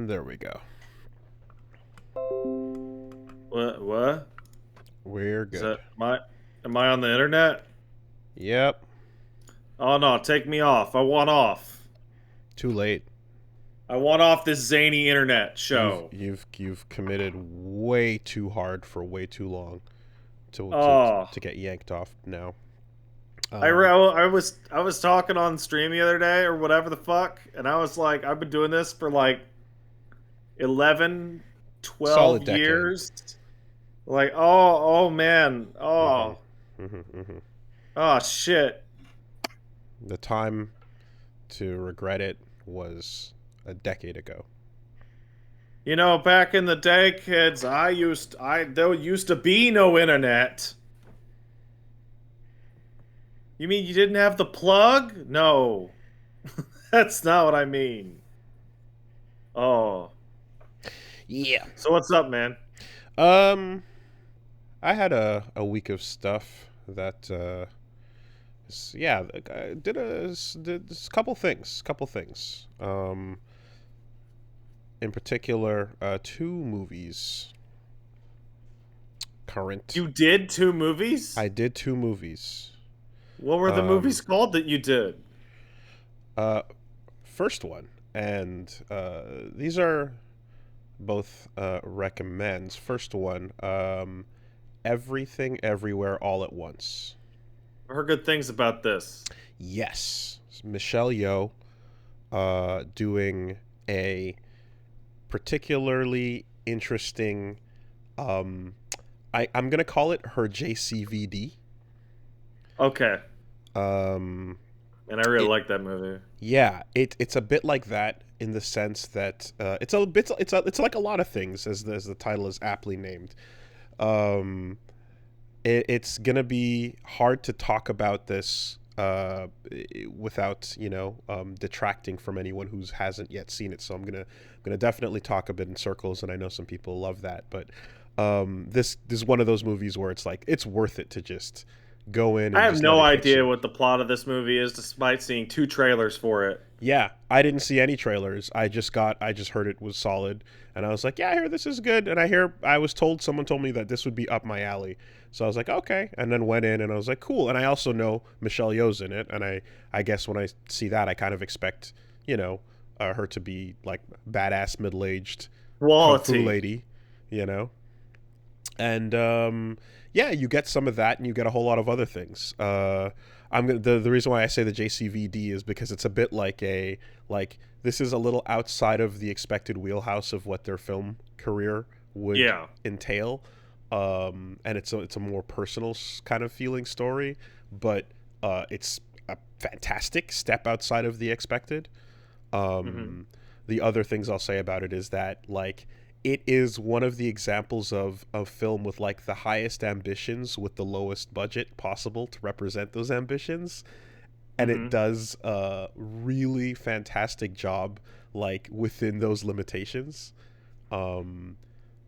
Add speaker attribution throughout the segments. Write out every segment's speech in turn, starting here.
Speaker 1: And there we go.
Speaker 2: What?
Speaker 1: We're
Speaker 2: Is
Speaker 1: good.
Speaker 2: that am I on the internet?
Speaker 1: Yep.
Speaker 2: Oh no, take me off. I want off.
Speaker 1: Too late.
Speaker 2: I want off this zany internet
Speaker 1: You've
Speaker 2: show.
Speaker 1: you've you've committed way too hard for way too long to to
Speaker 2: Oh.
Speaker 1: to get yanked off now.
Speaker 2: I was talking on stream the other day or whatever the fuck, and I was like, I've been doing this for like 11,
Speaker 1: Solid
Speaker 2: 12
Speaker 1: decade.
Speaker 2: years. Like, oh man.
Speaker 1: Mhm.
Speaker 2: Oh.
Speaker 1: Mhm. Mhm.
Speaker 2: Oh shit.
Speaker 1: The time to regret it was a decade ago.
Speaker 2: You know, back in the day, kids, there used to be no internet. You mean you didn't have the plug? No. That's not what I mean. Oh.
Speaker 1: Yeah.
Speaker 2: So what's up, man?
Speaker 1: Um, I had a week of stuff that yeah, I did a couple things. In particular, two movies. Current.
Speaker 2: You did two movies?
Speaker 1: I did two movies.
Speaker 2: What were the
Speaker 1: Um,
Speaker 2: movies called that you did?
Speaker 1: uh, First one, and these are both recommends. First one, Everything Everywhere All at Once.
Speaker 2: I heard good things about this.
Speaker 1: Yes, Michelle Yeoh, doing a particularly interesting. Um, I'm gonna call it her JCVD.
Speaker 2: Okay.
Speaker 1: Um,
Speaker 2: And I really
Speaker 1: it
Speaker 2: like that movie.
Speaker 1: Yeah, it's a bit like that in the sense that it's like a lot of things as the title is aptly named. Um, it's gonna be hard to talk about this without detracting from anyone who hasn't yet seen it. So I'm gonna definitely talk a bit in circles, and I know some people love that, but this is one of those movies where it's like it's worth it to just go in
Speaker 2: I
Speaker 1: and
Speaker 2: have
Speaker 1: just let
Speaker 2: no
Speaker 1: it hit
Speaker 2: idea
Speaker 1: you.
Speaker 2: what the plot of this movie is, despite seeing two trailers for it.
Speaker 1: Yeah, I didn't see any trailers. I just heard it was solid, and I was like, yeah, I hear this is good, and I was told someone told me that this would be up my alley, so I was like, okay, and then went in and I was like, cool, and I also know Michelle Yeoh's in it, and I guess when I see that, I kind of expect you know her to be like badass middle aged kung fu
Speaker 2: Quality.
Speaker 1: lady, you know, and yeah, you get some of that, and you get a whole lot of other things. The reason why I say the JCVD is because it's a bit like this is a little outside of the expected wheelhouse of what their film career would
Speaker 2: Yeah.
Speaker 1: entail, and it's a more personal kind of feeling story, but it's a fantastic step outside of the expected.
Speaker 2: Hmm.
Speaker 1: Um, the other things I'll say about it is that like it is one of the examples of a film with like the highest ambitions with the lowest budget possible to represent those ambitions, and it
Speaker 2: Hmm.
Speaker 1: does a really fantastic job like within those limitations, um,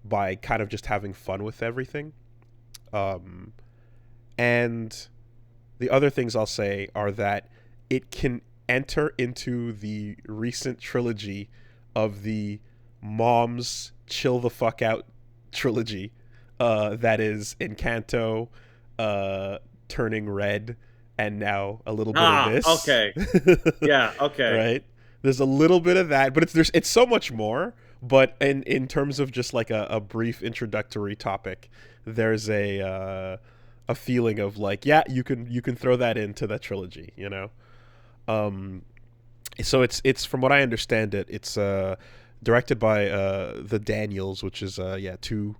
Speaker 1: by kind of just having fun with everything. Um, and the other things I'll say are that it can enter into the recent trilogy of the Moms Chill the Fuck Out trilogy, that is Encanto, uh, Turning Red, and now a little bit of
Speaker 2: Ah,
Speaker 1: this.
Speaker 2: okay. Yeah, okay.
Speaker 1: Right? There's a little bit of that, but it's so much more. But in terms of just like a brief introductory topic, there's a feeling of like, yeah, you can throw that into that trilogy, you know. Um, so it's from what I understand it's directed by the Daniels, which is yeah, two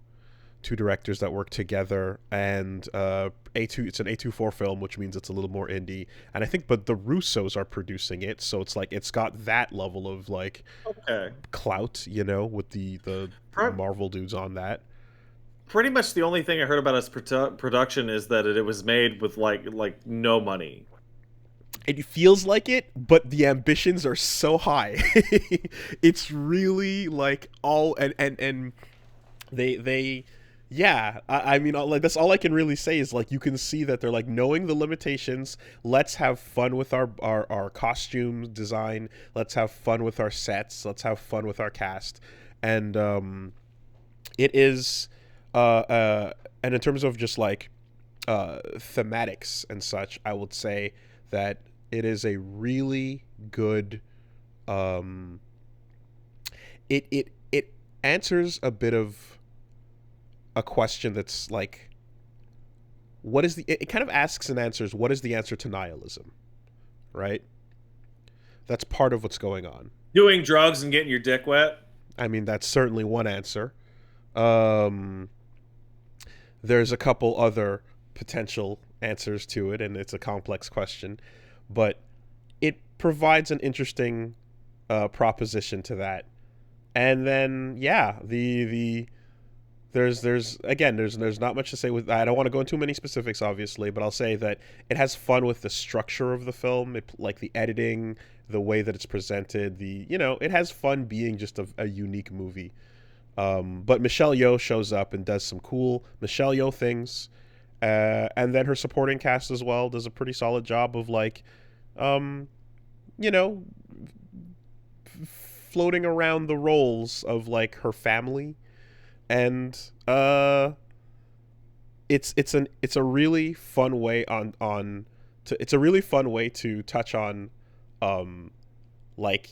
Speaker 1: directors that work together, and A2 it's an A24 film, which means it's a little more indie, and I think but the Russos are producing it, so it's like it's got that level of like
Speaker 2: Okay.
Speaker 1: clout, you know, with the
Speaker 2: Pre-
Speaker 1: Marvel dudes on that.
Speaker 2: Pretty much the only thing I heard about its production is that it was made with like no money.
Speaker 1: It feels like it, but the ambitions are so high. It's really like all and they Yeah, I mean, like that's all I can really say is like you can see that they're like knowing the limitations. Let's have fun with our costume design. Let's have fun with our sets. Let's have fun with our cast, and it is, and in terms of just like thematics and such, I would say that it is a really good. Um, it answers a bit of a question that's like, what is the? It kind of asks and answers what is the answer to nihilism, right? That's part of what's going on.
Speaker 2: Doing drugs and getting your dick wet.
Speaker 1: I mean, that's certainly one answer. Um, there's a couple other potential answers to it, and it's a complex question, but it provides an interesting proposition to that. And then, yeah, the there's again there's not much to say with. I don't want to go into too many specifics, obviously, but I'll say that it has fun with the structure of the film, like the editing, the way that it's presented. It has fun being just a unique movie. But Michelle Yeoh shows up and does some cool Michelle Yeoh things, and then her supporting cast as well does a pretty solid job of like, um, you know, floating around the roles of like her family, and it's a really fun way it's a really fun way to touch on, like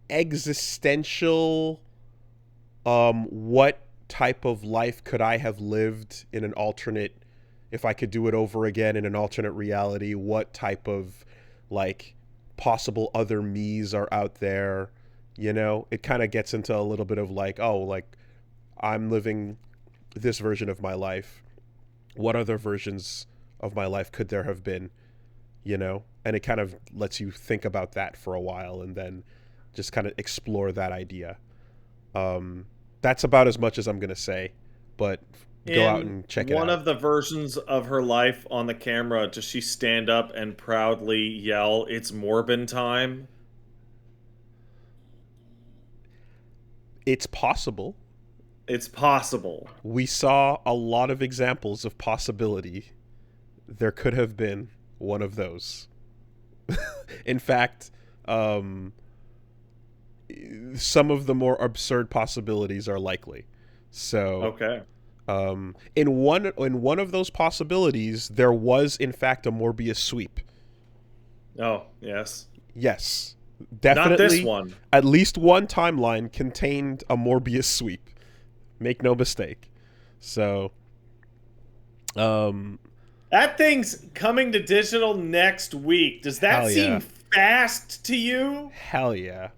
Speaker 1: existential, what type of life could I have lived in an alternate, if I could do it over again in an alternate reality, what type of like possible other me's are out there. It kind of gets into a little bit of like, oh, like I'm living this version of my life, what other versions of my life could there have been, and it kind of lets you think about that for a while and then just kind of explore that idea. That's about as much as I'm gonna say, but go out and check it out.
Speaker 2: One of the versions of her life on the camera, does she stand up and proudly yell, "It's Morbin time"?
Speaker 1: It's possible.
Speaker 2: It's possible.
Speaker 1: We saw a lot of examples of possibility. There could have been one of those. In fact, some of the more absurd possibilities are likely. So,
Speaker 2: okay.
Speaker 1: In one of those possibilities, there was in fact a Morbius sweep.
Speaker 2: Oh, yes.
Speaker 1: Yes, definitely.
Speaker 2: Not this one.
Speaker 1: At least one timeline contained a Morbius sweep. Make no mistake. So,
Speaker 2: that thing's coming to digital next week. Does that seem fast to you?
Speaker 1: Hell yeah.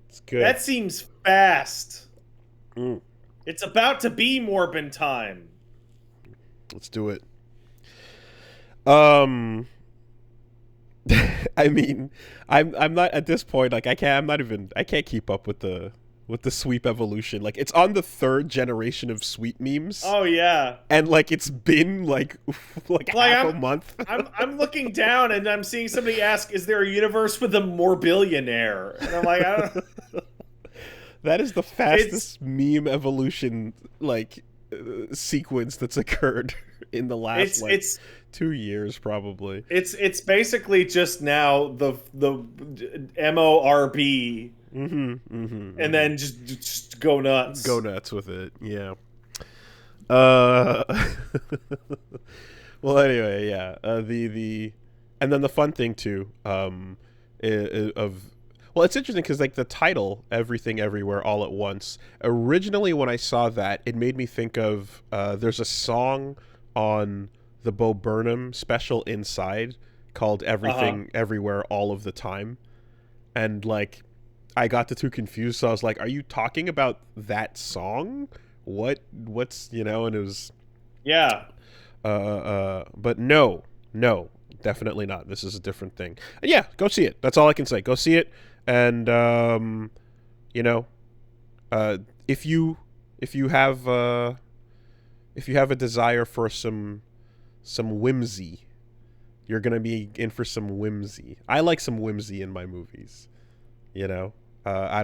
Speaker 1: It's good.
Speaker 2: That seems fast.
Speaker 1: Mm.
Speaker 2: It's about to be Morbin time.
Speaker 1: Let's do it. I mean, I'm not at this point, like I can't keep up with the sweep evolution. Like it's on the third generation of sweep memes.
Speaker 2: Oh yeah.
Speaker 1: And like it's been like half a month.
Speaker 2: I'm looking down and I'm seeing somebody ask, "Is there a universe with a Morbillionaire?" And I'm like, I don't...
Speaker 1: That is the fastest meme evolution sequence that's occurred in the last 2 years probably.
Speaker 2: It's basically just now the MORB. And then just go nuts.
Speaker 1: Go nuts with it. Yeah. Well, anyway, yeah. And then the fun thing too, it's interesting because like the title, Everything Everywhere All at Once, originally when I saw that, it made me think of there's a song on the Bo Burnham special Inside called Everything Everywhere All of the Time, and like I got the two confused, so I was like, are you talking about that song? What's and it was but no, definitely not. This is a different thing. And yeah, go see it. That's all I can say. Go see it. And if you have a desire for some whimsy, you're gonna be in for some whimsy. I like some whimsy in my movies. I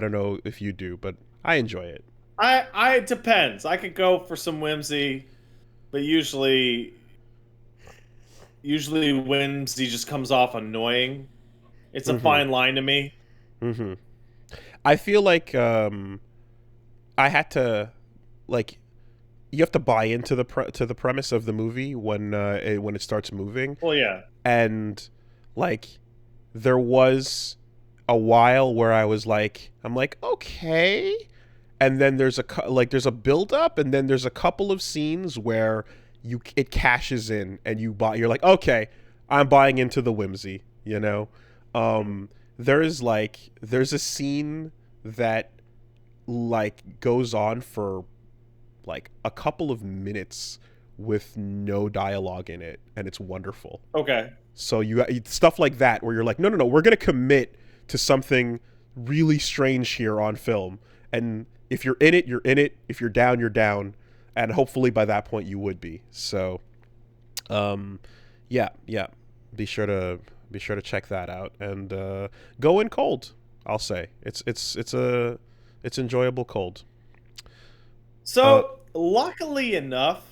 Speaker 1: don't know if you do, but I enjoy it.
Speaker 2: It depends. I could go for some whimsy, but usually whimsy just comes off annoying. It's a
Speaker 1: Mm-hmm.
Speaker 2: fine line to me.
Speaker 1: Mm-hmm. I feel like I had to like you have to buy into to the premise of the movie when it starts moving,
Speaker 2: Well, yeah.
Speaker 1: and like there was a while where I'm like okay, and then there's a build up, and then there's a couple of scenes where it cashes in and you're like okay, I'm buying into the whimsy, you know. um there's a scene that like goes on for like a couple of minutes with no dialogue in it, and it's wonderful.
Speaker 2: Okay.
Speaker 1: So you stuff like that where you're like, no, no, no, we're gonna commit to something really strange here on film, and if you're in it, you're in it. If you're down, you're down, and hopefully by that point you would be. So, yeah, yeah, be sure to check that out and go in cold. I'll say it's enjoyable cold. Uh,
Speaker 2: So, luckily enough,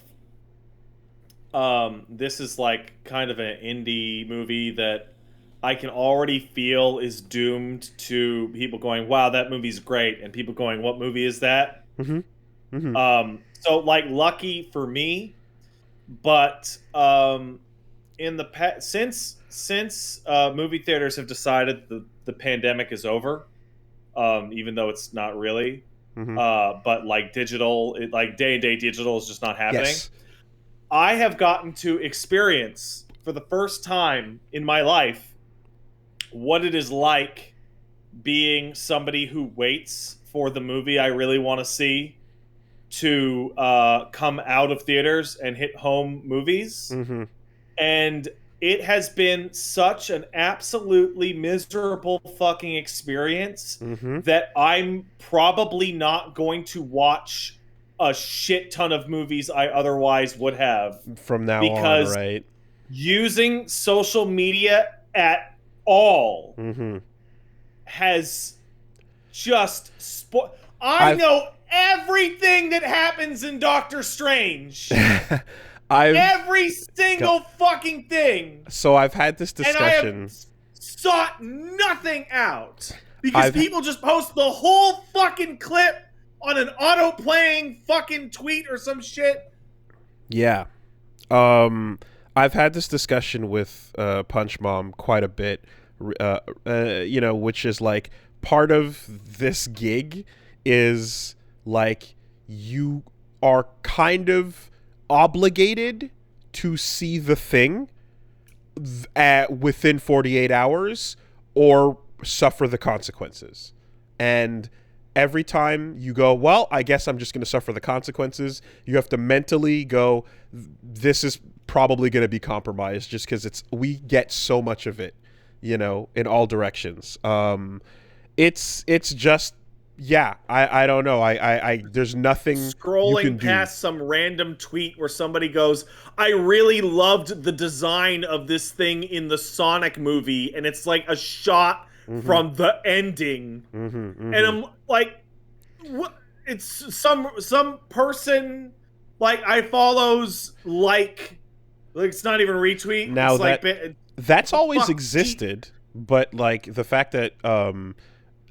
Speaker 2: this is like kind of an indie movie that I can already feel is doomed to people going, "Wow, that movie's great," and people going, "What movie is that?"
Speaker 1: mm-hmm, mm-hmm,
Speaker 2: So like lucky for me, but in the past, since movie theaters have decided the pandemic is over, even though it's not really,
Speaker 1: mm-hmm.
Speaker 2: but like digital, like day and day digital is just not happening.
Speaker 1: Yes.
Speaker 2: I have gotten to experience for the first time in my life what it is like being somebody who waits for the movie I really want to see to come out of theaters and hit home movies.
Speaker 1: Mm-hmm.
Speaker 2: And it has been such an absolutely miserable fucking experience
Speaker 1: Mm-hmm.
Speaker 2: that I'm probably not going to watch a shit ton of movies I otherwise would have,
Speaker 1: From now on,
Speaker 2: because
Speaker 1: right?
Speaker 2: using social media at all
Speaker 1: Mm-hmm.
Speaker 2: has just I
Speaker 1: I've
Speaker 2: know everything that happens in Doctor Strange.
Speaker 1: I've
Speaker 2: Every single fucking thing.
Speaker 1: so I've had this
Speaker 2: And I have
Speaker 1: discussion.
Speaker 2: sought nothing out because
Speaker 1: I've
Speaker 2: people just post the whole fucking clip on an auto-playing fucking tweet or some shit.
Speaker 1: Yeah. Um, I've had this discussion with Punch Mom quite a bit. Which is like part of this gig is like you are kind of obligated to see the thing within 48 hours or suffer the consequences. And every time you go, well, I guess I'm just going to suffer the consequences, you have to mentally go, this is probably going to be compromised just because we get so much of it, in all directions. It's just, yeah, I don't know. I there's nothing you can
Speaker 2: Scrolling
Speaker 1: do.
Speaker 2: past some random tweet where somebody goes, I really loved the design of this thing in the Sonic movie, and it's like a shot from the ending. And I'm like, what? It's some person like I follows like it's not even retweet.
Speaker 1: Now
Speaker 2: It's like
Speaker 1: that's always
Speaker 2: fuck,
Speaker 1: existed, but like the fact that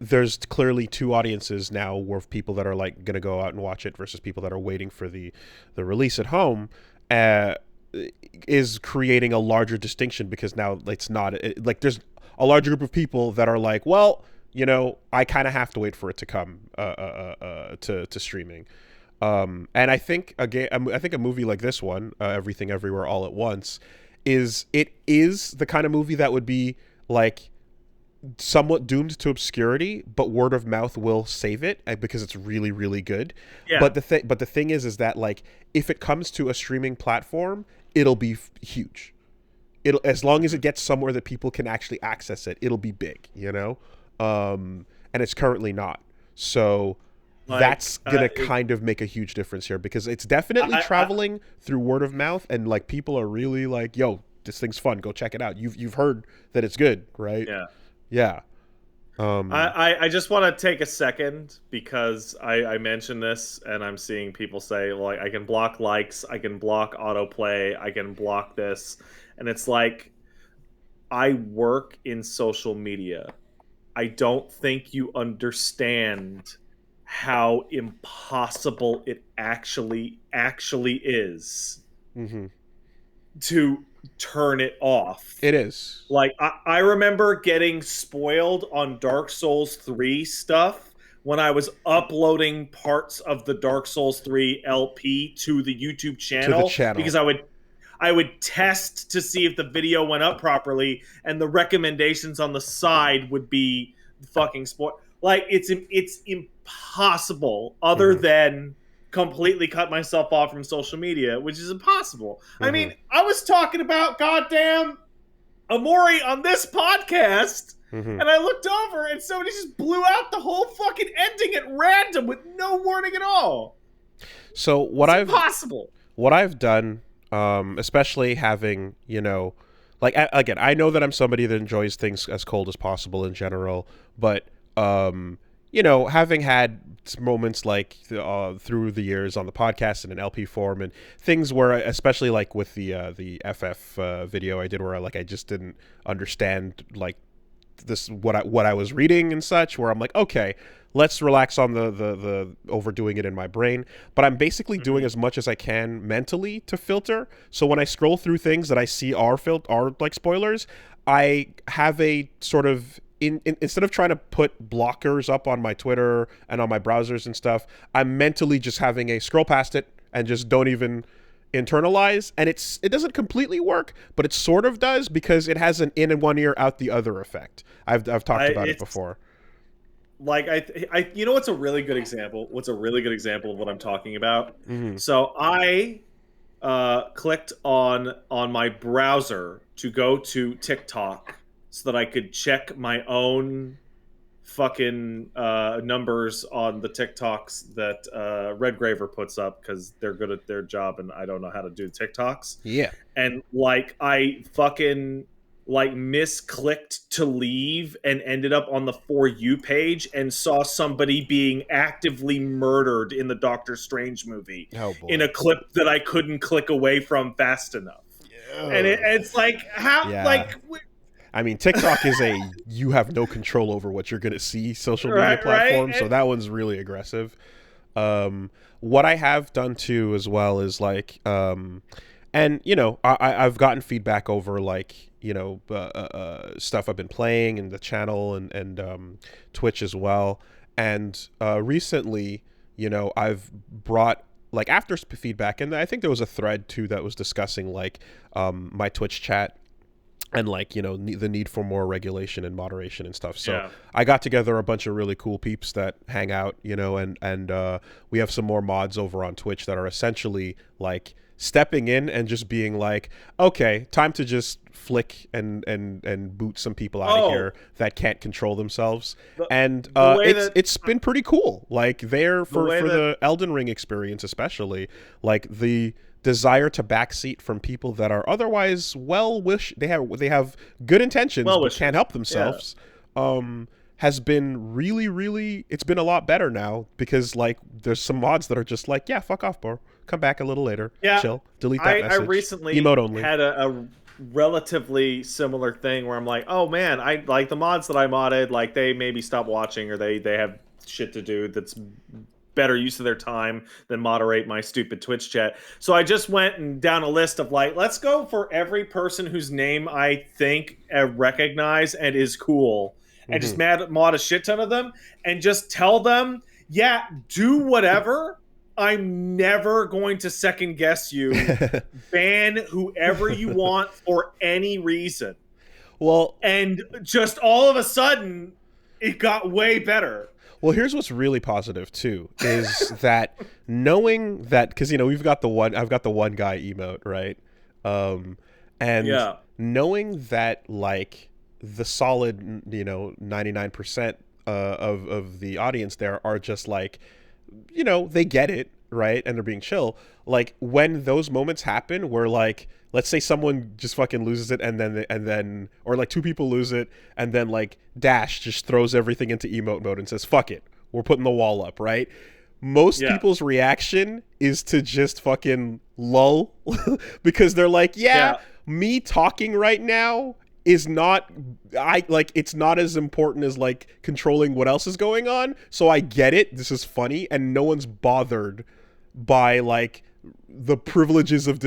Speaker 1: there's clearly two audiences now of people that are like going to go out and watch it versus people that are waiting for the release at home is creating a larger distinction, because now it's not like there's a larger group of people that are like, well, I kind of have to wait for it to come to streaming. And I think a movie like this one, Everything Everywhere All at Once, is the kind of movie that would be like somewhat doomed to obscurity, but word of mouth will save it because it's really, really good.
Speaker 2: yeah.
Speaker 1: But the thing is that like if it comes to a streaming platform, it'll be huge. It'll, as long as it gets somewhere that people can actually access it, it'll be big, and it's currently not. So
Speaker 2: Like,
Speaker 1: that's gonna kind of make a huge difference here, because it's definitely traveling through word of mouth, and like people are really like, yo, this thing's fun, go check it out. You've heard that it's good, right?
Speaker 2: Yeah.
Speaker 1: Yeah.
Speaker 2: I just want to take a second because I mentioned this and I'm seeing people say, like, I can block likes, I can block autoplay, I can block this. And it's like, I work in social media. I don't think you understand how impossible it actually is
Speaker 1: Mm-hmm.
Speaker 2: to turn it off.
Speaker 1: It is.
Speaker 2: Like, I remember getting spoiled on Dark Souls 3 stuff when I was uploading parts of the Dark Souls 3 LP to the YouTube
Speaker 1: To the
Speaker 2: channel
Speaker 1: channel.
Speaker 2: because I would test to see if the video went up properly, and the recommendations on the side would be fucking spoil. Like, it's impossible other
Speaker 1: Mm-hmm.
Speaker 2: than completely cut myself off from social media, which is impossible.
Speaker 1: Mm-hmm.
Speaker 2: I mean, I was talking about goddamn Amori on this podcast,
Speaker 1: Mm-hmm.
Speaker 2: and I looked over and somebody just blew out the whole fucking ending at random with no warning at all.
Speaker 1: So
Speaker 2: It's impossible.
Speaker 1: what I've done, especially having, like, again, I know that I'm somebody that enjoys things as cold as possible in general, but having had moments like through the years on the podcast and in LP form and things where, especially like with the FF video I did, where I just didn't understand like this what I was reading and such, where I'm like, okay, let's relax on the overdoing it in my brain, but I'm basically doing as much as I can mentally to filter. So when I scroll through things that I see are like spoilers, I have a sort of instead of trying to put blockers up on my Twitter and on my browsers and stuff, I'm mentally just having a scroll past it and just don't even internalize. And it doesn't completely work, but it sort of does, because it has an in one ear out the other effect. I've talked about it before.
Speaker 2: Like, I you know what's a really good example? What's a really good example of what I'm talking about?
Speaker 1: Mm-hmm.
Speaker 2: So I clicked on my browser to go to TikTok so that I could check my own fucking numbers on the TikToks that Redgraver puts up, because they're good at their job and I don't know how to do TikToks.
Speaker 1: Yeah.
Speaker 2: And like, I fucking like misclicked to leave and ended up on the For You page and saw somebody being actively murdered in the Doctor Strange movie in a clip that I couldn't click away from fast enough. And it's like, how, like,
Speaker 1: I mean, TikTok is you have no control over what you're going to see social media platform, so that one's really aggressive. What I have done too as well is like, and I've gotten feedback over like, stuff I've been playing in the channel and Twitch as well. And recently, I've brought, like, after feedback, and I think there was a thread too that was discussing like my Twitch chat and like, the need for more regulation and moderation and stuff. So yeah. I got together a bunch of really cool peeps that hang out, and we have some more mods over on Twitch that are essentially like stepping in and just being like, okay, time to just flick and boot some people out of here that can't control themselves. It's been pretty cool. Like, for the Elden Ring experience especially, like the desire to backseat from people that are otherwise they have good intentions but can't help themselves, has been really, really, it's been a lot better now, because like there's some mods that are just like, yeah, fuck off, bro, come back a little later, chill, delete that message.
Speaker 2: I recently
Speaker 1: emote only
Speaker 2: had a relatively similar thing where I'm like, oh man, I like the mods that I modded, like they maybe stop watching or they have shit to do that's better use of their time than moderate my stupid Twitch chat. So I just went and down a list of like, let's go for every person whose name I think I recognize and is cool, and just mod a shit ton of them and just tell them, yeah, do whatever. I'm never going to second guess you. Ban whoever you want for any reason.
Speaker 1: Well,
Speaker 2: and just all of a sudden it got way better.
Speaker 1: Well, here's what's really positive too, is that knowing that, because I've got the one guy emote, right? And knowing that like the solid 99% of the audience there are just like, they get it, right, and they're being chill, like when those moments happen where like let's say someone just fucking loses it and then or like two people lose it and then like Dash just throws everything into emote mode and says fuck it, we're putting the wall up, right? Most people's reaction is to just fucking lull because they're like, me talking right now is not it's not as important as like controlling what else is going on, so I get it, this is funny, and no one's bothered by like the privileges of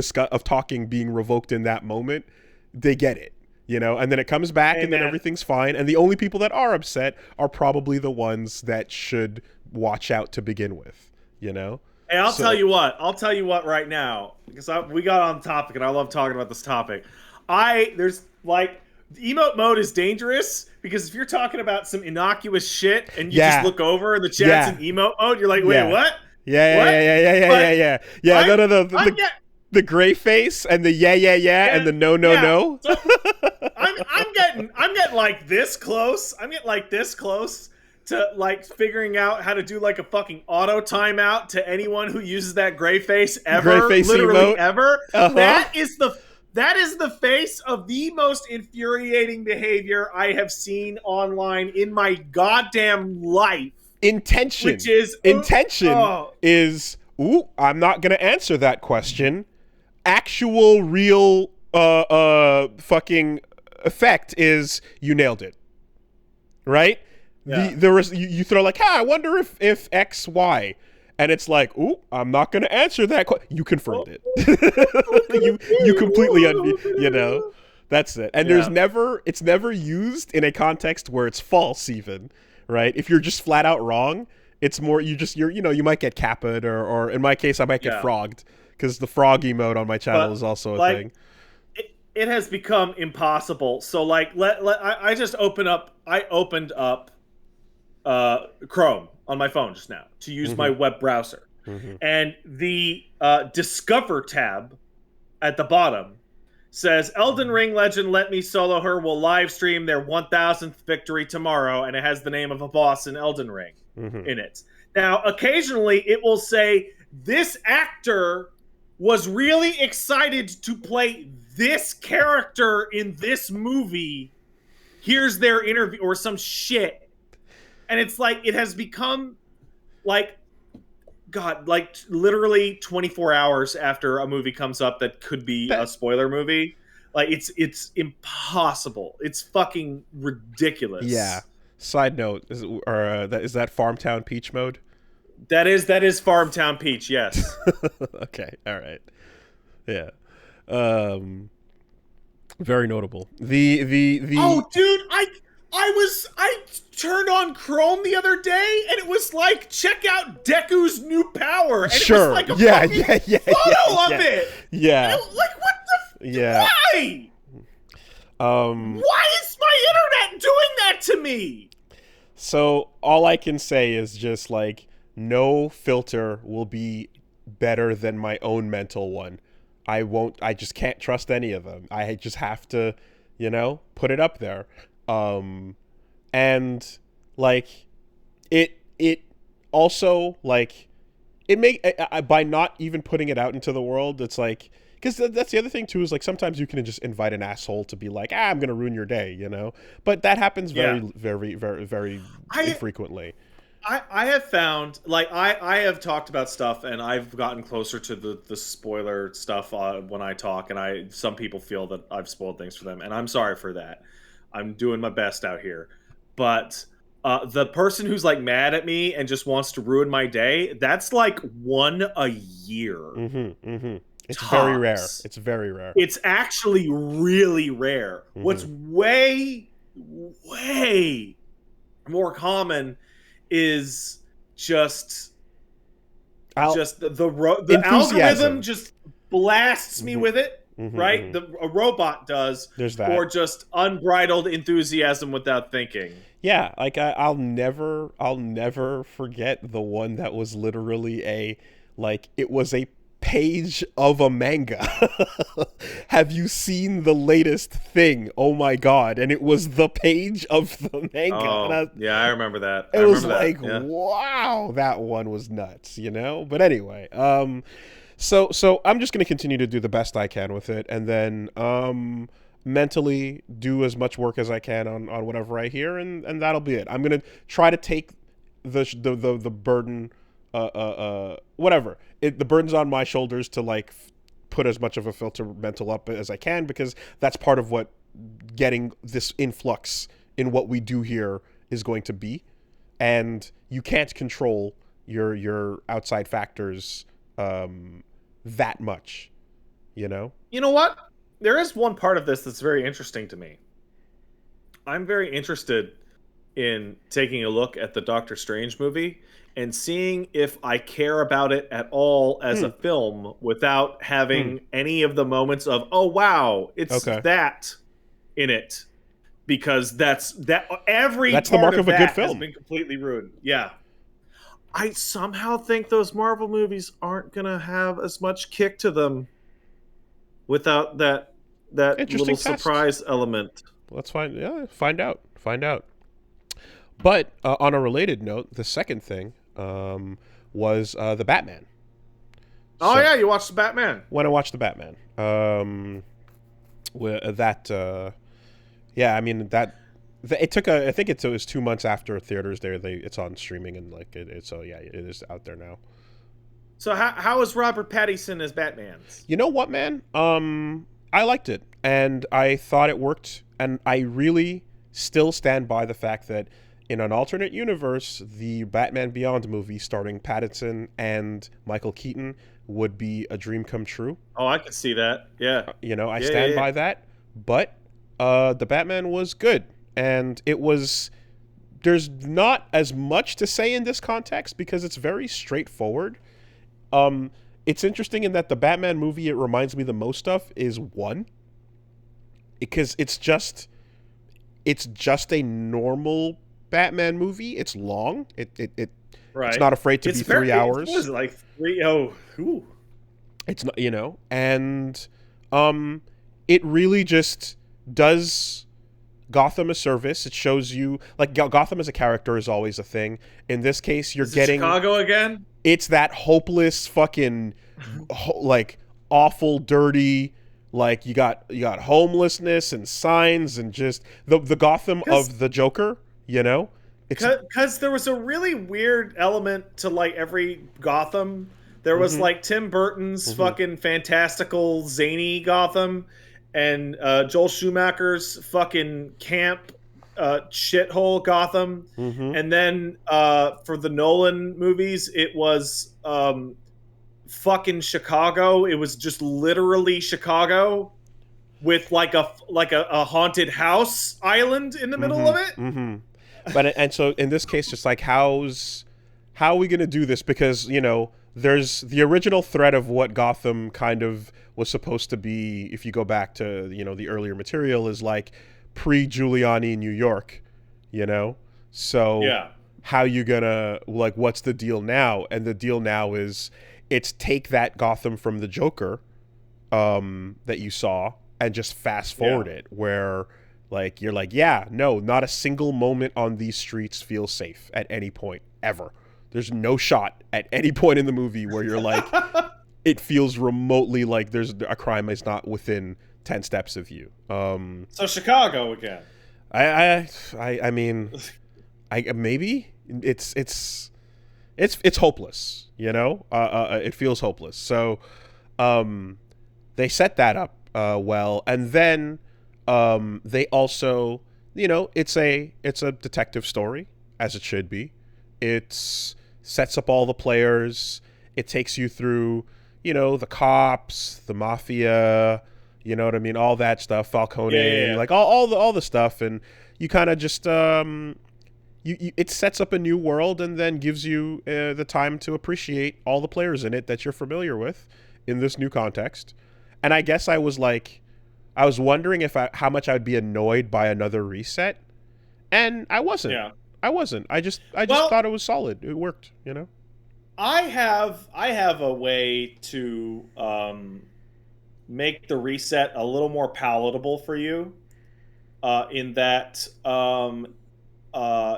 Speaker 1: talking being revoked in that moment. They get it, you know, and then it comes back and then everything's fine, and the only people that are upset are probably the ones that should watch out to begin with, you know.
Speaker 2: Hey, I'll tell you what right now, because we got on the topic and I love talking about this topic. There's like, emote mode is dangerous because if you're talking about some innocuous shit and you just look over and the chat's in emote mode, you're like, wait, what?
Speaker 1: Yeah. The gray face and the and the no.
Speaker 2: So I'm getting like this close. I'm getting like this close to like figuring out how to do like a fucking auto timeout to anyone who uses that gray face ever, literally emote. Ever. That is the face of the most infuriating behavior I have seen online in my goddamn life.
Speaker 1: Intention is I'm not gonna answer that question. Actual real fucking effect is you nailed it, right? You throw like, I wonder if X, Y, and it's like, I'm not gonna answer that question. You confirmed it. you completely you know, that's it. And it's never used in a context where it's false even, right? If you're just flat out wrong, it's more you might get capped or in my case I might get frogged because the frog emote on my channel is also a thing.
Speaker 2: It has become impossible. So like I opened up Chrome on my phone just now to use my web browser. And the Discover tab at the bottom says, Elden Ring legend Let Me Solo Her will live stream their 1000th victory tomorrow, and it has the name of a boss in Elden Ring in it. Now, occasionally it will say, this actor was really excited to play this character in this movie. Here's their interview, or some shit. And it's like, it has become like, God, like literally 24 hours after a movie comes up that could be a spoiler movie. Like it's impossible. It's fucking ridiculous.
Speaker 1: Yeah. Side note, is that Farmtown Peach mode?
Speaker 2: That is Farmtown Peach, yes.
Speaker 1: Okay, all right. Yeah. Very notable. The
Speaker 2: Oh, dude, I turned on Chrome the other day and it was like, check out Deku's new power. And it was like a fucking photo of it.
Speaker 1: Yeah.
Speaker 2: Like, what the why? Why is my internet doing that to me?
Speaker 1: So all I can say is just like, no filter will be better than my own mental one. I just can't trust any of them. I just have to, put it up there. And like it also like it by not even putting it out into the world, it's like, because that's the other thing too, is like sometimes you can just invite an asshole to be like, I'm gonna ruin your day, but that happens very very very very infrequently.
Speaker 2: I have found, like, I have talked about stuff and I've gotten closer to the spoiler stuff when I talk, and some people feel that I've spoiled things for them, and I'm sorry for that. I'm doing my best out here. But the person who's like mad at me and just wants to ruin my day, that's like one a year.
Speaker 1: It's
Speaker 2: tops.
Speaker 1: Very rare. It's very rare.
Speaker 2: It's actually really rare. What's way, way more common is just the algorithm just blasts me with it, right? A robot does.
Speaker 1: There's that.
Speaker 2: Or just unbridled enthusiasm without thinking.
Speaker 1: Yeah, like I'll never forget the one that was literally it was a page of a manga. Have you seen the latest thing? Oh my god. And it was the page of the manga.
Speaker 2: Oh, yeah, I remember that.
Speaker 1: It was like, wow, that one was nuts, you know? But anyway, so I'm just going to continue to do the best I can with it, and then mentally do as much work as I can on whatever I hear, and that'll be it. I'm going to try to take the burden, whatever. The burden's on my shoulders to like put as much of a filter mental up as I can, because that's part of what getting this influx in what we do here is going to be. And you can't control your outside factors that much, you know?
Speaker 2: You know what? There is one part of this that's very interesting to me. I'm very interested in taking a look at the Doctor Strange movie and seeing if I care about it at all as a film without having any of the moments of, oh wow, it's that in it. Because that's every
Speaker 1: that's
Speaker 2: part
Speaker 1: the mark
Speaker 2: of
Speaker 1: a
Speaker 2: that
Speaker 1: good film.
Speaker 2: has been completely ruined. Yeah. I somehow think those Marvel movies aren't gonna have as much kick to them without that little surprise element.
Speaker 1: Let's find out. But on a related note, the second thing was the Batman.
Speaker 2: Oh yeah, you watched the Batman.
Speaker 1: When I watched the Batman, yeah, I mean it took I think it was 2 months after theaters there. It's on streaming, and like so yeah, it is out there now.
Speaker 2: So how is Robert Pattinson as Batman?
Speaker 1: You know what, man? I liked it, and I thought it worked, and I really still stand by the fact that in an alternate universe, the Batman Beyond movie starring Pattinson and Michael Keaton would be a dream come true.
Speaker 2: Oh, I can see that. Yeah.
Speaker 1: You know, I stand by that. But the Batman was good, and there's not as much to say in this context because it's very straightforward. It's interesting in that the Batman movie it reminds me the most of is 1. Because it's just a normal Batman movie. It's long. It's not afraid to be 3 hours.
Speaker 2: It was like 3. Oh, whew.
Speaker 1: It's not, you know, and it really just does Gotham a service. It shows you like Gotham as a character is always a thing. In this case, you're getting
Speaker 2: Chicago again.
Speaker 1: It's that hopeless fucking like awful, dirty. Like you got homelessness and signs and just the Gotham of the Joker, you know?
Speaker 2: Because there was a really weird element to like every Gotham. There was like Tim Burton's fucking fantastical zany Gotham, and Joel Schumacher's fucking camp shithole Gotham, and then for the Nolan movies, it was fucking Chicago. It was just literally Chicago with like a haunted house island in the middle of it.
Speaker 1: But and so in this case, just like how are we gonna do this? Because you know there's the original thread of what Gotham kind of was supposed to be. If you go back to the earlier material, is like pre-Giuliani New York, you know. So how you gonna like what's the deal now? And the deal now is it's take that Gotham from the Joker that you saw and just fast forward it where like you're like, no, not a single moment on these streets feels safe at any point ever. There's no shot at any point in the movie where you're like it feels remotely like there's a crime is not within 10 steps of you.
Speaker 2: So Chicago again.
Speaker 1: I mean maybe it's hopeless, you know? It feels hopeless. So they set that up well, and then they also, it's a detective story, as it should be. It sets up all the players. It takes you through, the cops, the mafia, you know what I mean, all that stuff, Falcone, like all the stuff, and you kind of just it sets up a new world and then gives you the time to appreciate all the players in it that you're familiar with in this new context. And I guess I was wondering how much I would be annoyed by another reset, and I wasn't. I wasn't. I just thought it was solid. It worked,
Speaker 2: I have a way to make the reset a little more palatable for you. In that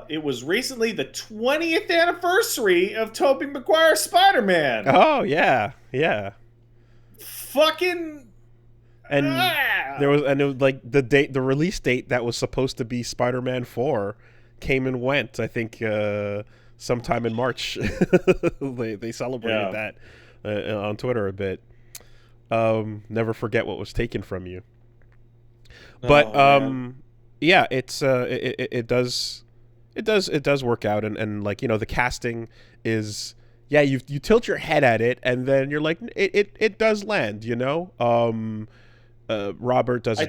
Speaker 2: it was recently the 20th anniversary of Tobey Maguire's Spider-Man.
Speaker 1: Oh yeah, yeah.
Speaker 2: Fucking
Speaker 1: And there was, and it was like the release date that was supposed to be Spider-Man 4 came and went. I think sometime in March. They celebrated that on Twitter a bit. Never forget what was taken from you. But yeah, it does work out, and like, you know, the casting is, yeah, you tilt your head at it and then you're like, it does land, you know. Robert does a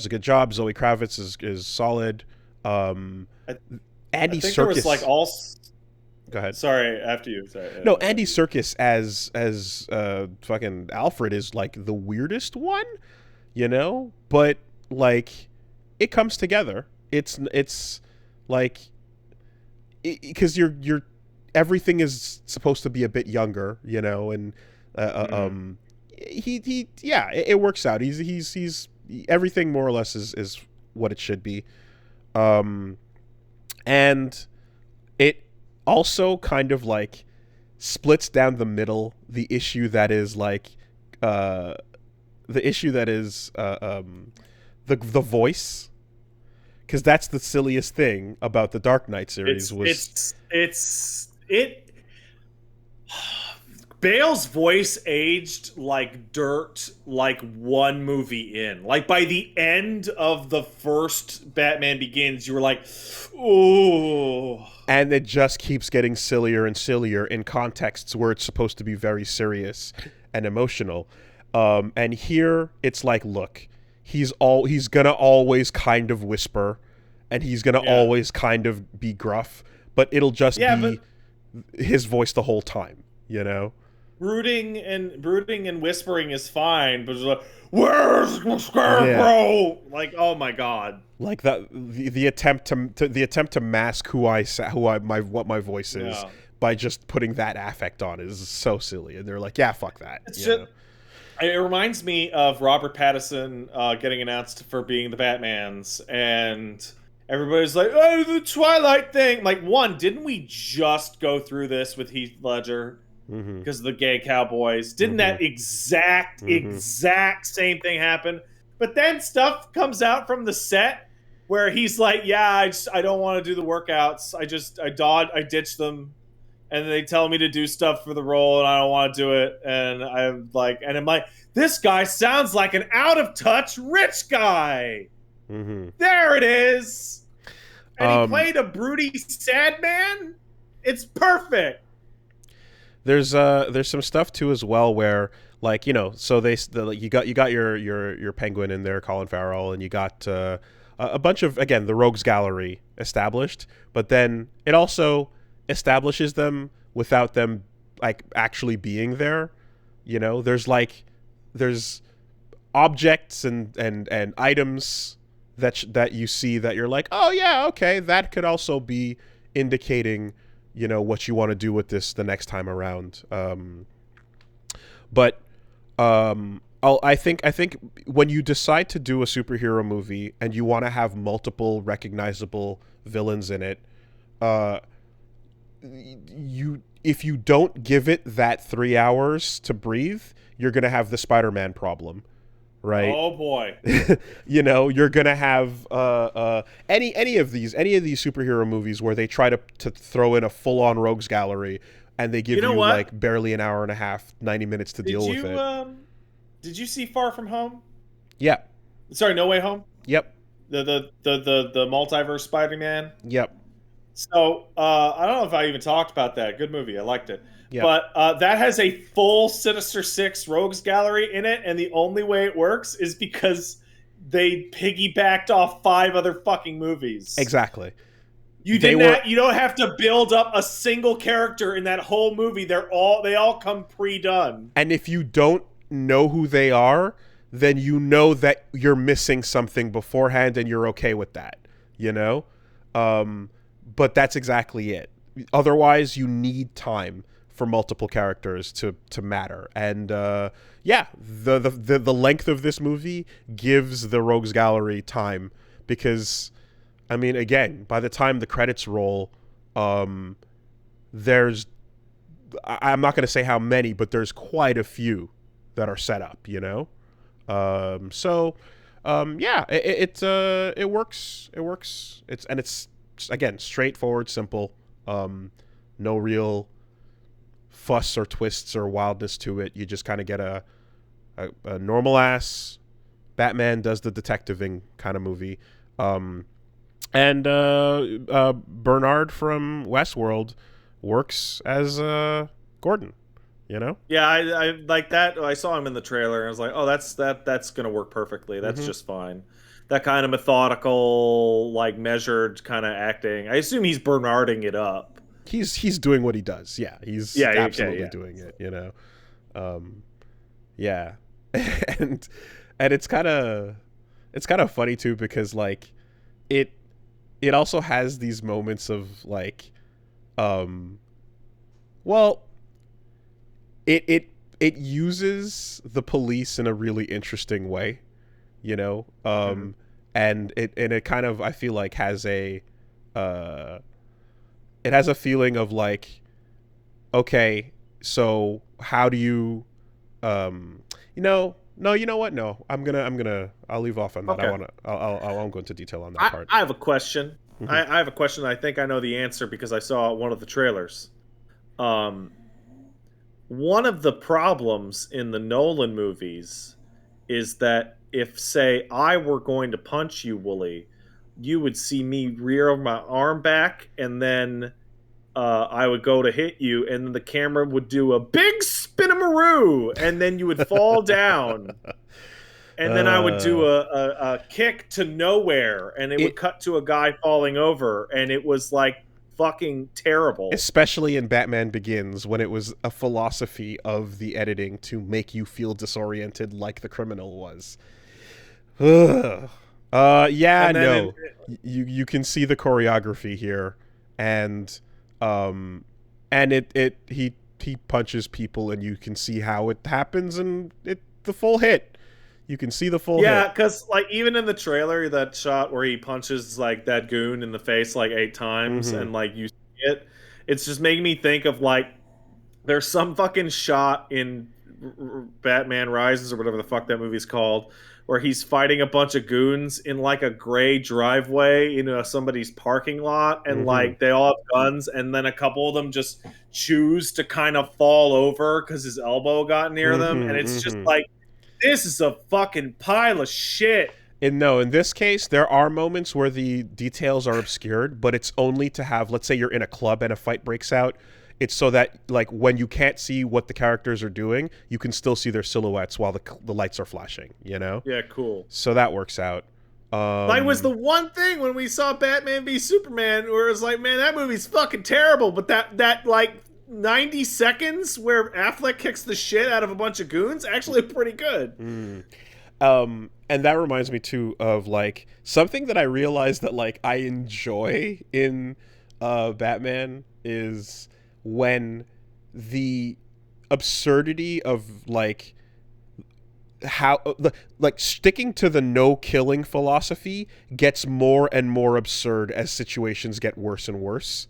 Speaker 1: good job. Zoe Kravitz is solid. Andy
Speaker 2: I think
Speaker 1: Serkis
Speaker 2: there was like all.
Speaker 1: Go ahead.
Speaker 2: Sorry, after you. Sorry.
Speaker 1: No, Andy Serkis as fucking Alfred is like the weirdest one, you know, but like it comes together. It's like, because you're everything is supposed to be a bit younger, you know, and he yeah, it works out. He's everything more or less is what it should be. And it also kind of like splits down the middle the issue that is like the voice, because that's the silliest thing about the Dark Knight series.
Speaker 2: Bale's voice aged like dirt, like one movie in. Like by the end of the first Batman Begins, you were like, "Ooh."
Speaker 1: And it just keeps getting sillier and sillier in contexts where it's supposed to be very serious and emotional. And here it's like, look, he's gonna always kind of whisper, and he's gonna always kind of be gruff, but it'll just be his voice the whole time, you know?
Speaker 2: Brooding and whispering is fine, but it's like, where's the Scarecrow? Like, oh my god!
Speaker 1: Like the attempt to mask what my voice is by just putting that affect on is so silly, and they're like, yeah, fuck that.
Speaker 2: It reminds me of Robert Pattinson getting announced for being the Batman's, and everybody's like, oh, the Twilight thing. Like, didn't we just go through this with Heath Ledger? Because of the gay cowboys. Didn't that exact same thing happen? But then stuff comes out from the set where he's like, yeah, I don't want to do the workouts. I ditched them, and they tell me to do stuff for the role, and I don't want to do it. And I'm like, this guy sounds like an out of touch rich guy. There it is. And he played a broody sad man. It's perfect.
Speaker 1: There's some stuff too as well where, like, you know, so you got your Penguin in there, Colin Farrell, and you got a bunch of, again, the Rogues Gallery established, but then it also establishes them without them like actually being there. You know, there's objects and items that you see that you're like, oh yeah, okay, that could also be indicating, you know, what you want to do with this the next time around. I think when you decide to do a superhero movie and you want to have multiple recognizable villains in it, if you don't give it that 3 hours to breathe, you're gonna have the Spider-Man problem, right?
Speaker 2: Oh boy.
Speaker 1: You know, you're gonna have any of these superhero movies where they try to throw in a full-on Rogues Gallery, and they give you like barely an hour and a half, 90 minutes to deal with it.
Speaker 2: Did you see Far From Home?
Speaker 1: Yeah.
Speaker 2: Sorry, No Way Home?
Speaker 1: Yep.
Speaker 2: The multiverse Spider-Man?
Speaker 1: Yep.
Speaker 2: So, I don't know if I even talked about that. Good movie. I liked it.
Speaker 1: Yep.
Speaker 2: But that has a full Sinister Six Rogues Gallery in it, and the only way it works is because they piggybacked off 5 other fucking movies.
Speaker 1: Exactly.
Speaker 2: You don't have to build up a single character in that whole movie. They all come pre-done.
Speaker 1: And if you don't know who they are, then you know that you're missing something beforehand, and you're okay with that, you know? But that's exactly it. Otherwise, you need time for multiple characters to matter. And yeah, the length of this movie gives the Rogues Gallery time, because I mean, again, by the time the credits roll, there's I'm not going to say how many, but there's quite a few that are set up, you know? Yeah, it works. It works. It's again, straightforward, simple. No real fuss or twists or wildness to it. You just kind of get a normal ass Batman does the detectiving kind of movie. And Bernard from Westworld works as Gordon, you know?
Speaker 2: Yeah, I like that. I saw him in the trailer and I was like, oh, that's gonna work perfectly. That's
Speaker 1: Mm-hmm.
Speaker 2: just fine. That kind of methodical, like measured kind of acting. I assume he's Bernarding it up.
Speaker 1: He's doing what he does. Yeah, he's
Speaker 2: Yeah,
Speaker 1: absolutely
Speaker 2: okay, yeah.
Speaker 1: doing it, you know? Yeah. and it's kind of funny too, because like it also has these moments of like well, it uses the police in a really interesting way, you know? And it kind of, I feel like, has a it has a feeling of like, okay, so how do you you know, no, you know what? No, I'll leave off on that.
Speaker 2: Okay.
Speaker 1: I won't go into detail on that part.
Speaker 2: I have a question.
Speaker 1: Mhm.
Speaker 2: I have a question. I think I know the answer because I saw one of the trailers. Um, One of the problems in the Nolan movies is that if, say, I were going to punch you, Wooly, you would see me rear my arm back, and then I would go to hit you, and then the camera would do a big spinamaroo, and then you would fall down. And then I would do a kick to nowhere, and it would cut to a guy falling over, and it was like fucking terrible.
Speaker 1: Especially in Batman Begins, when it was a philosophy of the editing to make you feel disoriented like the criminal was. Ugh. Yeah, no. You can see the choreography here, and he punches people, and you can see how it happens, and the full hit. You can see the full hit.
Speaker 2: Yeah, because like even in the trailer, that shot where he punches like that goon in the face like 8 times, and like you see it, it's just making me think of like there's some fucking shot in Batman Rises or whatever the fuck that movie's called, where he's fighting a bunch of goons in like a gray driveway in somebody's parking lot, and like they all have guns, and then a couple of them just choose to kind of fall over because his elbow got near them, and it's just like, this is a fucking pile of shit.
Speaker 1: And no, in this case, there are moments where the details are obscured, but it's only to have, let's say you're in a club and a fight breaks out. It's so that, like, when you can't see what the characters are doing, you can still see their silhouettes while the lights are flashing, you know?
Speaker 2: Yeah, cool.
Speaker 1: So that works out.
Speaker 2: Like, was the one thing when we saw Batman v Superman where it was like, man, that movie's fucking terrible, but that like 90 seconds where Affleck kicks the shit out of a bunch of goons actually pretty good.
Speaker 1: And that reminds me too of like something that I realized that like I enjoy in Batman is when the absurdity of like how like sticking to the no killing philosophy gets more and more absurd as situations get worse and worse,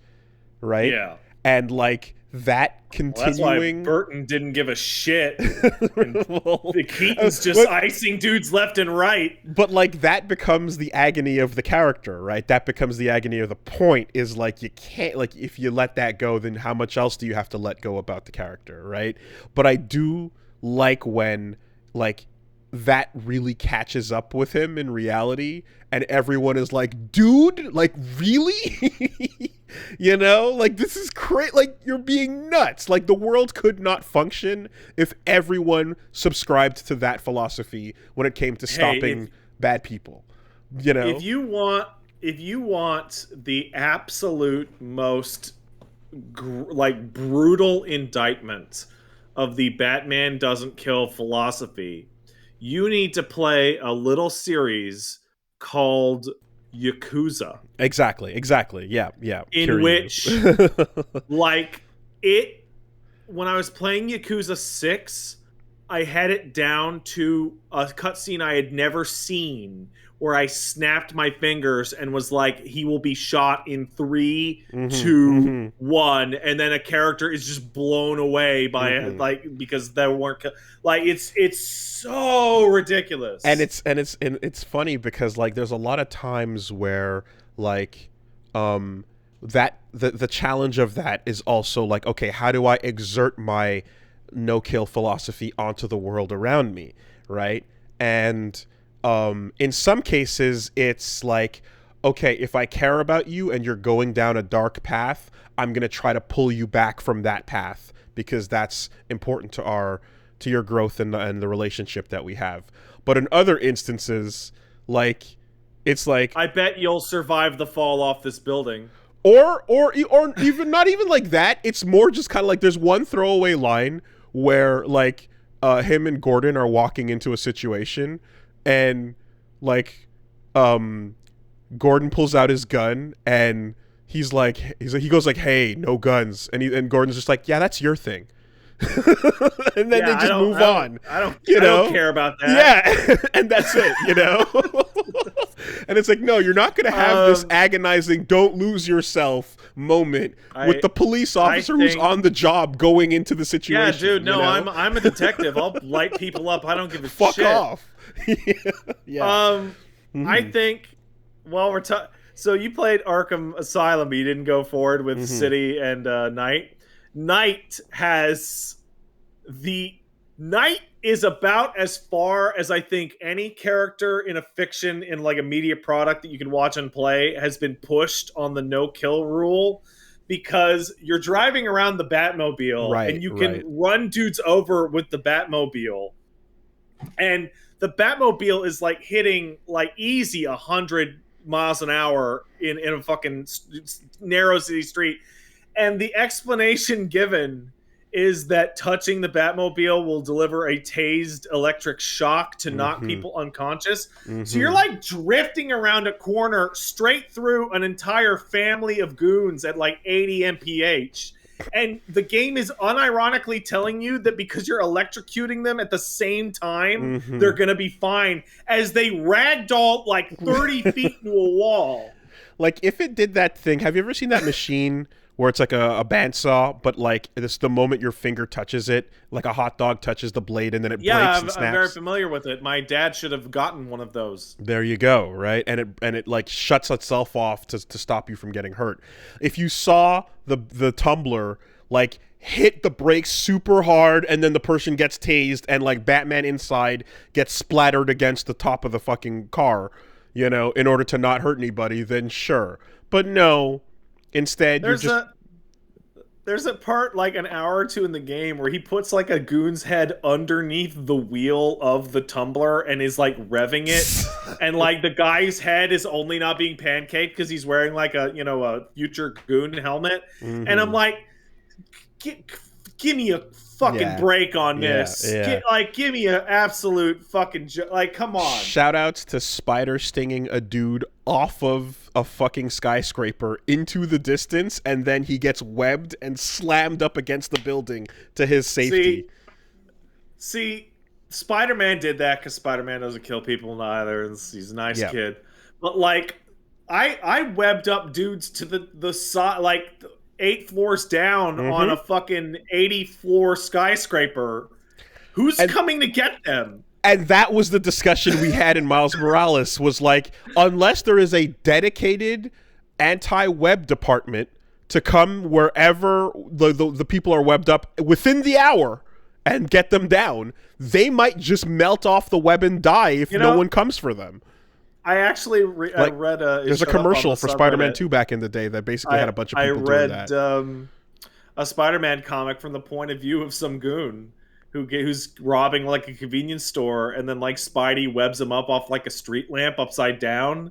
Speaker 1: right?
Speaker 2: Yeah.
Speaker 1: And like that continuing.
Speaker 2: Well, that's why Burton didn't give a shit.
Speaker 1: Well,
Speaker 2: the Keaton's just icing dudes left and right.
Speaker 1: But like that becomes the agony of the character, right? That becomes the agony of the point, is like you can't, like if you let that go, then how much else do you have to let go about the character, right? But I do like when like that really catches up with him in reality, and everyone is like, dude, like really? You know, like this is crazy. Like you're being nuts. Like the world could not function if everyone subscribed to that philosophy when it came to stopping bad people. You know,
Speaker 2: if you want the absolute most like brutal indictment of the Batman doesn't kill philosophy, you need to play a little series called Yakuza.
Speaker 1: Exactly. Yeah.
Speaker 2: In which, like, it when I was playing Yakuza 6, I had it down to a cutscene I had never seen where I snapped my fingers and was like, he will be shot in 3, 2, 1, and then a character is just blown away by it, like, because there weren't like it's so ridiculous.
Speaker 1: And it's funny because like there's a lot of times where like that the challenge of that is also like, okay, how do I exert my no kill philosophy onto the world around me, right? And in some cases it's like, okay, if I care about you and you're going down a dark path, I'm going to try to pull you back from that path because that's important to your growth and the relationship that we have. But in other instances, like, it's like,
Speaker 2: I bet you'll survive the fall off this building.
Speaker 1: Or even not even like that. It's more just kind of like there's one throwaway line where like him and Gordon are walking into a situation and like Gordon pulls out his gun and he goes like, "Hey, no guns." And Gordon's just like, "Yeah, that's your thing." And then they just move on.
Speaker 2: I don't care about that.
Speaker 1: Yeah, and that's it, you know? And it's like, no, you're not going to have this agonizing, don't lose yourself moment with the police officer who's on the job going into the situation.
Speaker 2: Yeah, dude, no, you know? I'm a detective. I'll light people up. I don't give a
Speaker 1: Fuck
Speaker 2: shit.
Speaker 1: off. Yeah.
Speaker 2: I think, well, so you played Arkham Asylum, but you didn't go forward with City and Night. Night is about as far as I think any character in a fiction in like a media product that you can watch and play has been pushed on the no kill rule, because you're driving around the Batmobile and you can run dudes over with the Batmobile, and the Batmobile is like hitting like easy 100 miles an hour in a fucking narrow city street. And the explanation given is that touching the Batmobile will deliver a tased electric shock to knock people unconscious. So you're like drifting around a corner straight through an entire family of goons at like 80 mph. And the game is unironically telling you that because you're electrocuting them at the same time, they're going to be fine, as they ragdoll like 30 feet into a wall.
Speaker 1: Like, if it did that thing, have you ever seen that machine where it's like a bandsaw, but like this, the moment your finger touches it, like a hot dog touches the blade and then it breaks and snaps?
Speaker 2: I'm very familiar with it. My dad should have gotten one of those.
Speaker 1: There you go, right? And it like shuts itself off to stop you from getting hurt. If you saw the tumbler like hit the brakes super hard and then the person gets tased and like Batman inside gets splattered against the top of the fucking car, you know, in order to not hurt anybody, then sure. But no, instead
Speaker 2: there's a part like an hour or two in the game where he puts like a goon's head underneath the wheel of the tumbler and is like revving it. And like the guy's head is only not being pancaked because he's wearing like a future goon helmet. And I'm like, give me a fucking break on this. Give me an absolute fucking like, come on.
Speaker 1: Shout outs to Spider stinging a dude off of a fucking skyscraper into the distance, and then he gets webbed and slammed up against the building to his safety.
Speaker 2: See, Spider-Man did that because Spider-Man doesn't kill people either. He's a nice kid. But like, I webbed up dudes to the side, like 8 floors down on a fucking 80-floor skyscraper. Who's coming to get them?
Speaker 1: And that was the discussion we had in Miles Morales, was like, unless there is a dedicated anti-web department to come wherever the people are webbed up within the hour and get them down, they might just melt off the web and die if no one comes for them.
Speaker 2: I actually read
Speaker 1: there's a commercial for Spider-Man 2 back in the day that basically had a bunch of people doing that.
Speaker 2: I read a Spider-Man comic from the point of view of some goon who's robbing like a convenience store, and then like Spidey webs him up off like a street lamp upside down,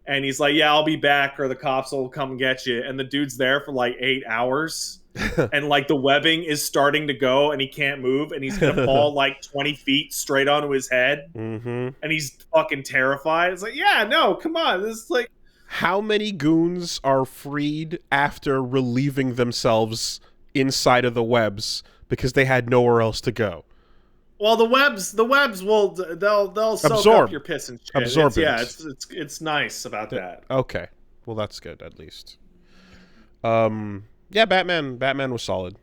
Speaker 2: and he's like, "Yeah, I'll be back, or the cops will come and get you." And the dude's there for like 8 hours, and like the webbing is starting to go, and he can't move, and he's gonna fall like 20 feet straight onto his head, and he's fucking terrified. It's like, yeah, no, come on, this is like.
Speaker 1: How many goons are freed after relieving themselves inside of the webs because they had nowhere else to go.
Speaker 2: Well, the webs will they'll soak
Speaker 1: Absorb.
Speaker 2: up your piss and shit.
Speaker 1: Absorbent.
Speaker 2: It's nice about that.
Speaker 1: Okay, well that's good at least. Yeah, Batman was solid.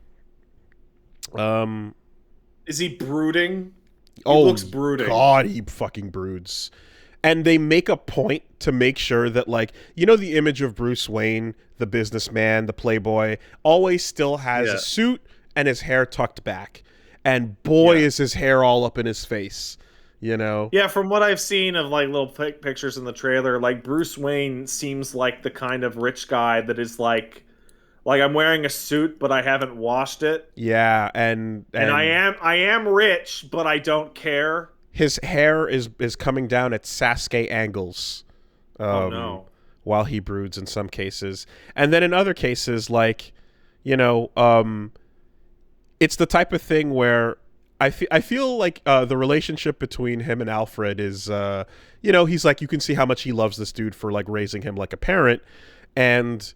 Speaker 2: Is he brooding? He looks brooding.
Speaker 1: God, he fucking broods. And they make a point to make sure that, like, you know, the image of Bruce Wayne, the businessman, the playboy, always still has a suit and his hair tucked back. And boy, is his hair all up in his face, you know?
Speaker 2: Yeah, from what I've seen of, like, little pictures in the trailer, like, Bruce Wayne seems like the kind of rich guy that is like I'm wearing a suit, but I haven't washed it.
Speaker 1: Yeah, and
Speaker 2: I am rich, but I don't care.
Speaker 1: His hair is coming down at Sasuke angles.
Speaker 2: Oh no.
Speaker 1: While he broods in some cases. And then in other cases, like, you know, it's the type of thing where I feel like the relationship between him and Alfred is, you know, he's like, you can see how much he loves this dude for, like, raising him like a parent. And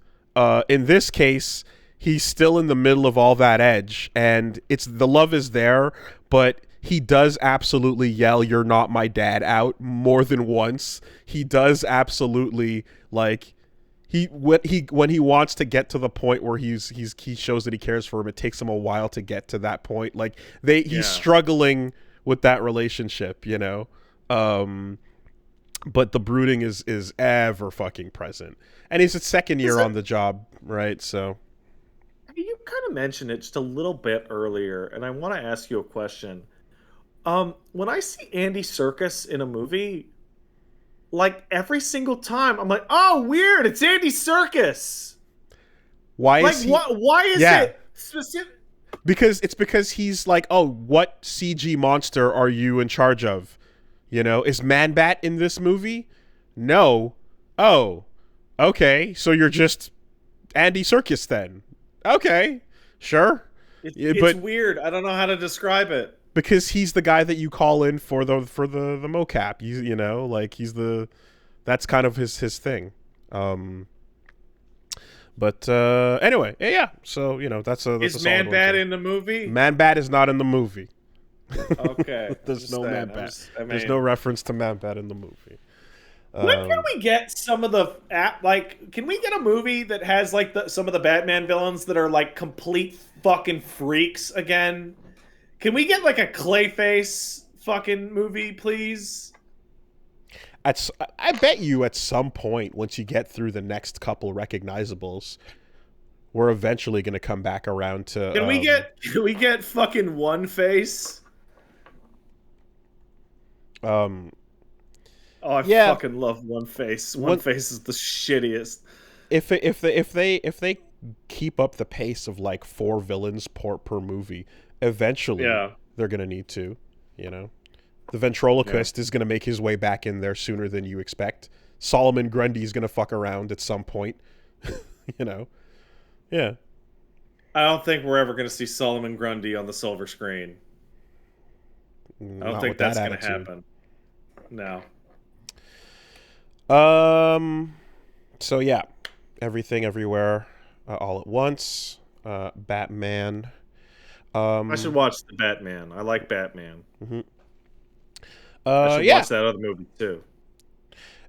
Speaker 1: in this case, he's still in the middle of all that edge. And the love is there, but he does absolutely yell, "You're not my dad," out more than once. He does absolutely, like, when he wants to get to the point where he shows that he cares for him, it takes him a while to get to that point. Like, he's struggling with that relationship, you know. But the brooding is ever fucking present, and he's his second year on the job, right? So
Speaker 2: you kind of mentioned it just a little bit earlier, and I want to ask you a question. When I see Andy Serkis in a movie, like, every single time, I'm like, oh, weird, it's Andy Serkis.
Speaker 1: Why is
Speaker 2: why is it specific?
Speaker 1: Because he's like, oh, what CG monster are you in charge of? You know, is Man-Bat in this movie? No. Oh, okay, so you're just Andy Serkis then. Okay, sure.
Speaker 2: It's weird. I don't know how to describe it.
Speaker 1: Because he's the guy that you call in for the mocap, you know, like that's kind of his thing. But anyway, yeah. So, you know, that's a
Speaker 2: Man-Bat in the movie?
Speaker 1: Man-Bat is not in the movie.
Speaker 2: Okay.
Speaker 1: There's no Man-Bat. There's no reference to Man-Bat in the movie.
Speaker 2: When can we get some of the can we get a movie that has, like, some of the Batman villains that are, like, complete fucking freaks again? Can we get, like, a Clayface fucking movie, please?
Speaker 1: I bet you at some point, once you get through the next couple recognizables, we're eventually going to come back around to...
Speaker 2: Can we get fucking One Face? I fucking love One Face. One Face is the shittiest.
Speaker 1: If they keep up the pace of, like, 4 villains per movie, eventually they're gonna need to, you know. The ventriloquist is gonna make his way back in there sooner than you expect. Solomon Grundy's gonna fuck around at some point. You know. Yeah.
Speaker 2: I don't think we're ever gonna see Solomon Grundy on the silver screen. I don't think that's gonna happen. No.
Speaker 1: So yeah, Everything Everywhere All at Once. Batman.
Speaker 2: I should watch the Batman. I like Batman.
Speaker 1: Mm-hmm.
Speaker 2: I should watch that other movie too.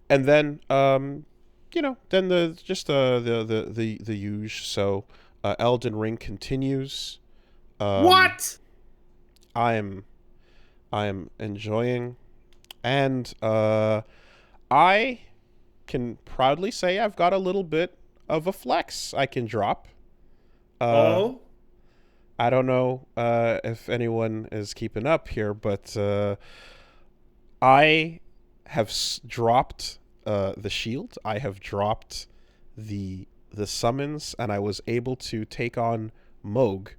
Speaker 1: And then, you know, then the huge. So, Elden Ring continues.
Speaker 2: What?
Speaker 1: I am enjoying, and I can proudly say I've got a little bit of a flex I can drop. I don't know if anyone is keeping up here, but I have dropped the shield. I have dropped the summons, and I was able to take on Moog,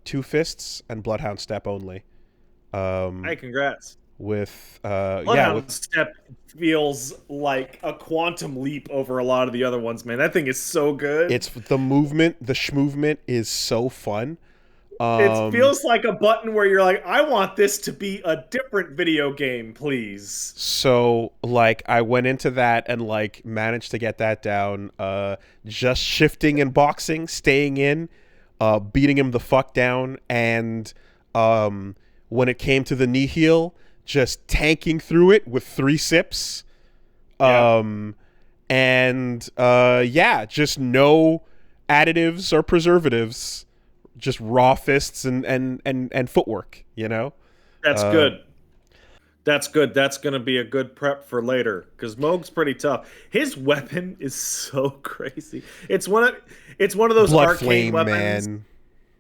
Speaker 1: 2 fists and Bloodhound Step only.
Speaker 2: Hey, congrats.
Speaker 1: With
Speaker 2: Bloodhound Step feels like a quantum leap over a lot of the other ones, man. That thing is so good.
Speaker 1: It's the movement, the schmovement is so fun.
Speaker 2: It feels like a button where you're like, I want this to be a different video game, please.
Speaker 1: So, like, I went into that and, like, managed to get that down. Just shifting and boxing, staying in, beating him the fuck down, and when it came to the knee heel, just tanking through it with 3 sips. And just no additives or preservatives, just raw fists and footwork, you know?
Speaker 2: That's good. That's good. That's going to be a good prep for later, because Moog's pretty tough. His weapon is so crazy. It's one of those
Speaker 1: Blood
Speaker 2: arcane
Speaker 1: flame,
Speaker 2: weapons,
Speaker 1: man.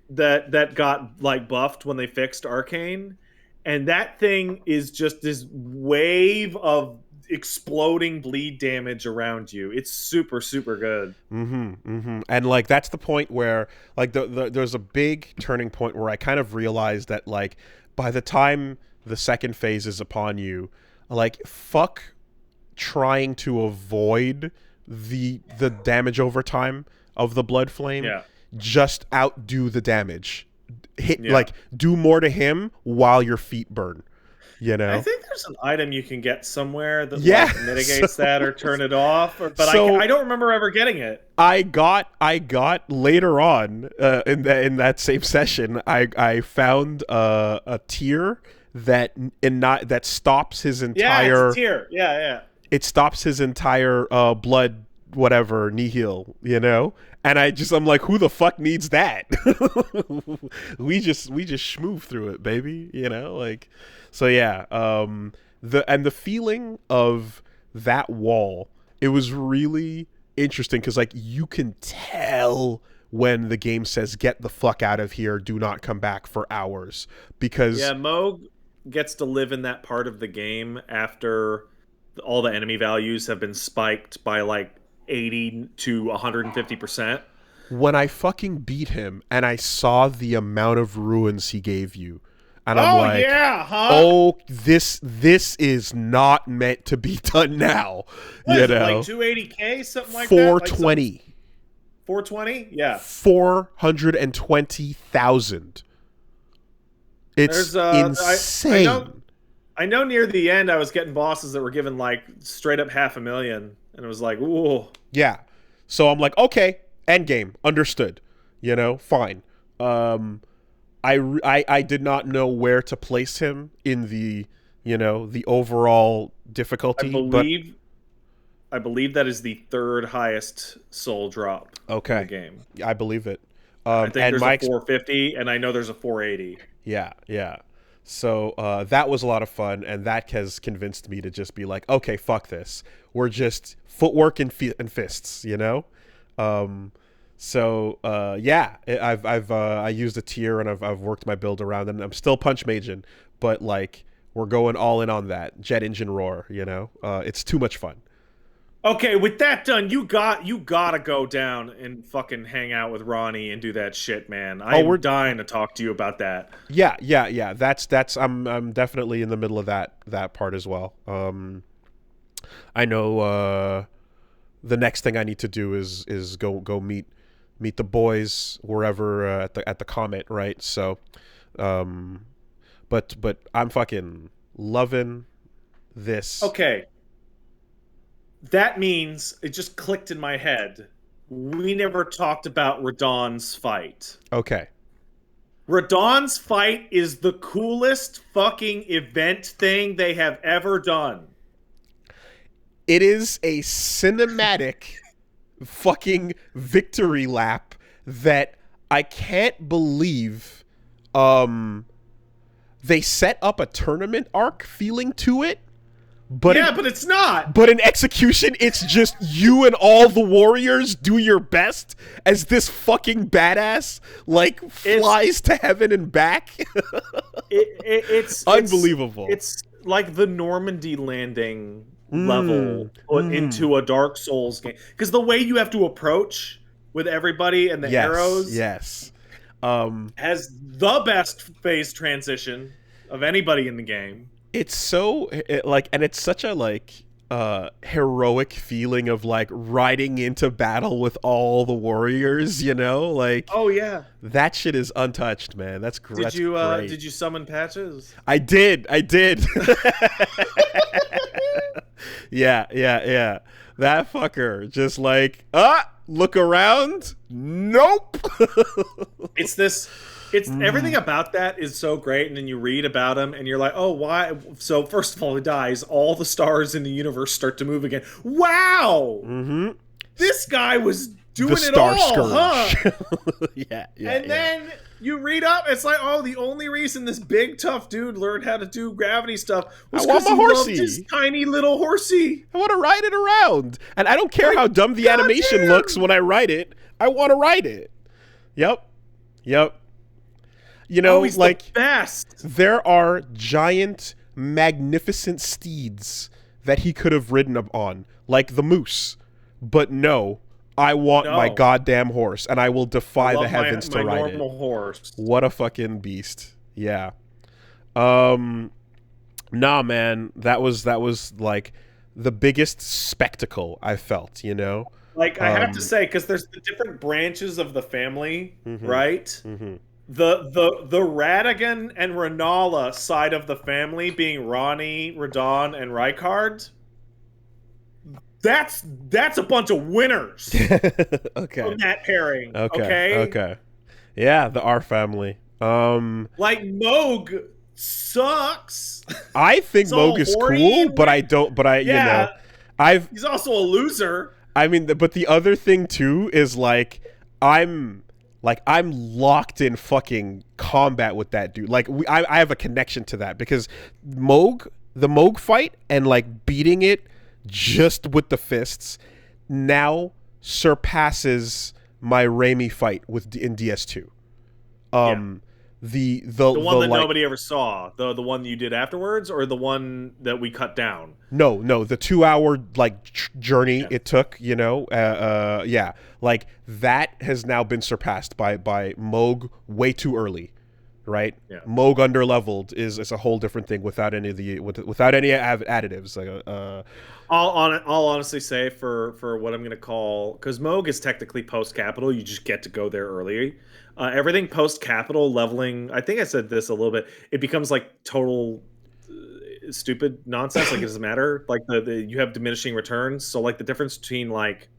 Speaker 2: that got like buffed when they fixed Arcane, and that thing is just this wave of exploding bleed damage around you. It's super, super good.
Speaker 1: And like that's the point where like there's a big turning point where I kind of realized that like by the time the second phase is upon you, like fuck trying to avoid the damage over time of the blood flame. Just outdo the damage. Like do more to him while your feet burn. You know,
Speaker 2: I think there's an item you can get somewhere that like mitigates that or turn it off, but I don't remember ever getting it.
Speaker 1: I got later on in that same session. I found a tier that stops his entire
Speaker 2: tier.
Speaker 1: It stops his entire blood whatever nihil, you know. And I'm like, who the fuck needs that? we just schmooze through it, baby, you know, like. So yeah, the feeling of that wall, it was really interesting because like you can tell when the game says get the fuck out of here, do not come back for hours, because
Speaker 2: Moog gets to live in that part of the game after all the enemy values have been spiked by like 80 to 150%.
Speaker 1: When I fucking beat him and I saw the amount of ruins he gave you. And I'm like, oh, this is not meant to be done now.
Speaker 2: What is it, like 280K, something like
Speaker 1: 420.
Speaker 2: That? 420? Yeah.
Speaker 1: 420,000. It's insane.
Speaker 2: I know near the end I was getting bosses that were given like straight up 500,000, and it was like, ooh.
Speaker 1: Yeah. So I'm like, okay, end game, understood. You know, fine. I did not know where to place him in the, you know, the overall difficulty.
Speaker 2: I believe that is the 3rd highest soul drop in the game.
Speaker 1: I believe it.
Speaker 2: I think there's a 450, and I know there's a 480.
Speaker 1: Yeah. So that was a lot of fun, and that has convinced me to just be like, okay, fuck this. We're just footwork and fists, you know? I used a tier and I've worked my build around, and I'm still punch maging, but like we're going all in on that jet engine roar, you know. It's too much fun.
Speaker 2: Okay, with that done, you gotta go down and fucking hang out with Ronnie and do that shit, man. We're dying to talk to you about that.
Speaker 1: Yeah. That's I'm definitely in the middle of that part as well. I know the next thing I need to do is go meet the boys wherever at the Comet, right? So, but I'm fucking loving this.
Speaker 2: Okay, that means it just clicked in my head. We never talked about Radahn's fight.
Speaker 1: Okay.
Speaker 2: Radahn's fight is the coolest fucking event thing they have ever done.
Speaker 1: It is a cinematic fucking victory lap that I can't believe they set up a tournament arc feeling to it. But
Speaker 2: but it's not.
Speaker 1: But in execution, it's just you and all the warriors do your best as this fucking badass like flies to heaven and back.
Speaker 2: It's
Speaker 1: unbelievable.
Speaker 2: It's like the Normandy landing level put into a Dark Souls game, because the way you have to approach with everybody and the arrows has the best phase transition of anybody in the game.
Speaker 1: It's so and it's such a heroic feeling of like riding into battle with all the warriors, you know, like,
Speaker 2: oh yeah,
Speaker 1: that shit is untouched, man. That's great.
Speaker 2: Did you summon Patches?
Speaker 1: I did yeah, that fucker just like Look around. Nope.
Speaker 2: It's everything about that is so great, and then you read about him, and you're like, oh, why? So first of all, he dies. All the stars in the universe start to move again. Wow!
Speaker 1: Mm-hmm.
Speaker 2: This guy was doing
Speaker 1: The
Speaker 2: it
Speaker 1: Star
Speaker 2: all,
Speaker 1: Scourge.
Speaker 2: huh?
Speaker 1: Yeah.
Speaker 2: And then you read up, it's like, oh, the only reason this big tough dude learned how to do gravity stuff was because he loved his tiny little horsey.
Speaker 1: I want to ride it around, and I don't care how dumb the animation looks when I ride it. I want to ride it. Yep. You know,
Speaker 2: he's
Speaker 1: like
Speaker 2: the best.
Speaker 1: There are giant, magnificent steeds that he could have ridden on, like the moose. But no, I want my goddamn horse, and I will defy the heavens to ride it.
Speaker 2: My normal horse.
Speaker 1: What a fucking beast! Yeah. Nah, man, that was like the biggest spectacle I felt. You know.
Speaker 2: Like, I have to say, because there's the different branches of the family, right? Mm-hmm. The Radigan and Renala side of the family being Ronnie, Radon, and Rykard, that's a bunch of winners.
Speaker 1: Okay.
Speaker 2: From that pairing.
Speaker 1: Okay. Yeah, the R family.
Speaker 2: Like, Moog sucks.
Speaker 1: I think Moog is cool, but I don't. You know,
Speaker 2: he's also a loser.
Speaker 1: I mean, but the other thing too is like I'm locked in fucking combat with that dude. Like I have a connection to that because the Moog fight and like beating it just with the fists now surpasses my Raimi fight in DS2. The
Speaker 2: one that nobody ever saw, the one you did afterwards, or the one that we cut down?
Speaker 1: No, the 2-hour like journey it took, you know, like that has now been surpassed by Moog way too early, right? Yeah. Moog underleveled is a whole different thing without any additives. Like
Speaker 2: I'll honestly say for what I'm gonna call, because Moog is technically post capital, you just get to go there early. Everything post capital leveling, I think I said this a little bit, it becomes like total stupid nonsense. Like, it doesn't matter. Like you have diminishing returns. So like the difference between like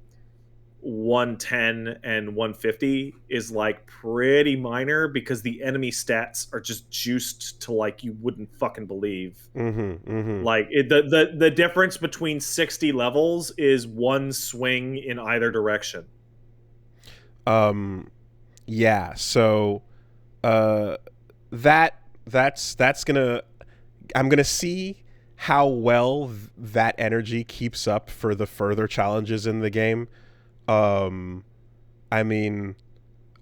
Speaker 2: 110 and 150 is like pretty minor because the enemy stats are just juiced to like you wouldn't fucking believe. Like the difference between 60 levels is one swing in either direction.
Speaker 1: Yeah, so that's gonna, I'm gonna see how well that energy keeps up for the further challenges in the game. I mean,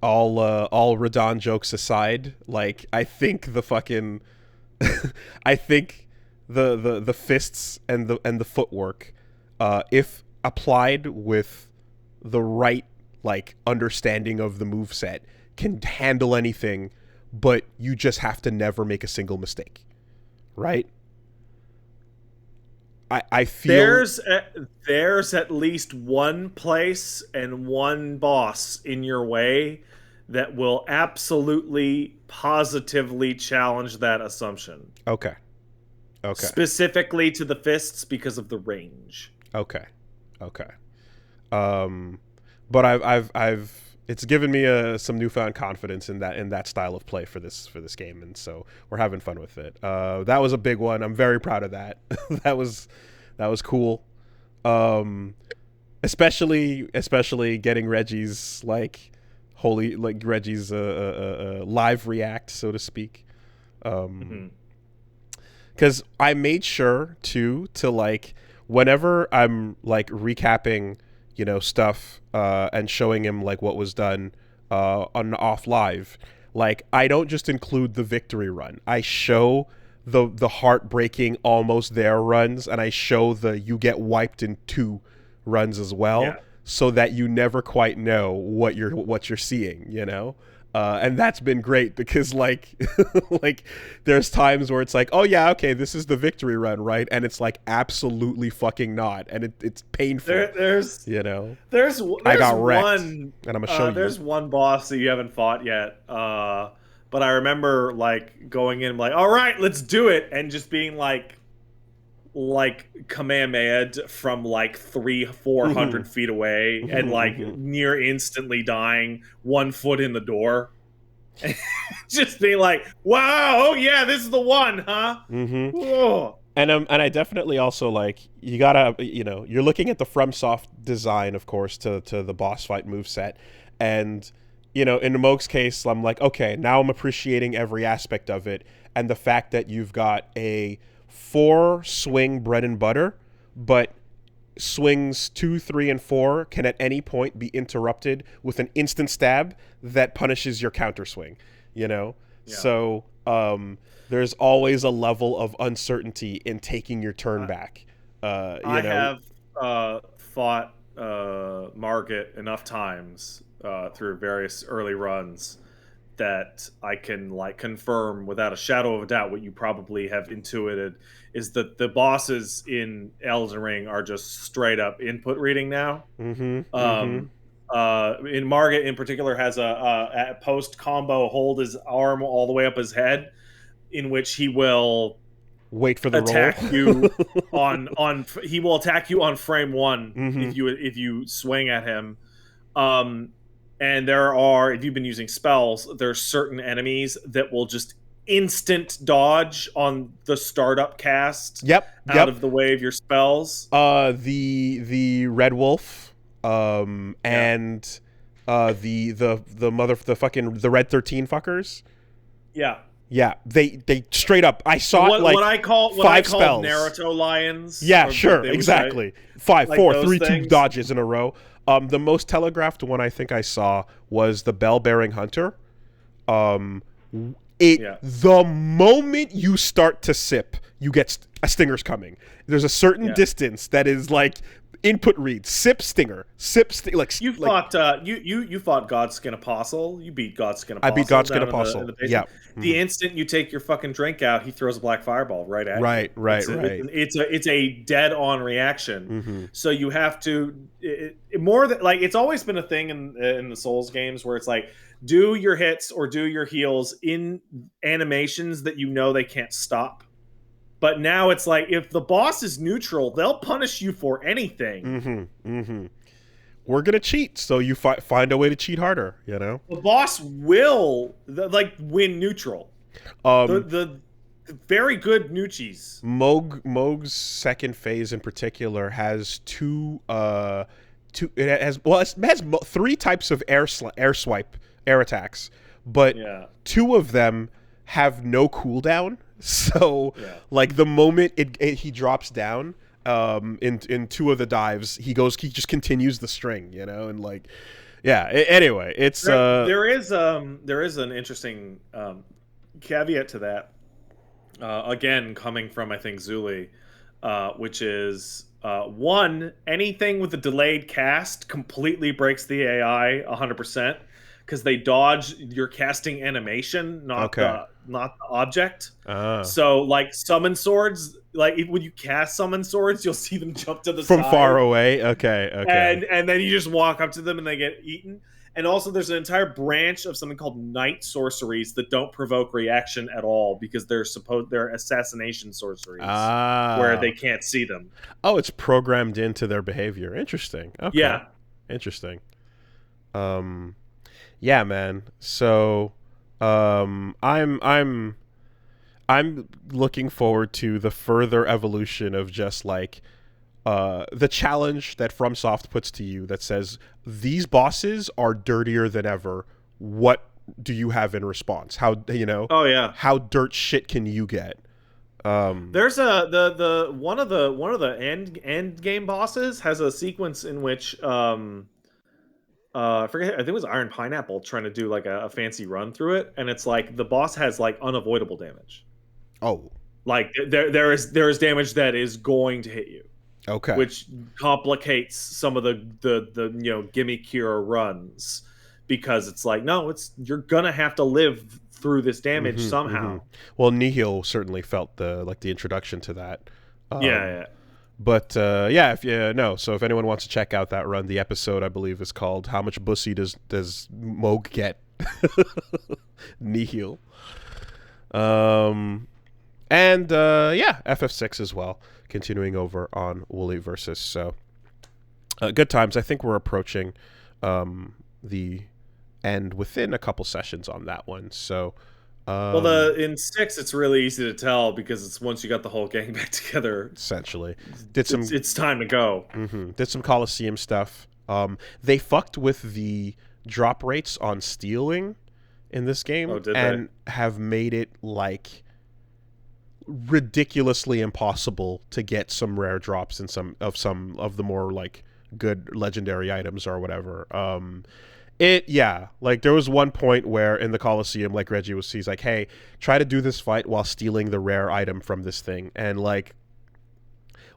Speaker 1: all Radon jokes aside, like I think the fucking I think the fists and the footwork, if applied with the right like understanding of the moveset, can handle anything, but you just have to never make a single mistake, right? I feel
Speaker 2: there's at least one place and one boss in your way that will absolutely positively challenge that assumption.
Speaker 1: Okay.
Speaker 2: Specifically to the fists because of the range.
Speaker 1: Okay. But I've it's given me some newfound confidence in that style of play for this game, and so we're having fun with it. That was a big one. I'm very proud of that. that was cool. Especially getting Reggie's Reggie's live react, so to speak. Because I made sure to like whenever I'm like recapping, you know, stuff and showing him like what was done on off live, like I don't just include the victory run. I show the heartbreaking almost there runs, and I show the you get wiped in 2 runs as well, so that you never quite know what you're seeing, you know. And that's been great because like like there's times where it's like, oh yeah, okay, this is the victory run, right? And it's like absolutely fucking not, and it's painful. There's I got wrecked, and I'm gonna show you.
Speaker 2: There's one boss that you haven't fought yet, but I remember like going in like, all right, let's do it, and just being like, like Kamehameha from like 300-400 feet away and like near instantly dying, 1 foot in the door. Just being like, wow, oh yeah, this is the one, huh? Whoa.
Speaker 1: And I definitely also like, you gotta, you're looking at the FromSoft design, of course, to the boss fight moveset, and in Moog's case, I'm like, okay, now I'm appreciating every aspect of it, and the fact that you've got a 4 swing bread and butter, but swings 2, 3, and 4 can at any point be interrupted with an instant stab that punishes your counter swing. So there's always a level of uncertainty in taking your turn back.
Speaker 2: I have fought Margit enough times through various early runs that I can like confirm without a shadow of a doubt what you probably have intuited is that the bosses in Elden Ring are just straight up input reading now. In Margit in particular has a post combo hold his arm all the way up his head, in which he will
Speaker 1: wait for the
Speaker 2: attack
Speaker 1: roll.
Speaker 2: You he will attack you on frame 1 if you swing at him. And there are, if you've been using spells, there are certain enemies that will just instant dodge on the startup cast. Out of the way of your spells.
Speaker 1: The Red Wolf, and the Red 13 fuckers. Yeah, they straight up. I saw
Speaker 2: what I call
Speaker 1: 5 spells.
Speaker 2: Naruto lions.
Speaker 1: Yeah, sure, exactly. 5,
Speaker 2: like
Speaker 1: 4, 3,
Speaker 2: things.
Speaker 1: 2 dodges in a row. The most telegraphed one I think I saw was the Bell-Bearing Hunter. The moment you start to sip, you get a stinger's coming. There's a certain distance that is like input read, sip stinger,
Speaker 2: you fought Godskin Apostle. You beat Godskin Apostle.
Speaker 1: I beat Godskin Apostle.
Speaker 2: The instant you take your fucking drink out, he throws a black fireball right at you.
Speaker 1: Right.
Speaker 2: It's a dead on reaction. So you have to more than like, it's always been a thing in the Souls games where it's like, do your hits or do your heals in animations that they can't stop. But now it's like, if the boss is neutral, they'll punish you for anything.
Speaker 1: We're gonna cheat, so you find a way to cheat harder. The
Speaker 2: boss will win neutral. The very good Nuchis.
Speaker 1: Moog's second phase in particular has it has 3 types of air attacks, but 2 of them have no cooldown. So like the moment he drops down in 2 of the dives, he just continues the string, and like anyway, it's
Speaker 2: there is an interesting caveat to that, again coming from I think Zuli, which is one, anything with a delayed cast completely breaks the AI 100%, because they dodge your casting animation, not the object. So like summon swords, like when you cast summon swords, you'll see them jump to the
Speaker 1: from
Speaker 2: side.
Speaker 1: far away. Okay.
Speaker 2: And then you just walk up to them and they get eaten. And also there's an entire branch of something called night sorceries that don't provoke reaction at all, because they're assassination sorceries where they can't see them.
Speaker 1: Oh, it's programmed into their behavior. Interesting. Okay.
Speaker 2: Yeah.
Speaker 1: Interesting. Yeah, man. So, I'm looking forward to the further evolution of just like the challenge that FromSoft puts to you that says these bosses are dirtier than ever. What do you have in response? How how dirt shit can you get?
Speaker 2: There's the one of the end game bosses has a sequence in which I forget, I think it was Iron Pineapple trying to do like a fancy run through it, and it's like the boss has like unavoidable damage.
Speaker 1: Oh,
Speaker 2: like there is damage that is going to hit you.
Speaker 1: Okay,
Speaker 2: which complicates some of the gimme cure runs, because it's like, no, you're gonna have to live through this damage somehow.
Speaker 1: Well, Nihil certainly felt the introduction to that. But so if anyone wants to check out that run, the episode I believe is called "How Much Bussy Does Moog Get?" Nihil. And yeah, FF6 as well, continuing over on Wooly versus. So good times. I think we're approaching the end within a couple sessions on that one. So
Speaker 2: Well, in 6, it's really easy to tell because it's once you got the whole gang back together.
Speaker 1: essentially,
Speaker 2: It's time to go.
Speaker 1: did some Coliseum stuff. They fucked with the drop rates on stealing in this game, and have made it like ridiculously impossible to get some rare drops in some of the more like good legendary items or whatever. Like there was one point where in the Coliseum, like Reggie was, he's like, hey, try to do this fight while stealing the rare item from this thing, and like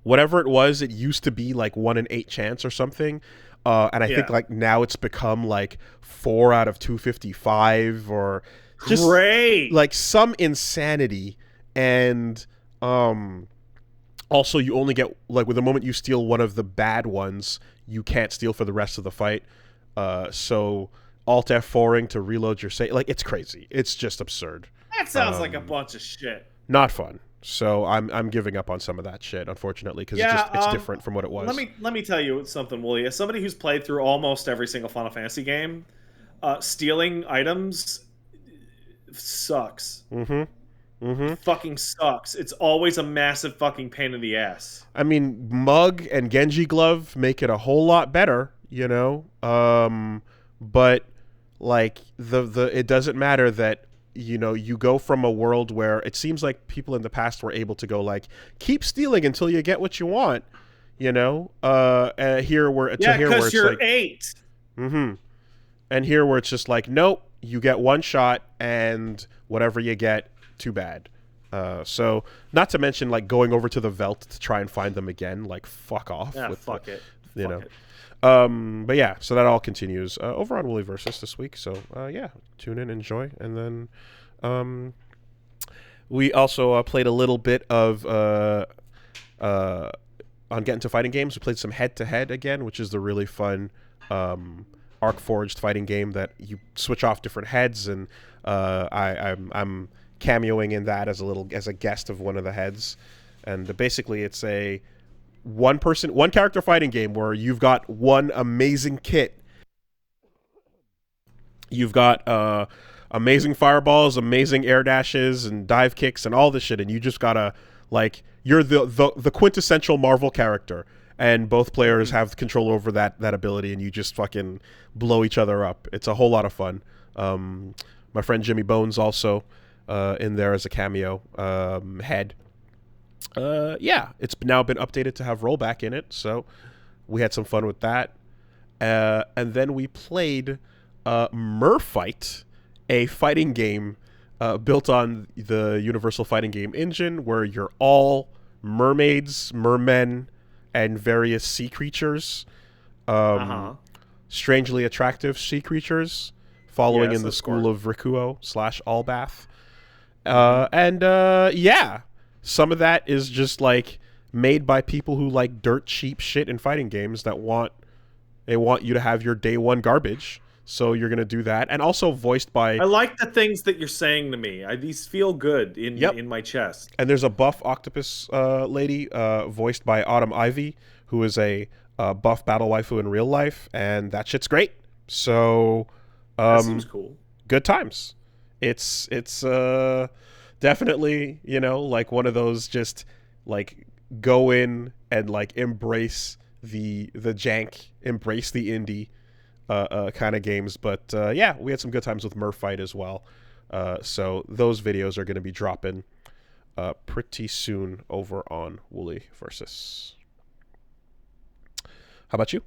Speaker 1: whatever it was, it used to be like 1 in 8 chance or something. And I think like now it's become like 4 out of 255 or just
Speaker 2: great,
Speaker 1: like some insanity. And also you only get like with the moment you steal one of the bad ones, you can't steal for the rest of the fight. So Alt F4ing to reload your save, like it's crazy. It's just absurd.
Speaker 2: That sounds like a bunch of shit.
Speaker 1: Not fun. So I'm giving up on some of that shit, unfortunately, because it's different from what it was.
Speaker 2: Let me tell you something, Wooly. As somebody who's played through almost every single Final Fantasy game, stealing items sucks. Fucking sucks. It's always a massive fucking pain in the ass.
Speaker 1: I mean, Mug and Genji Glove make it a whole lot better, you know. But like it doesn't matter that, you know, you go from a world where it seems like people in the past were able to go like, keep stealing until you get what you want, you know. Here where
Speaker 2: because you're like, 8.
Speaker 1: And here where it's just like, nope, you get one shot and whatever you get, too bad. So not to mention like going over to the Veld to try and find them again, like fuck off.
Speaker 2: Yeah, fuck it.
Speaker 1: You know. But yeah, so that all continues over on Wooly Versus this week. So yeah, tune in, enjoy, and then we also played a little bit of on Getting to Fighting Games. We played some Head to Head again, which is the really fun Arc Forged fighting game that you switch off different heads, and I'm cameoing in that as a guest of one of the heads, and basically it's a one character fighting game where you've got one amazing kit. You've got amazing fireballs, amazing air dashes and dive kicks and all this shit, and you just gotta like, you're the quintessential Marvel character, and both players have control over that ability, and you just fucking blow each other up. It's a whole lot of fun. My friend Jimmy Bones also in there as a cameo head. Yeah, it's now been updated to have rollback in it, so we had some fun with that. And then we played Merfight, a fighting game built on the Universal Fighting Game engine, where you're all mermaids, mermen, and various sea creatures. Strangely attractive sea creatures, following in the school of Rikuo / Albath. Yeah, some of that is just like made by people who like dirt cheap shit in fighting games that want you to have your day one garbage. So you're gonna do that, and also voiced by.
Speaker 2: I like the things that you're saying to me. These feel good in my chest.
Speaker 1: And there's a buff octopus lady voiced by Autumn Ivy, who is a buff battle waifu in real life, and that shit's great. So
Speaker 2: that seems cool.
Speaker 1: Good times. It's definitely, you know, like one of those just like go in and like embrace the jank, embrace the indie kind of games. But yeah, we had some good times with Merfight as well. So those videos are going to be dropping pretty soon over on Wooly Versus. How about you?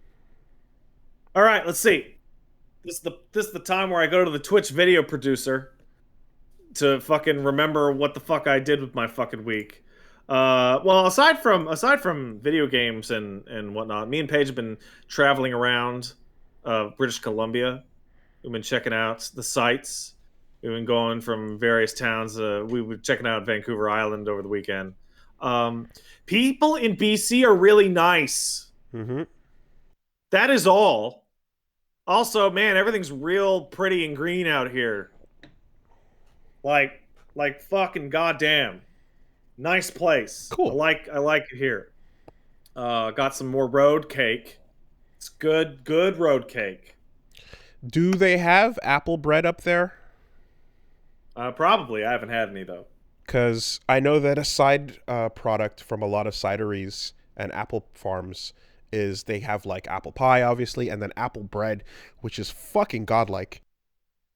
Speaker 2: All right, let's see. This is the time where I go to the Twitch video producer to fucking remember what the fuck I did with my fucking week. Well, aside from video games and whatnot, me and Paige have been traveling around British Columbia. We've been checking out the sites. We've been going from various towns. We were checking out Vancouver Island over the weekend. People in BC are really nice. That is all. Also, man, everything's real pretty and green out here. Like fucking goddamn. Nice place.
Speaker 1: Cool.
Speaker 2: I like it here. Got some more road cake. It's good road cake.
Speaker 1: Do they have apple bread up there?
Speaker 2: Probably. I haven't had any though.
Speaker 1: Because I know that a side product from a lot of cideries and apple farms is they have like apple pie, obviously, and then apple bread, which is fucking godlike.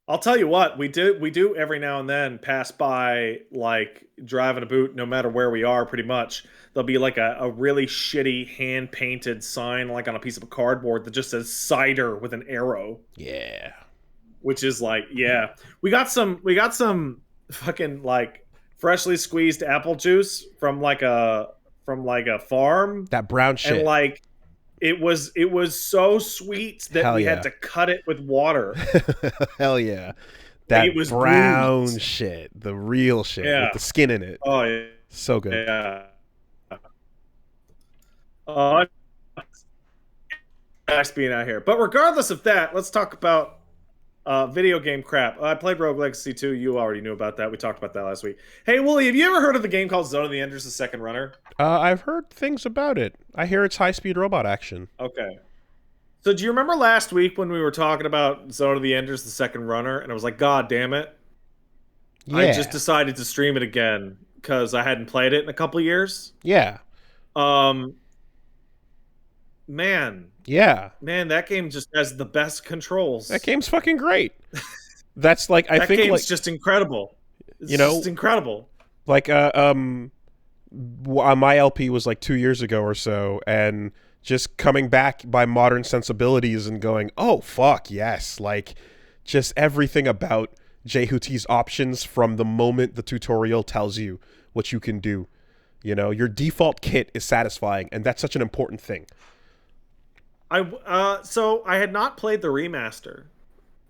Speaker 2: I'll tell you what, we do every now and then pass by, like, driving a boot no matter where we are, pretty much. There'll be like a really shitty hand painted sign like on a piece of cardboard that just says cider with an arrow.
Speaker 1: Yeah.
Speaker 2: Which is like, yeah. We got some fucking like freshly squeezed apple juice from like a farm.
Speaker 1: That brown
Speaker 2: And
Speaker 1: shit.
Speaker 2: like it was so sweet that
Speaker 1: Hell
Speaker 2: we
Speaker 1: yeah.
Speaker 2: had to cut it with water.
Speaker 1: Hell yeah.
Speaker 2: Like
Speaker 1: That
Speaker 2: it was
Speaker 1: brown
Speaker 2: bruised.
Speaker 1: shit. The real shit
Speaker 2: Yeah.
Speaker 1: with the skin in it.
Speaker 2: Oh yeah.
Speaker 1: So good.
Speaker 2: Yeah. Uh, nice being out here. But regardless of that, let's talk about video game crap. I played Rogue Legacy 2. You already knew about that. We talked about that last week. Hey, Wooly, have you ever heard of the game called Zone of the Enders: The Second Runner?
Speaker 1: I've heard things about it. I hear it's high-speed robot action.
Speaker 2: Okay. So do you remember last week when we were talking about Zone of the Enders: The Second Runner, and I was like, God damn it!
Speaker 1: Yeah.
Speaker 2: I just decided to stream it again because I hadn't played it in a couple years.
Speaker 1: Yeah.
Speaker 2: Man,
Speaker 1: Yeah.
Speaker 2: that game just has the best controls.
Speaker 1: That game's fucking great. That's like I
Speaker 2: that
Speaker 1: think
Speaker 2: game's
Speaker 1: like
Speaker 2: just incredible. It's
Speaker 1: you know,
Speaker 2: just incredible.
Speaker 1: like my LP was like 2 years ago or so, and just coming back by modern sensibilities and going, oh fuck yes, like just everything about Jehuti's options from the moment the tutorial tells you what you can do. You know, your default kit is satisfying, and that's such an important thing.
Speaker 2: So I had not played the remaster,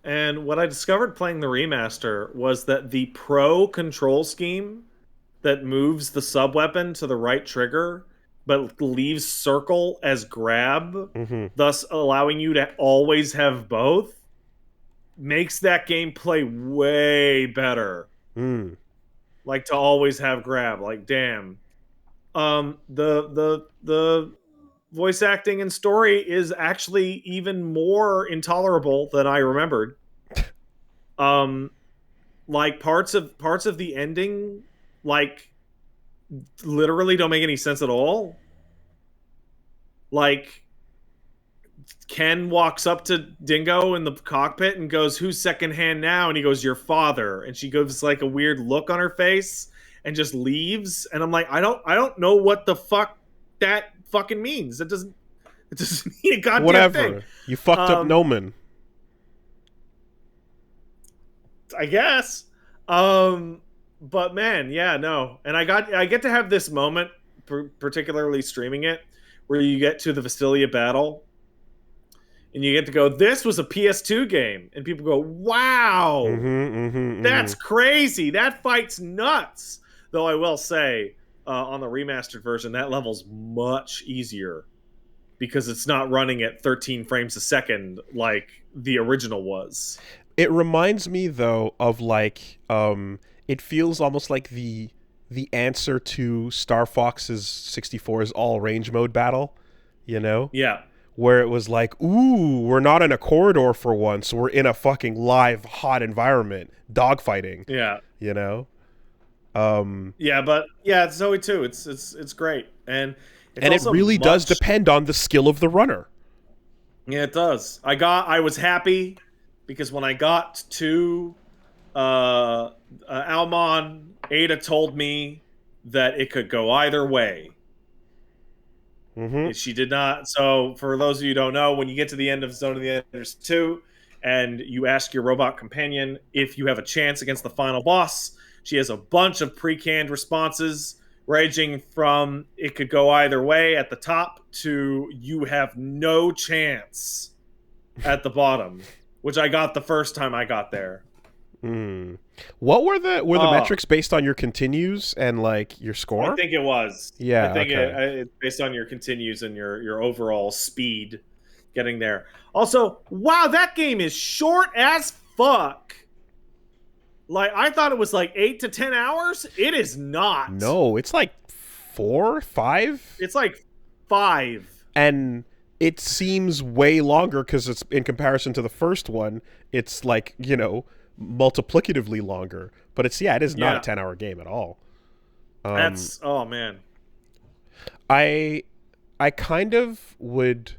Speaker 2: and what I discovered playing the remaster was that the pro control scheme that moves the sub weapon to the right trigger but leaves circle as grab,
Speaker 1: Mm-hmm.
Speaker 2: thus allowing you to always have both, makes that game play way better. Like to always have grab. Like damn. The voice acting and story is actually even more intolerable than I remembered. Like parts of the ending, like literally don't make any sense at all. Like Ken walks up to Dingo in the cockpit and goes, "Who's second hand now?" And he goes, "Your father." And she gives like a weird look on her face and just leaves. And I'm like, I don't know what the fuck that fucking means. It doesn't mean a goddamn
Speaker 1: Whatever.
Speaker 2: thing.
Speaker 1: You fucked up Noman.
Speaker 2: I guess. But man, yeah, no. And I get to have this moment, particularly streaming it, where you get to the Vestilia battle and you get to go, this was a PS2 game. And people go, wow, that's crazy. That fight's nuts. Though I will say, on the remastered version, that level's much easier because it's not running at 13 frames a second like the original was.
Speaker 1: It reminds me though of like it feels almost like the answer to Star Fox's 64's all range mode battle, you know?
Speaker 2: Yeah.
Speaker 1: Where it was like, ooh, we're not in a corridor for once, we're in a fucking live hot environment, dogfighting.
Speaker 2: Yeah.
Speaker 1: You know?
Speaker 2: Yeah, but yeah, Zoe too. It's great. And
Speaker 1: it really does depend on the skill of the runner.
Speaker 2: Yeah, it does. I was happy because when I got to Almon, Ada told me that it could go either way. She did not. So, for those of you who don't know, when you get to the end of Zone of the Enders 2 and you ask your robot companion if you have a chance against the final boss, she has a bunch of pre-canned responses ranging from it could go either way at the top to you have no chance at the bottom, which I got the first time I got there.
Speaker 1: What were the metrics based on your continues and like your score?
Speaker 2: I think it was.
Speaker 1: Yeah,
Speaker 2: I think
Speaker 1: okay.
Speaker 2: it's based on your continues and your overall speed getting there. Also, wow, that game is short as fuck. Like, I thought it was like 8 to 10 hours. It is not.
Speaker 1: No, it's like 4, 5,
Speaker 2: It's like 5.
Speaker 1: and it seems way longer because it's in comparison to the first one. It's like, multiplicatively longer. But it is not a 10-hour game at all.
Speaker 2: That's oh man.
Speaker 1: I kind of would.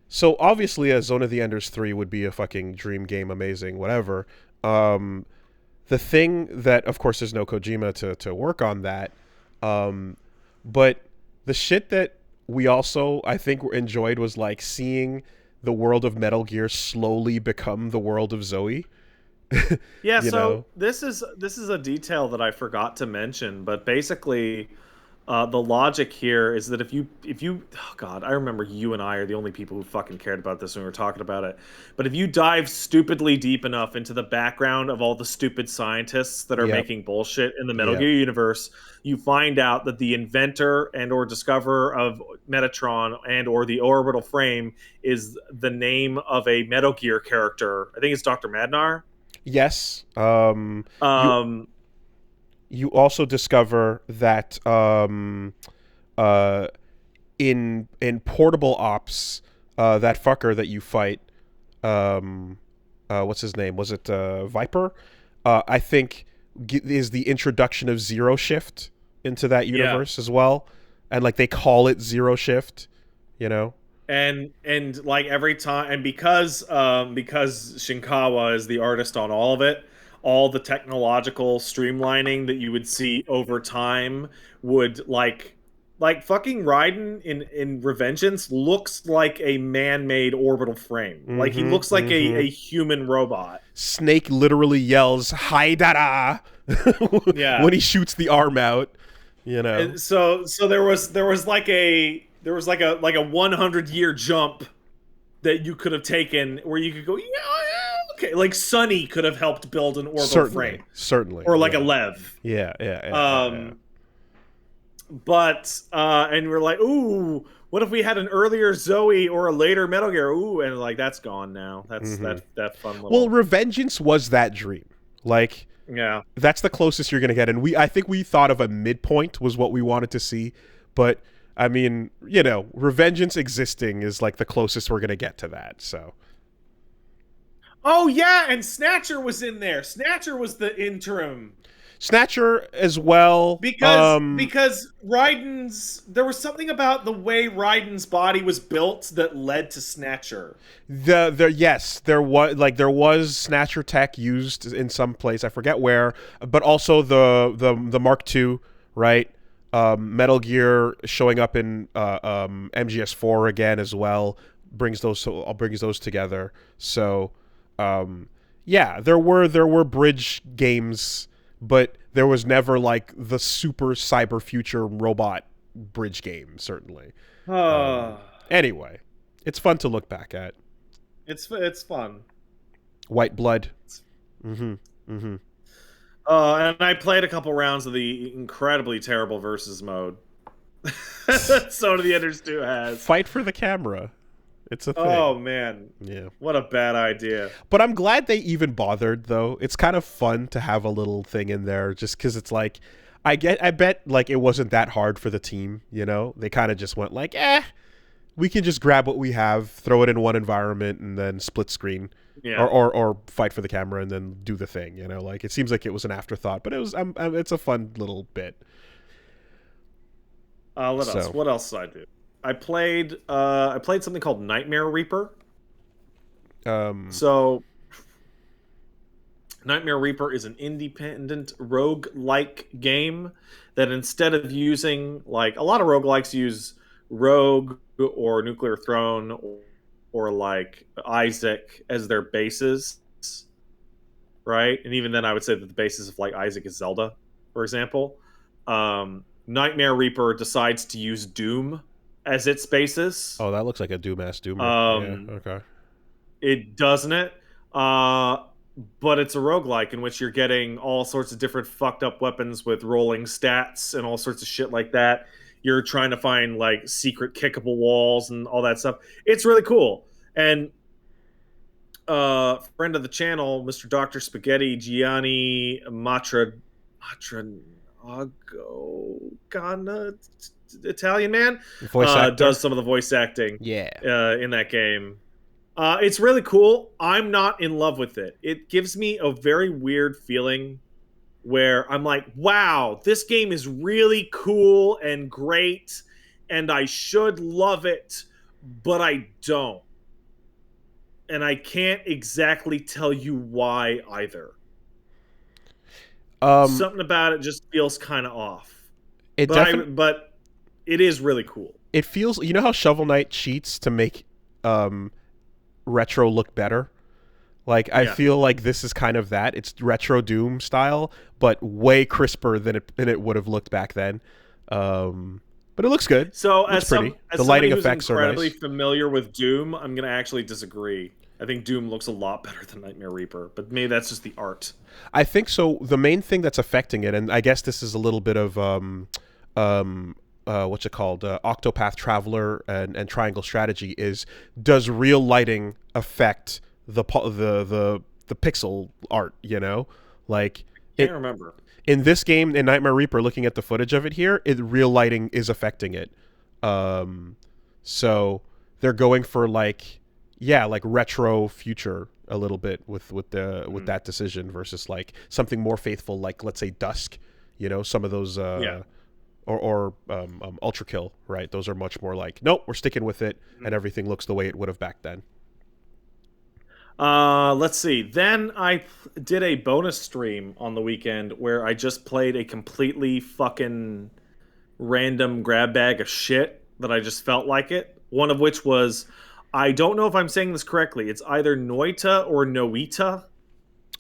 Speaker 1: So obviously, a Zone of the Enders 3 would be a fucking dream game, amazing, whatever. The thing that, of course, there's no Kojima to work on that. But the shit that we also, I think, enjoyed was like seeing the world of Metal Gear slowly become the world of Zoe.
Speaker 2: Yeah, so this is a detail that I forgot to mention, but basically the logic here is that if you oh god, I remember you and I are the only people who fucking cared about this when we were talking about it. But if you dive stupidly deep enough into the background of all the stupid scientists that are making bullshit in the Metal Gear universe, you find out that the inventor and or discoverer of Metatron and or the orbital frame is the name of a Metal Gear character. I think it's Dr. Madnar.
Speaker 1: Yes. You also discover that in Portable Ops, that fucker that you fight, what's his name? Was it Viper? I think is the introduction of Zero Shift into that universe as well, and like they call it Zero Shift,
Speaker 2: And like every time, and because Shinkawa is the artist on all of it, all the technological streamlining that you would see over time would like fucking Raiden in Revengeance looks like a man-made orbital frame. Like he looks like a human robot.
Speaker 1: Snake literally yells "Haidara" when he shoots the arm out.
Speaker 2: And so there was like a 100-year jump that you could have taken where you could go, okay, like Sunny could have helped build an orbital frame.
Speaker 1: Certainly.
Speaker 2: Or like a Lev.
Speaker 1: Yeah.
Speaker 2: But and we're like, ooh, what if we had an earlier Zoe or a later Metal Gear? Ooh, and like that's gone now. That's that fun little.
Speaker 1: Well, Revengeance was that dream. Like,
Speaker 2: yeah,
Speaker 1: that's the closest you're gonna get, and I think we thought of a midpoint was what we wanted to see, but I mean, Revengeance existing is like the closest we're gonna get to that. So.
Speaker 2: Oh yeah, and Snatcher was in there. Snatcher was the interim.
Speaker 1: Snatcher as well,
Speaker 2: because Raiden's, there was something about the way Raiden's body was built that led to Snatcher.
Speaker 1: There was Snatcher tech used in some place, I forget where, but also the Mark II, right? Metal Gear showing up in MGS4 again as well brings those together. So there were bridge games, but there was never like the super cyber future robot bridge game, certainly. Anyway, it's fun to look back at.
Speaker 2: It's fun.
Speaker 1: White Blood.
Speaker 2: And I played a couple rounds of the incredibly terrible versus mode. Zone of the Enders 2 has.
Speaker 1: Fight for the camera. It's a thing.
Speaker 2: Oh, man.
Speaker 1: Yeah.
Speaker 2: What a bad idea.
Speaker 1: But I'm glad they even bothered, though. It's kind of fun to have a little thing in there just because it's like, I bet like it wasn't that hard for the team, They kind of just went like, we can just grab what we have, throw it in one environment, and then split screen.
Speaker 2: Yeah.
Speaker 1: Or fight for the camera and then do the thing, Like, it seems like it was an afterthought, but it was it's a fun little bit.
Speaker 2: What else did I do? I played something called Nightmare Reaper. So Nightmare Reaper is an independent rogue-like game that instead of using, like, a lot of roguelikes use Rogue or Nuclear Throne or like Isaac as their bases, right? And even then I would say that the basis of like Isaac is Zelda, for example. Nightmare Reaper decides to use Doom as its basis.
Speaker 1: Oh, that looks like a Doom-ass Doomer. Yeah, okay.
Speaker 2: It doesn't it? But it's a roguelike in which you're getting all sorts of different fucked up weapons with rolling stats and all sorts of shit like that. You're trying to find like secret kickable walls and all that stuff. It's really cool. And friend of the channel, Mr. Dr. Spaghetti, Gianni Ghana, Italian man,
Speaker 1: Voice actor.
Speaker 2: does some of the voice acting
Speaker 1: Yeah.
Speaker 2: in that game. It's really cool. I'm not in love with it. It gives me a very weird feeling where I'm like, wow, this game is really cool and great, and I should love it, but I don't. And I can't exactly tell you why either. Something about it just feels kind of off. But it is really cool.
Speaker 1: It feels, you know how Shovel Knight cheats to make retro look better? Like, I feel like this is kind of that. It's retro Doom style, but way crisper than it would have looked back then. But it looks good.
Speaker 2: So
Speaker 1: as
Speaker 2: the
Speaker 1: lighting effects are
Speaker 2: incredibly
Speaker 1: nice.
Speaker 2: familiar with Doom, I'm going to actually disagree. I think Doom looks a lot better than Nightmare Reaper, but maybe that's just the art.
Speaker 1: I think so. The main thing that's affecting it, and I guess this is a little bit of what's it called, Octopath Traveler and Triangle Strategy, is does real lighting affect the pixel art? You know, like
Speaker 2: I can't remember.
Speaker 1: In this game, in Nightmare Reaper, looking at the footage of it here, real lighting is affecting it. So they're going for like retro future a little bit with that decision versus like something more faithful, like let's say Dusk, you know, some of those or Ultra Kill, right? Those are much more like, nope, we're sticking with it, and everything looks the way it would have back then.
Speaker 2: Let's see. Then I did a bonus stream on the weekend where I just played a completely fucking random grab bag of shit that I just felt like it. One of which was, I don't know if I'm saying this correctly. It's either Noita or Noita.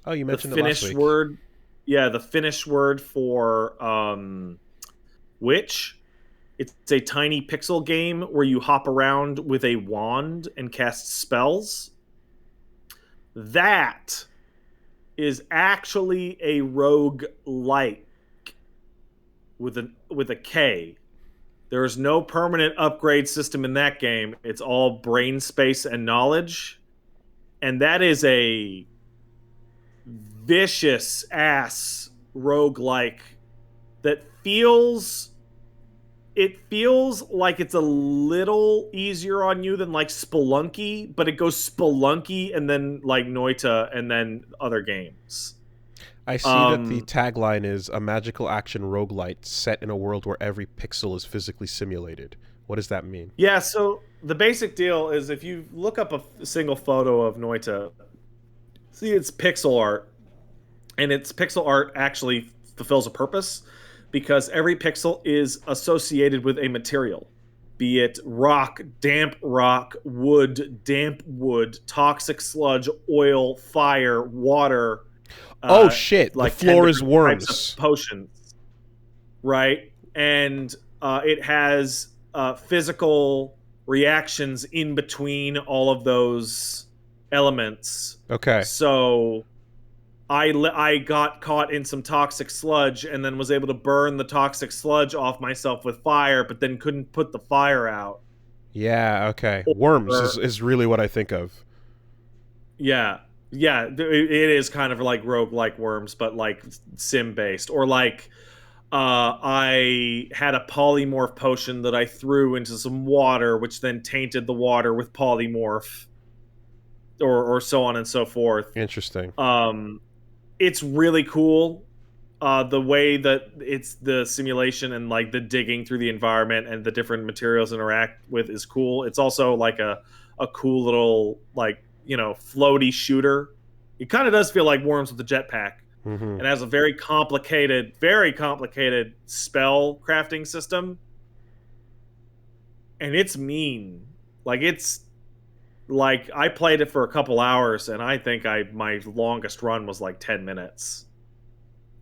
Speaker 1: Oh, you mentioned
Speaker 2: the
Speaker 1: it last
Speaker 2: Finnish
Speaker 1: week.
Speaker 2: word. Yeah, the Finnish word for witch. It's a tiny pixel game where you hop around with a wand and cast spells. That is actually a roguelike with a K. There is no permanent upgrade system in that game. It's all brain space and knowledge. And that is a vicious ass roguelike that feels like it's a little easier on you than like Spelunky, but it goes Spelunky and then like Noita and then other games.
Speaker 1: I see that the tagline is a magical action roguelite set in a world where every pixel is physically simulated. What does that mean?
Speaker 2: Yeah, so the basic deal is if you look up a single photo of Noita, see it's pixel art, and its pixel art actually fulfills a purpose because every pixel is associated with a material, be it rock, damp rock, wood, damp wood, toxic sludge, oil, fire, water.
Speaker 1: Oh shit! Like the floor is worms.
Speaker 2: Types of potions, right? And it has physical reactions in between all of those elements.
Speaker 1: Okay.
Speaker 2: So I got caught in some toxic sludge and then was able to burn the toxic sludge off myself with fire, but then couldn't put the fire out.
Speaker 1: Yeah. Okay. Worms is really what I think of.
Speaker 2: Yeah. Yeah, it is kind of like roguelike Worms, but like sim-based. Or like I had a polymorph potion that I threw into some water, which then tainted the water with polymorph, or so on and so forth.
Speaker 1: Interesting.
Speaker 2: It's really cool. The way that it's the simulation and like the digging through the environment and the different materials interact with is cool. It's also like a cool little like, you know, floaty shooter. It kind of does feel like Worms with a jetpack.
Speaker 1: Mm-hmm.
Speaker 2: It has a very complicated spell crafting system. And it's mean. Like, it's like I played it for a couple hours and I think my longest run was like 10 minutes.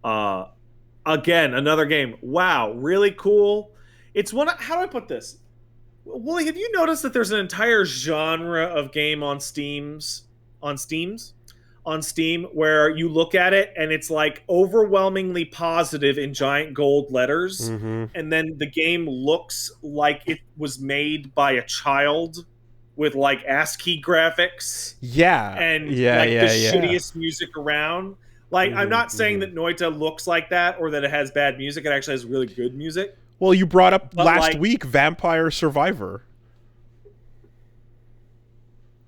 Speaker 2: Again, another game. Wow, really cool. It's one. How do I put this? Willie, have you noticed that there's an entire genre of game on Steam where you look at it and it's like overwhelmingly positive in giant gold letters,
Speaker 1: mm-hmm.
Speaker 2: and then the game looks like it was made by a child with like ASCII graphics.
Speaker 1: Yeah.
Speaker 2: And
Speaker 1: Yeah,
Speaker 2: like
Speaker 1: yeah,
Speaker 2: the
Speaker 1: yeah.
Speaker 2: shittiest music around. Like, I'm not saying that Noita looks like that or that it has bad music. It actually has really good music.
Speaker 1: Well, you brought up
Speaker 2: But
Speaker 1: last
Speaker 2: like,
Speaker 1: week Vampire Survivor.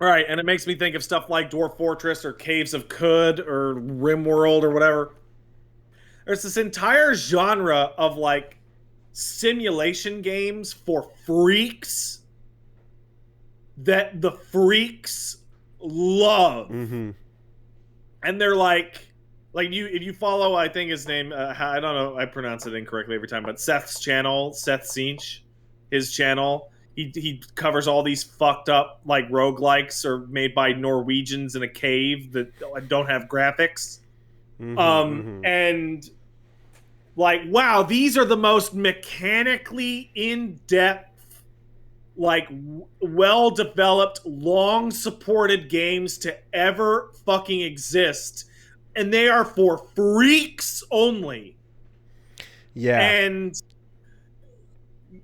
Speaker 2: right, and it makes me think of stuff like Dwarf Fortress or Caves of Kud or RimWorld or whatever. There's this entire genre of like simulation games for freaks that the freaks love.
Speaker 1: Mm-hmm.
Speaker 2: And they're like you, if you follow, I think his name, I don't know, I pronounce it incorrectly every time, but Seth's channel, Seth Sinch, his channel, he covers all these fucked up like roguelikes or made by Norwegians in a cave that don't have graphics. And like, wow, these are the most mechanically in-depth, like well-developed, long-supported games to ever fucking exist. And they are for freaks only.
Speaker 1: Yeah.
Speaker 2: And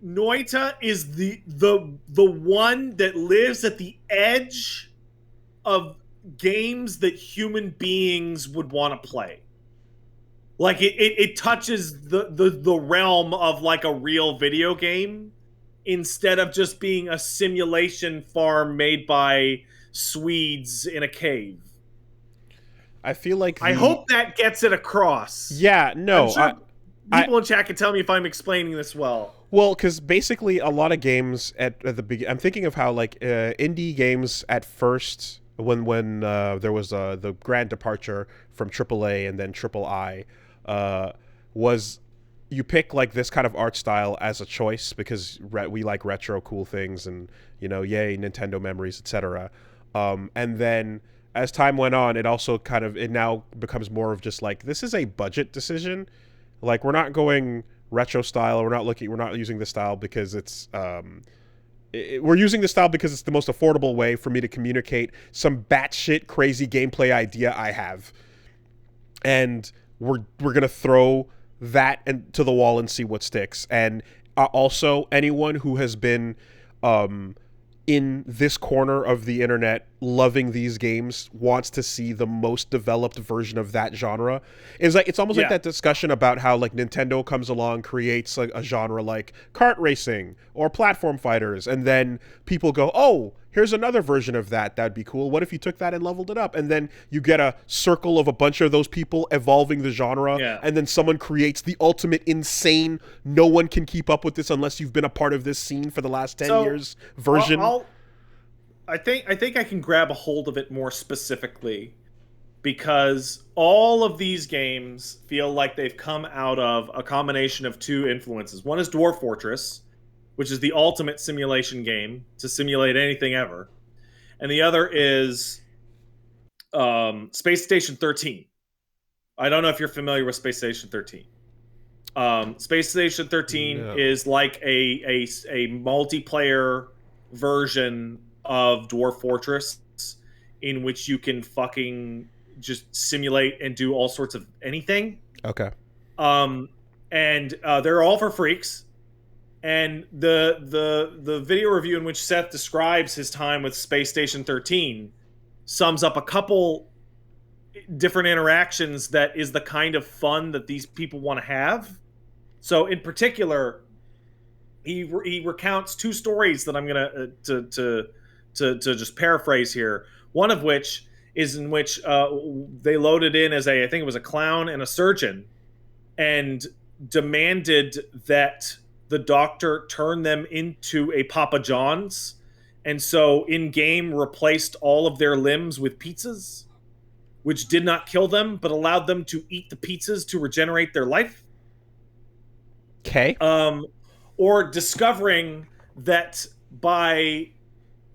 Speaker 2: Noita is the one that lives at the edge of games that human beings would want to play. Like it touches the realm of like a real video game instead of just being a simulation farm made by Swedes in a cave.
Speaker 1: I feel like
Speaker 2: I hope that gets it across.
Speaker 1: Yeah, no.
Speaker 2: I'm sure people in chat can tell me if I'm explaining this well.
Speaker 1: Well, because basically a lot of games at the beginning, I'm thinking of how like indie games at first, when there was the grand departure from AAA and then III, was you pick like this kind of art style as a choice because we like retro cool things and, you know, yay, Nintendo memories, etc. And then as time went on, it also it now becomes more of just like, this is a budget decision. Like, we're not going retro style. We're not using this style because it's, we're using this style because it's the most affordable way for me to communicate some batshit crazy gameplay idea I have. And we're going to throw that to the wall and see what sticks. And also, anyone who has been, in this corner of the internet loving these games wants to see the most developed version of that genre. It's almost like that discussion about how like Nintendo comes along, creates like a genre like kart racing or platform fighters, and then people go, oh, here's another version of that'd be cool. What if you took that and leveled it up? And then you get a circle of a bunch of those people evolving the genre, and then someone creates the ultimate insane, no one can keep up with this unless you've been a part of this scene for the last 10 years version.
Speaker 2: I think I can grab a hold of it more specifically because all of these games feel like they've come out of a combination of two influences. One is Dwarf Fortress, which is the ultimate simulation game to simulate anything ever. And the other is Space Station 13. I don't know if you're familiar with Space Station 13. Space Station 13 is like a multiplayer version of Dwarf Fortress in which you can fucking just simulate and do all sorts of anything.
Speaker 1: Okay.
Speaker 2: And they're all for freaks. And the video review in which Seth describes his time with Space Station 13 sums up a couple different interactions that is the kind of fun that these people want to have. So in particular, he recounts two stories that I'm gonna to just paraphrase here. One of which is in which they loaded in as I think it was a clown and a surgeon, and demanded that the doctor turn them into a Papa John's, and so in-game replaced all of their limbs with pizzas, which did not kill them, but allowed them to eat the pizzas to regenerate their life.
Speaker 1: Okay.
Speaker 2: Or discovering that by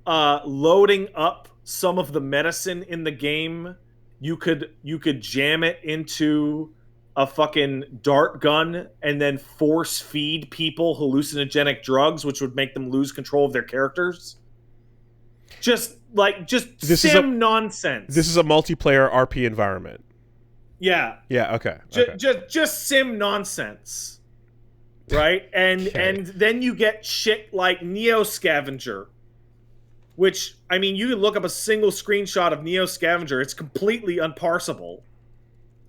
Speaker 2: loading up some of the medicine in the game, you could jam it into a fucking dart gun and then force feed people hallucinogenic drugs, which would make them lose control of their characters. Just nonsense.
Speaker 1: This is a multiplayer RP environment.
Speaker 2: Yeah.
Speaker 1: Yeah. Okay.
Speaker 2: Just sim nonsense, right? And then you get shit like Neo Scavenger, which, I mean, you can look up a single screenshot of Neo Scavenger. It's completely unparsable.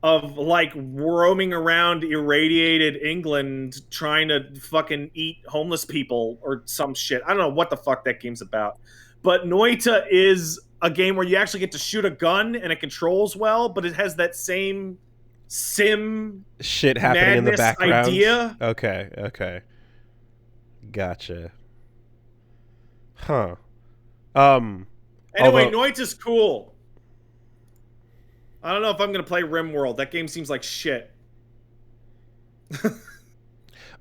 Speaker 2: Of like roaming around irradiated England trying to fucking eat homeless people or some shit. I don't know what the fuck that game's about. But Noita is a game where you actually get to shoot a gun and it controls well, but it has that same sim
Speaker 1: shit happening in the background.
Speaker 2: Idea.
Speaker 1: Okay. Gotcha. Huh.
Speaker 2: Anyway, Noita's cool. I don't know if I'm going to play RimWorld. That game seems like shit.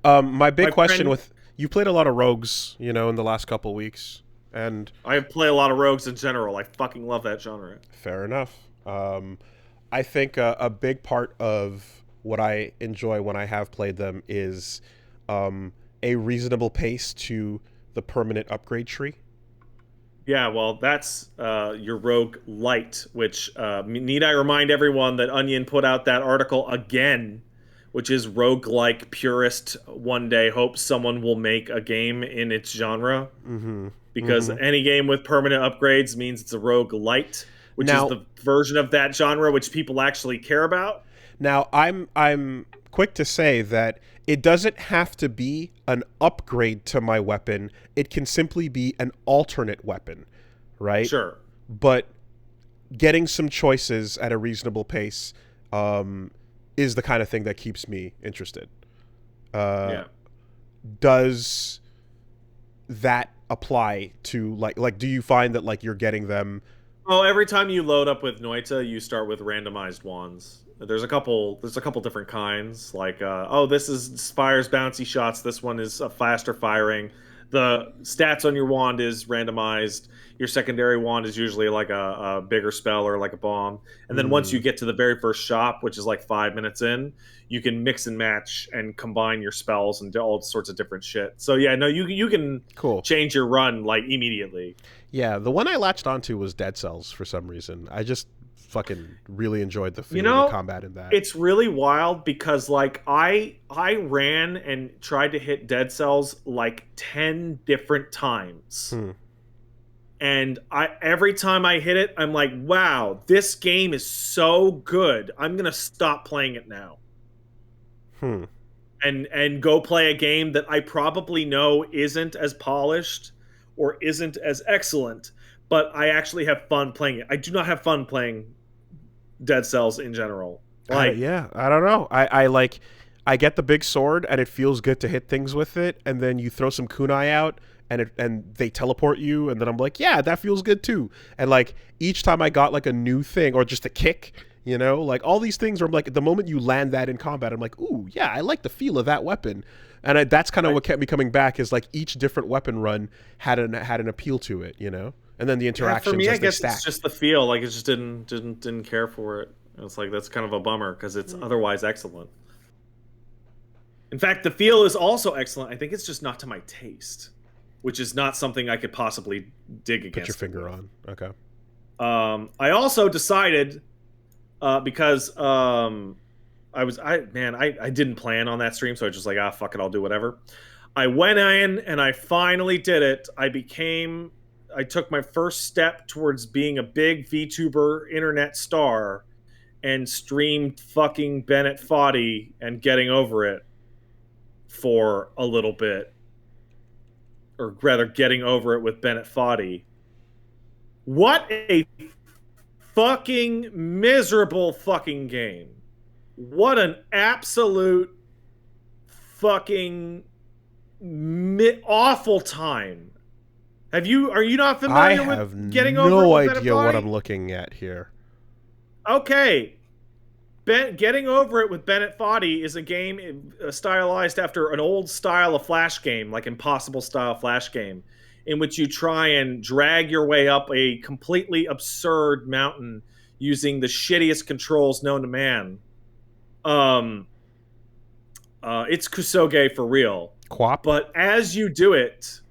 Speaker 1: My question with... You played a lot of rogues, in the last couple weeks, and...
Speaker 2: I play a lot of rogues in general. I fucking love that genre.
Speaker 1: Fair enough. I think a big part of what I enjoy when I have played them is a reasonable pace to the permanent upgrade tree.
Speaker 2: Yeah, well, that's your Rogue Light, which need I remind everyone that Onion put out that article again, which is roguelike purist one day hopes someone will make a game in its genre.
Speaker 1: Mm-hmm.
Speaker 2: Because any game with permanent upgrades means it's a Rogue Light, which is the version of that genre which people actually care about.
Speaker 1: Now, I'm quick to say that it doesn't have to be an upgrade to my weapon. It can simply be an alternate weapon, right?
Speaker 2: Sure.
Speaker 1: But getting some choices at a reasonable pace is the kind of thing that keeps me interested.
Speaker 2: Yeah.
Speaker 1: Does that apply to, like, do you find that, like, you're getting them...
Speaker 2: Oh, every time you load up with Noita, you start with randomized wands. There's a couple different kinds. Like, this fires bouncy shots. This one is faster firing. The stats on your wand is randomized. Your secondary wand is usually like a bigger spell or like a bomb. And then once you get to the very first shop, which is like 5 minutes in, you can mix and match and combine your spells and do all sorts of different shit. So yeah, no, you can change your run like immediately.
Speaker 1: Yeah, the one I latched onto was Dead Cells for some reason. I just fucking really enjoyed the feeling of combat in that.
Speaker 2: It's really wild because like I ran and tried to hit Dead Cells like 10 different times. And every time I hit it, I'm like, wow, this game is so good. I'm going to stop playing it now. And go play a game that I probably know isn't as polished or isn't as excellent, but I actually have fun playing it. I do not have fun playing Dead Cells in general. Like,
Speaker 1: I don't know. I get the big sword and it feels good to hit things with it, and then you throw some kunai out and they teleport you, and then I'm like, yeah, that feels good too. And like each time I got like a new thing or just a kick, like all these things are like the moment you land that in combat, I'm like, ooh, yeah, I like the feel of that weapon. And that's kind of what kept me coming back, is like each different weapon run had an appeal to it, and then the interactions.
Speaker 2: For me, I guess
Speaker 1: stack.
Speaker 2: It's just the feel. Like, it just didn't care for it. It's like, that's kind of a bummer because it's otherwise excellent. In fact, the feel is also excellent. I think it's just not to my taste, which is not something I could possibly dig against.
Speaker 1: Put your finger on. Okay.
Speaker 2: I also decided because I didn't plan on that stream, so I was just like, fuck it, I'll do whatever. I went in and I finally did it. I took my first step towards being a big VTuber internet star and streamed fucking Bennett Foddy and Getting Over It for a little bit. Or rather, Getting Over It with Bennett Foddy. What a fucking miserable fucking game. What an absolute fucking awful time. Are you not familiar with Getting Over It? I have
Speaker 1: no idea what I'm looking at here.
Speaker 2: Okay. Getting Over It with Bennett Foddy is a game stylized after an old style of Flash game, like Impossible style Flash game, in which you try and drag your way up a completely absurd mountain using the shittiest controls known to man. It's Kusoge for real.
Speaker 1: Quap?
Speaker 2: But as you do it,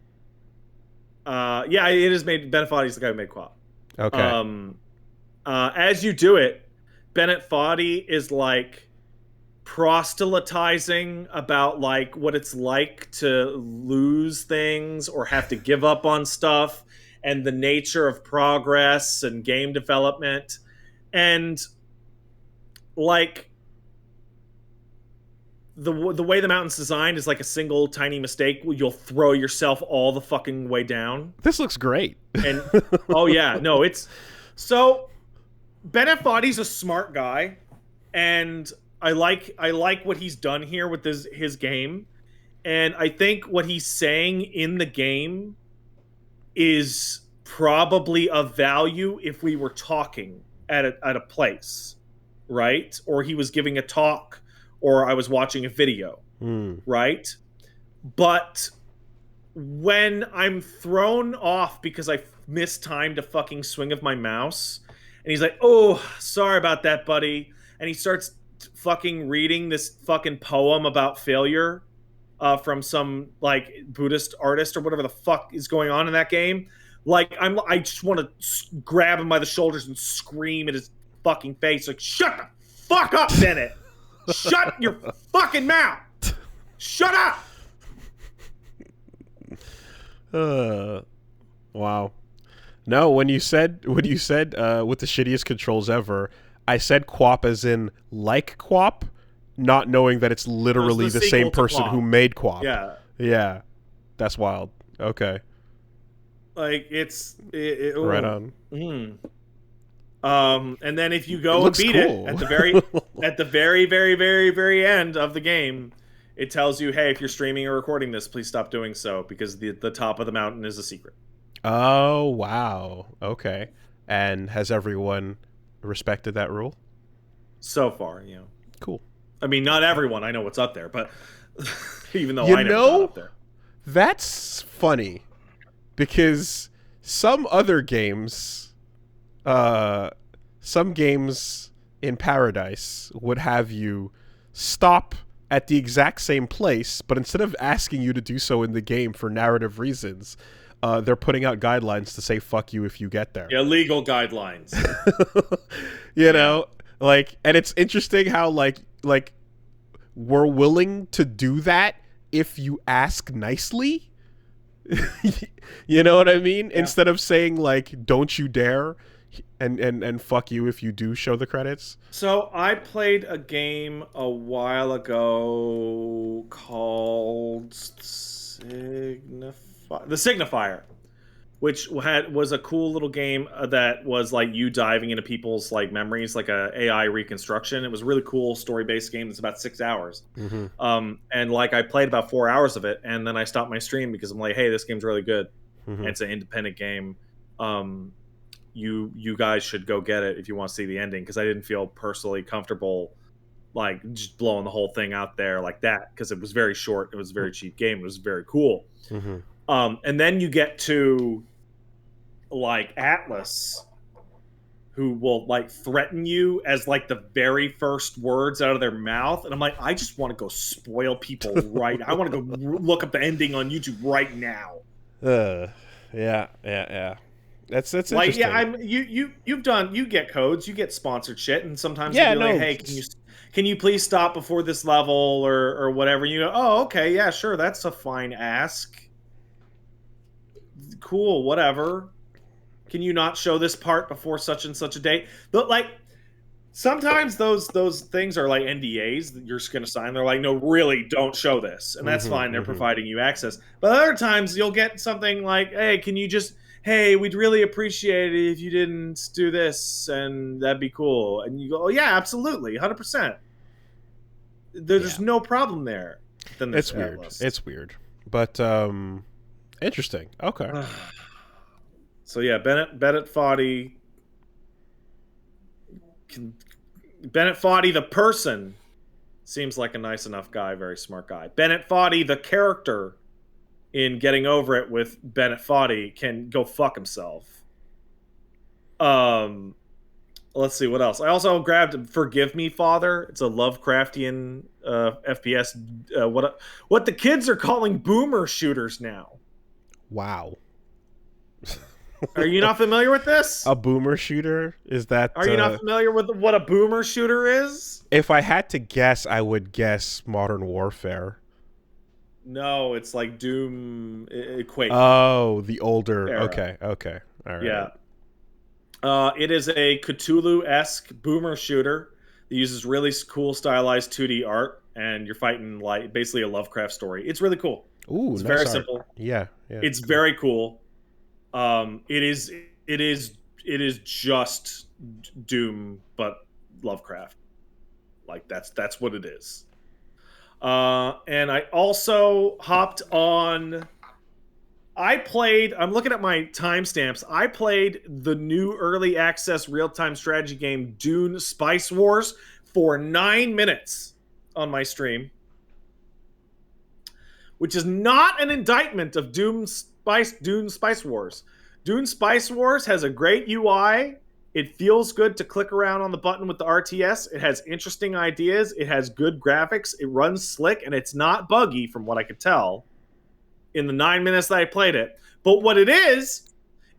Speaker 2: yeah, it is made. Bennett Foddy's the guy who made Quap.
Speaker 1: Okay.
Speaker 2: As you do it, Bennett Foddy is like proselytizing about like what it's like to lose things or have to give up on stuff, and the nature of progress and game development. And like the way the mountain's designed is like a single tiny mistake, you'll throw yourself all the fucking way down.
Speaker 1: This looks great.
Speaker 2: And oh yeah, no, it's so Bennett Foddy's a smart guy, and I like what he's done here with his game. And I think what he's saying in the game is probably of value if we were talking at a place, right? Or he was giving a talk, or I was watching a video, right? But when I'm thrown off because I mistimed a fucking swing of my mouse, and he's like, "Oh, sorry about that, buddy," and he starts fucking reading this fucking poem about failure from some like Buddhist artist or whatever the fuck is going on in that game. Like I just want to grab him by the shoulders and scream at his fucking face, like, "Shut the fuck up, Bennett! Shut your fucking mouth! Shut up!"
Speaker 1: Wow. No, when you said with the shittiest controls ever, I said QWOP as in like QWOP, not knowing that it's literally the same person who made QWOP.
Speaker 2: Yeah.
Speaker 1: Yeah. That's wild. Okay.
Speaker 2: Like it's
Speaker 1: right on.
Speaker 2: And then if you go and beat
Speaker 1: cool.
Speaker 2: it at the very, very, very, very end of the game, it tells you, "Hey, if you're streaming or recording this, please stop doing so because the top of the mountain is a secret."
Speaker 1: Oh, wow. Okay. And has everyone respected that rule?
Speaker 2: So far,
Speaker 1: Cool.
Speaker 2: I mean, not everyone. I know what's up there, but even though I never got up there.
Speaker 1: That's funny because some other games, some games in Paradise would have you stop at the exact same place, but instead of asking you to do so in the game for narrative reasons, they're putting out guidelines to say "fuck you" if you get there.
Speaker 2: Yeah, legal guidelines.
Speaker 1: You know, like, and it's interesting how like we're willing to do that if you ask nicely. You know what I mean? Yeah. Instead of saying like "don't you dare" and "fuck you" if you do show the credits.
Speaker 2: So I played a game a while ago called The Signifier, which was a cool little game that was like you diving into people's like memories, like a AI reconstruction. It was a really cool story-based game. It's about 6 hours. And like I played about 4 hours of it, and then I stopped my stream because I'm like, "Hey, this game's really good. And it's an independent game. You guys should go get it if you want to see the ending," because I didn't feel personally comfortable like just blowing the whole thing out there like that, because it was very short. It was a very cheap game. It was very cool. And then you get to like Atlas, who will like threaten you as like the very first words out of their mouth, and I'm like, I just want to go spoil people right. I want to go look up the ending on YouTube right now.
Speaker 1: Yeah. That's
Speaker 2: like,
Speaker 1: interesting.
Speaker 2: you get codes, you get sponsored shit, and sometimes you like, "Hey, can you please stop before this level or whatever?" And you go, "Oh, okay, yeah, sure, that's a fine ask. Cool, whatever. Can you not show this part before such and such a date?" But like sometimes those things are like NDAs that you're just gonna sign. They're like, "No, really, don't show this," and that's fine. They're providing you access. But other times you'll get something like, "Hey, we'd really appreciate it if you didn't do this, and that'd be cool." And you go, "Oh yeah, absolutely, 100%." There's no problem there. Then
Speaker 1: it's weird. It's weird, but interesting. Okay.
Speaker 2: So yeah, Bennett Foddy. Bennett Foddy, the person, seems like a nice enough guy, very smart guy. Bennett Foddy, the character in Getting Over It with Bennett Foddy, can go fuck himself. Let's see what else. I also grabbed Forgive Me, Father. It's a Lovecraftian FPS. What the kids are calling boomer shooters now.
Speaker 1: Wow.
Speaker 2: Are you not familiar with this?
Speaker 1: A boomer shooter? Is that...
Speaker 2: Are you not familiar with what a boomer shooter is?
Speaker 1: If I had to guess, I would guess Modern Warfare.
Speaker 2: No, it's like Doom, Quake
Speaker 1: Oh, the older.
Speaker 2: era.
Speaker 1: Okay, okay, all right.
Speaker 2: Yeah. It is a Cthulhu-esque boomer shooter that uses really cool stylized 2D art, and you're fighting like basically a Lovecraft story. It's really cool.
Speaker 1: Ooh,
Speaker 2: It's
Speaker 1: nice
Speaker 2: very
Speaker 1: art.
Speaker 2: simple.
Speaker 1: Yeah, yeah.
Speaker 2: It's
Speaker 1: Cool.
Speaker 2: very cool. It is it is just Doom, but Lovecraft. Like that's what it is. And I also hopped on. I'm looking at my timestamps. I played the new early access real time strategy game Dune Spice Wars for 9 minutes on my stream, which is not an indictment of Dune Spice Wars. Dune Spice Wars has a great UI. It feels good to click around on the button with the RTS. It has interesting ideas. It has good graphics. It runs slick, and it's not buggy from what I could tell in the 9 minutes that I played it. But what it is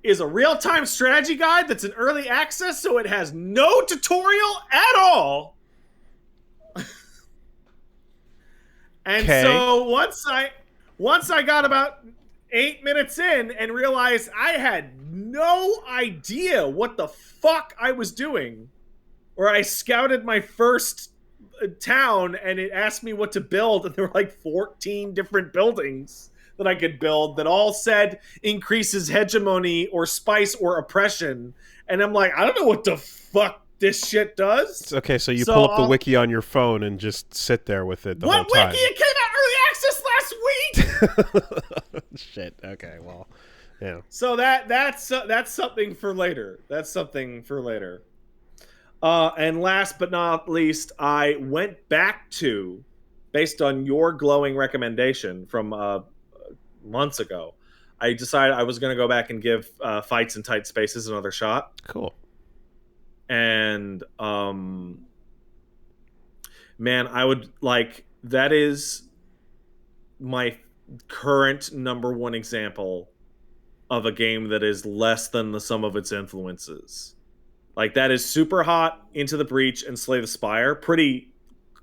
Speaker 2: a real-time strategy guide that's in early access, so it has no tutorial at all. And so once I got about 8 minutes in and realized I had no idea what the fuck I was doing, or I scouted my first town and it asked me what to build, and there were like 14 different buildings that I could build that all said increases hegemony or spice or oppression. And I'm like, I don't know what the fuck this shit does.
Speaker 1: Okay, so you pull up the wiki on your phone and just sit there with it the whole time.
Speaker 2: What wiki? It came out early access last week.
Speaker 1: Shit. Okay. Well, yeah.
Speaker 2: So that's something for later. That's something for later. And last but not least, I went back to, based on your glowing recommendation from months ago, I decided I was going to go back and give Fights in Tight Spaces another shot.
Speaker 1: Cool.
Speaker 2: And man, I would like, that is my current number one example of a game that is less than the sum of its influences. Like, that is super hot, Into the Breach and Slay the Spire pretty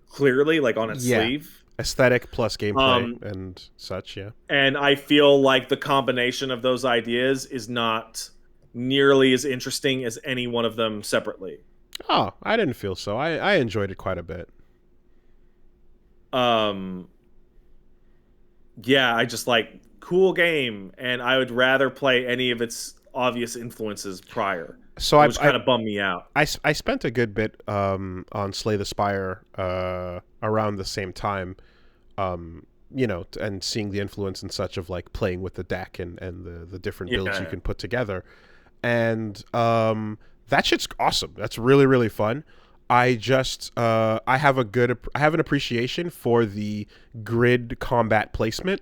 Speaker 2: clearly, like, on its sleeve.
Speaker 1: Aesthetic plus gameplay and such, yeah.
Speaker 2: And I feel like the combination of those ideas is not nearly as interesting as any one of them separately.
Speaker 1: Oh, I didn't feel so. I enjoyed it quite a bit.
Speaker 2: Yeah, I just like, cool game, and I would rather play any of its obvious influences prior.
Speaker 1: So
Speaker 2: which kind of bummed me out.
Speaker 1: I spent a good bit on Slay the Spire around the same time, you know, and seeing the influence and such of like playing with the deck and the different builds you can put together. And that shit's awesome. That's really, really fun. I just I have an appreciation for the grid combat placement.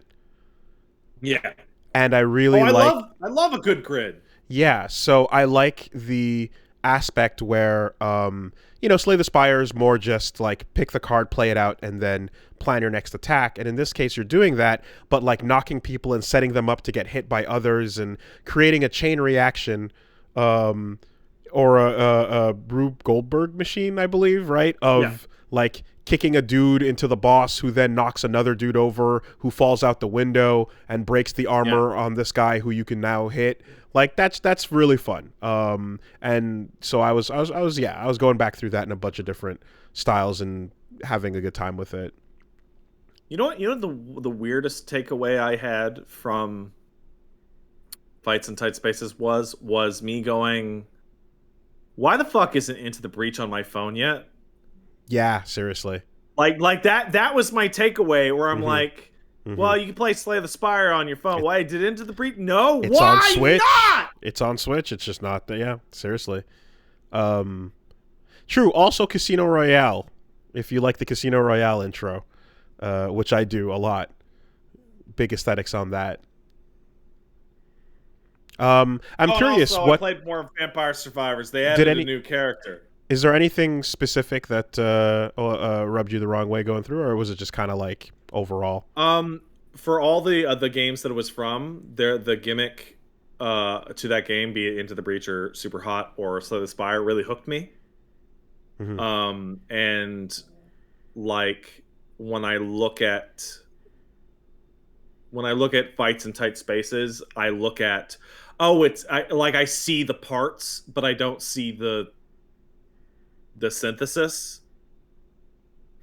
Speaker 2: Yeah.
Speaker 1: And I really
Speaker 2: I love a good grid.
Speaker 1: Yeah, so I like the aspect where, you know, Slay the Spire is more just like pick the card, play it out, and then plan your next attack. And in this case, you're doing that, but like knocking people and setting them up to get hit by others and creating a chain reaction, or a Rube Goldberg machine, I believe, right? Of like kicking a dude into the boss who then knocks another dude over who falls out the window and breaks the armor on this guy who you can now hit. Like that's really fun. And so I was going back through that in a bunch of different styles and having a good time with it.
Speaker 2: You know the weirdest takeaway I had from Fights in Tight Spaces was me going, why the fuck isn't Into the Breach on my phone yet?
Speaker 1: Yeah, seriously.
Speaker 2: Like that was my takeaway, where I'm like, well, you can play Slay the Spire on your phone. Why did Into the Breach? No,
Speaker 1: it's
Speaker 2: why
Speaker 1: on Switch.
Speaker 2: Not?
Speaker 1: It's on Switch. It's just not there. Yeah, seriously. True. Also, Casino Royale. If you like the Casino Royale intro, which I do a lot. Big aesthetics on that. I'm curious.
Speaker 2: Also, I played more Vampire Survivors. They added a new character.
Speaker 1: Is there anything specific that rubbed you the wrong way going through, or was it just kind of like overall?
Speaker 2: For all the games that it was from, the gimmick to that game, be it Into the Breach or Super Hot or Slay the Spire, really hooked me. And like when I look at when I look at fights in tight spaces, I look at, oh, I see the parts, but I don't see the synthesis,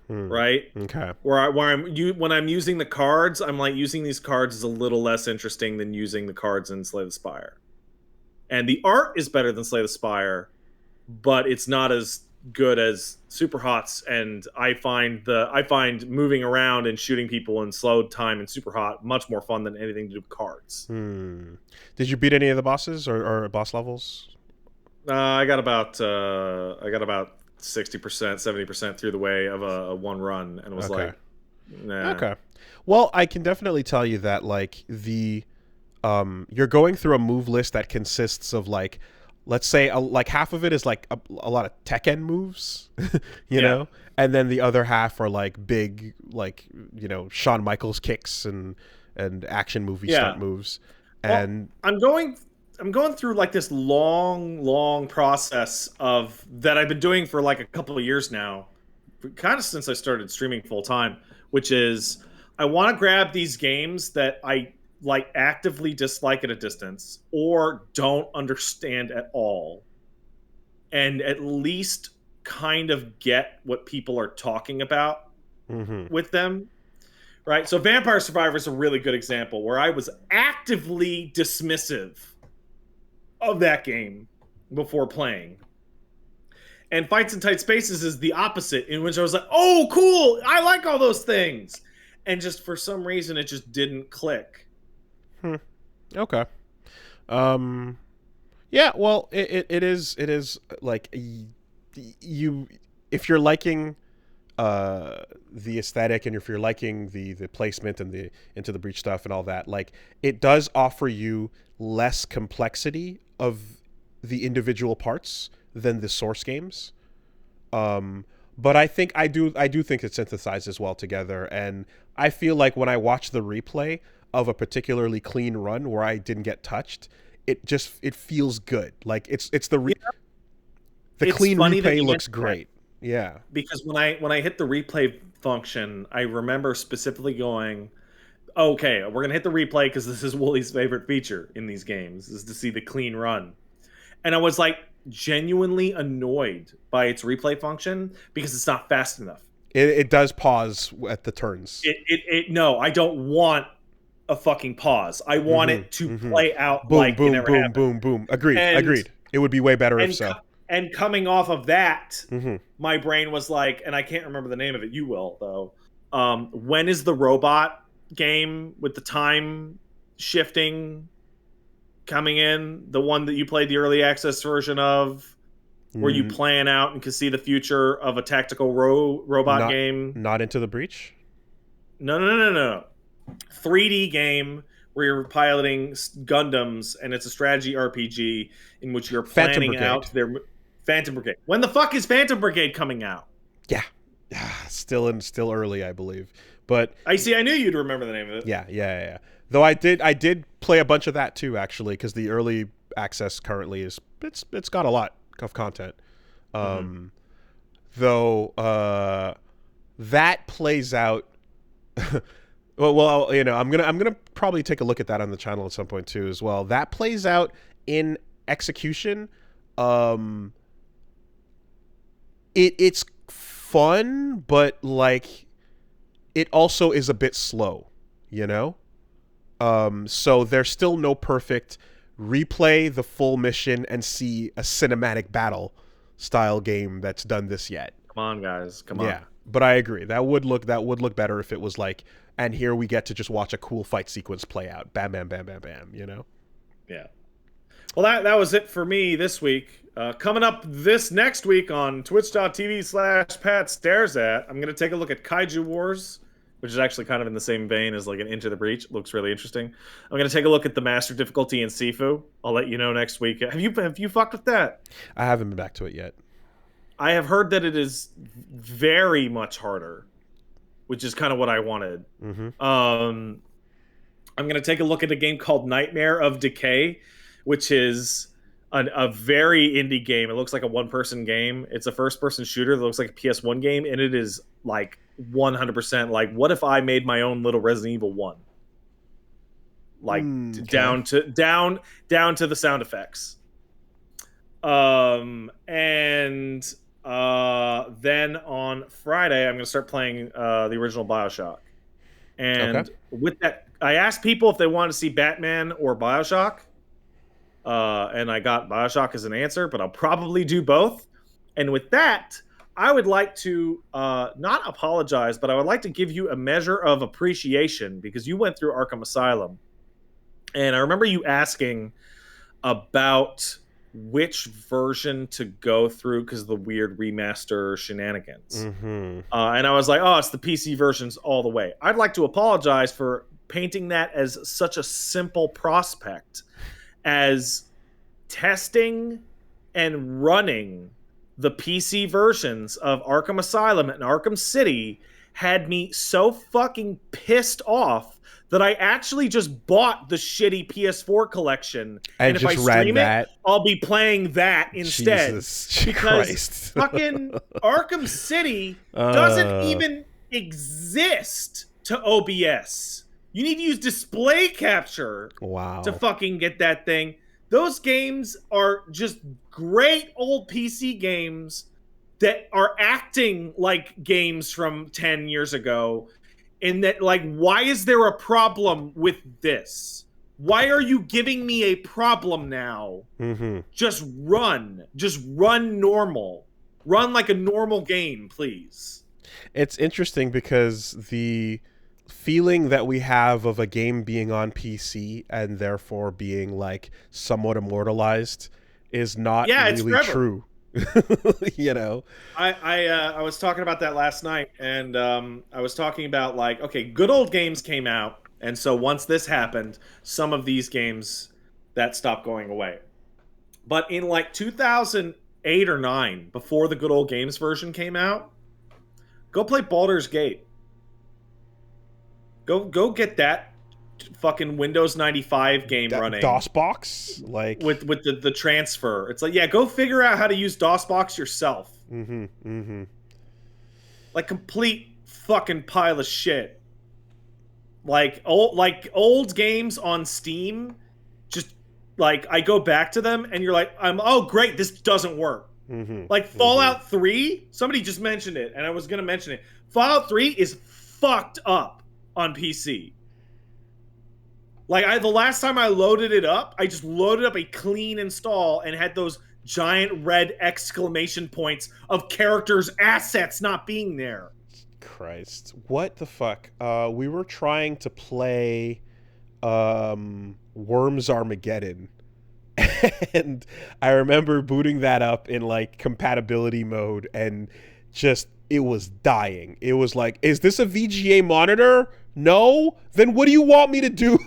Speaker 2: right?
Speaker 1: Okay.
Speaker 2: When I'm using the cards, I'm like, using these cards is a little less interesting than using the cards in Slay the Spire. And the art is better than Slay the Spire, but it's not as good as Super Hot's. And I find moving around and shooting people in slow time in Super Hot much more fun than anything to do with cards.
Speaker 1: Did you beat any of the bosses or boss levels?
Speaker 2: I got about 60%, 70% through the way of a one run, and was like, nah.
Speaker 1: Okay. Well, I can definitely tell you that like you're going through a move list that consists of like, let's say like half of it is like a lot of Tekken moves, you know, and then the other half are like big, like, you know, Shawn Michaels kicks and action movie stunt moves. And
Speaker 2: I'm going through like this long process of that I've been doing for like a couple of years now, kind of since I started streaming full time, which is I want to grab these games that I like actively dislike at a distance or don't understand at all, and at least kind of get what people are talking about with them. Right? So Vampire Survivor is a really good example where I was actively dismissive of that game before playing. And Fights in Tight Spaces is the opposite, in which I was like, oh, cool, I like all those things. And just for some reason, it just didn't click.
Speaker 1: Okay. Yeah, well, it is like you, if you're liking the aesthetic and if you're liking the placement and the Into the Breach stuff and all that, like it does offer you less complexity of the individual parts than the source games. But I think I do think it synthesizes well together, and I feel like when I watch the replay of a particularly clean run where I didn't get touched, it feels good. Like it's the clean replay looks great. Yeah.
Speaker 2: Because when I hit the replay function, I remember specifically going, okay, we're gonna hit the replay because this is Wooly's favorite feature in these games, is to see the clean run. And I was like genuinely annoyed by its replay function because it's not fast enough.
Speaker 1: It does pause at the turns.
Speaker 2: No, I don't want a fucking pause. I want it to play out
Speaker 1: boom,
Speaker 2: like
Speaker 1: boom,
Speaker 2: it never
Speaker 1: boom,
Speaker 2: happened.
Speaker 1: Boom, boom. Agreed. It would be way better if so.
Speaker 2: And coming off of that, my brain was like, and I can't remember the name of it. You will, though. When is the robot game with the time shifting coming in? The one that you played the early access version of, where you plan out and can see the future of a tactical robot game?
Speaker 1: Not Into the Breach?
Speaker 2: No. 3D game where you're piloting Gundams, and it's a strategy RPG in which you're planning out their Phantom Brigade. When the fuck is Phantom Brigade coming out?
Speaker 1: Yeah. Still early, I believe. But
Speaker 2: I knew you'd remember the name of it.
Speaker 1: Yeah. Though I did play a bunch of that too, actually, because the early access currently it's got a lot of content. Though that plays out. Well, you know, I'm gonna probably take a look at that on the channel at some point too, as well. That plays out in execution. It's fun, but like it also is a bit slow, you know? So there's still no perfect replay the full mission and see a cinematic battle style game that's done this yet.
Speaker 2: Come on, guys. Come on.
Speaker 1: Yeah. But I agree. That would look better if it was like, and here we get to just watch a cool fight sequence play out. Bam, bam, bam, bam, bam, you know?
Speaker 2: Yeah. Well, that was it for me this week. Coming up this next week on twitch.tv/PatStaresAt, I'm going to take a look at Kaiju Wars, which is actually kind of in the same vein as like an Into the Breach. It looks really interesting. I'm going to take a look at the Master difficulty in Sifu. I'll let you know next week. Have you fucked with that?
Speaker 1: I haven't been back to it yet.
Speaker 2: I have heard that it is very much harder, which is kind of what I wanted. I'm going to take a look at a game called Nightmare of Decay, which is a very indie game. It looks like a one-person game. It's a first-person shooter that looks like a PS1 game, and it is like 100% like, what if I made my own little Resident Evil 1? like
Speaker 1: Okay.
Speaker 2: down to the sound effects. And then on Friday, I'm going to start playing the original BioShock. And with that, I asked people if they wanted to see Batman or BioShock. And I got BioShock as an answer, but I'll probably do both. And with that, I would like to not apologize, but I would like to give you a measure of appreciation because you went through Arkham Asylum. And I remember you asking about which version to go through because of the weird remaster shenanigans. And I was like, oh, it's the PC versions all the way. I'd like to apologize for painting that as such a simple prospect as testing and running the PC versions of Arkham Asylum and Arkham City had me so fucking pissed off that I actually just bought the shitty PS4 collection. And if I stream it, I'll be playing that instead.
Speaker 1: Jesus
Speaker 2: because
Speaker 1: Christ.
Speaker 2: fucking Arkham City doesn't even exist to OBS. You need to use display capture to fucking get that thing. Those games are just great old PC games that are acting like games from 10 years ago. And that, like, why is there a problem with this? Why are you giving me a problem now? Just run. Just run normal. Run like a normal game, please.
Speaker 1: It's interesting because the feeling that we have of a game being on PC and therefore being, like, somewhat immortalized is not really true. You know,
Speaker 2: I was talking about that last night, and I was talking about, like, okay, good old games came out, and so once this happened, some of these games that stopped going away. But in like 2008 or 9, before the good old games version came out, go play Baldur's Gate. Go get that fucking Windows 95 game running.
Speaker 1: DOSBox, like
Speaker 2: with the transfer. It's like, yeah, go figure out how to use DOSBox yourself. Like complete fucking pile of shit. Like old games on Steam, just like I go back to them and you're like, oh great, this doesn't work. Like Fallout 3, somebody just mentioned it, and I was gonna mention it. Fallout 3 is fucked up on PC. Like, the last time I loaded it up, I just loaded up a clean install and had those giant red exclamation points of characters' assets not being there.
Speaker 1: Christ. What the fuck? We were trying to play Worms Armageddon. And I remember booting that up in, like, compatibility mode, and just, it was dying. It was like, is this a VGA monitor? No? Then what do you want me to do?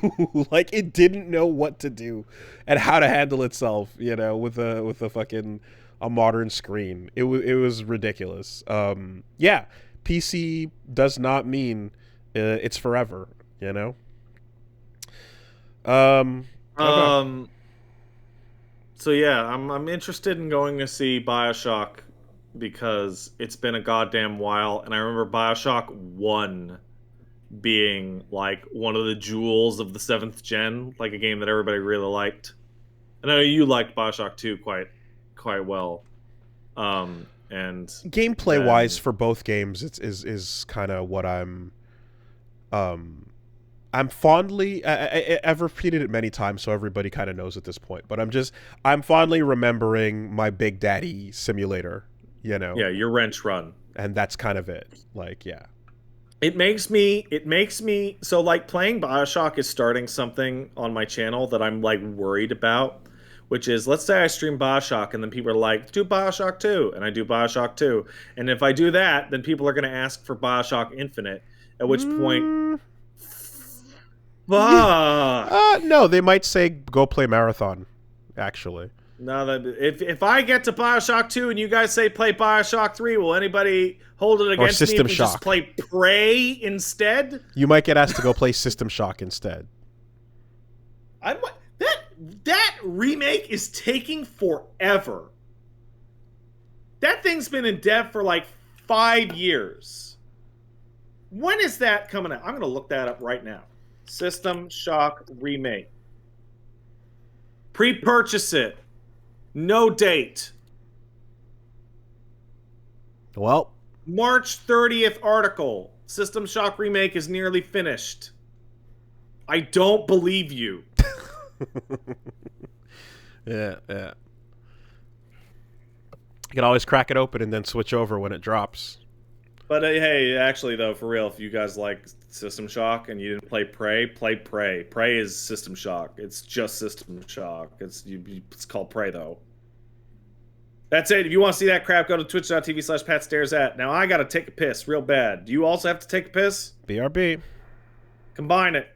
Speaker 1: Like, it didn't know what to do and how to handle itself, you know, with a fucking a modern screen. It was ridiculous. Yeah, PC does not mean it's forever, you know? Okay.
Speaker 2: So yeah, I'm interested in going to see BioShock because it's been a goddamn while, and I remember BioShock 1 being like one of the jewels of the 7th gen, like a game that everybody really liked. I know you liked BioShock 2 quite well. And
Speaker 1: gameplay wise for both games, is kind of what I'm fondly, I've repeated it many times, so everybody kind of knows at this point, but I'm fondly remembering my Big Daddy simulator, you know?
Speaker 2: Yeah, your wrench run.
Speaker 1: And that's kind of it. Like, yeah.
Speaker 2: It makes me, so like playing BioShock is starting something on my channel that I'm like worried about, which is, let's say I stream BioShock and then people are like, do BioShock 2, and I do BioShock 2. And if I do that, then people are going to ask for BioShock Infinite, at which point...
Speaker 1: No, they might say go play Marathon, actually.
Speaker 2: No, that if I get to BioShock 2 and you guys say play BioShock 3, will anybody hold it against me if we just play Prey instead?
Speaker 1: You might get asked to go play System Shock instead.
Speaker 2: That remake is taking forever. That thing's been in dev for like 5 years. When is that coming out? I'm going to look that up right now. System Shock remake. Pre-purchase it. No date.
Speaker 1: Well,
Speaker 2: March 30th article. System Shock remake is nearly finished. I don't believe you.
Speaker 1: yeah. You can always crack it open and then switch over when it drops.
Speaker 2: But hey, actually though, for real, if you guys like System Shock and you didn't play Prey, play Prey. Prey is System Shock. It's just System Shock. It's called Prey though. That's it. If you want to see that crap, go to twitch.tv/PatStaresAt. Now I gotta take a piss real bad. Do you also have to take a piss?
Speaker 1: BRB.
Speaker 2: Combine it.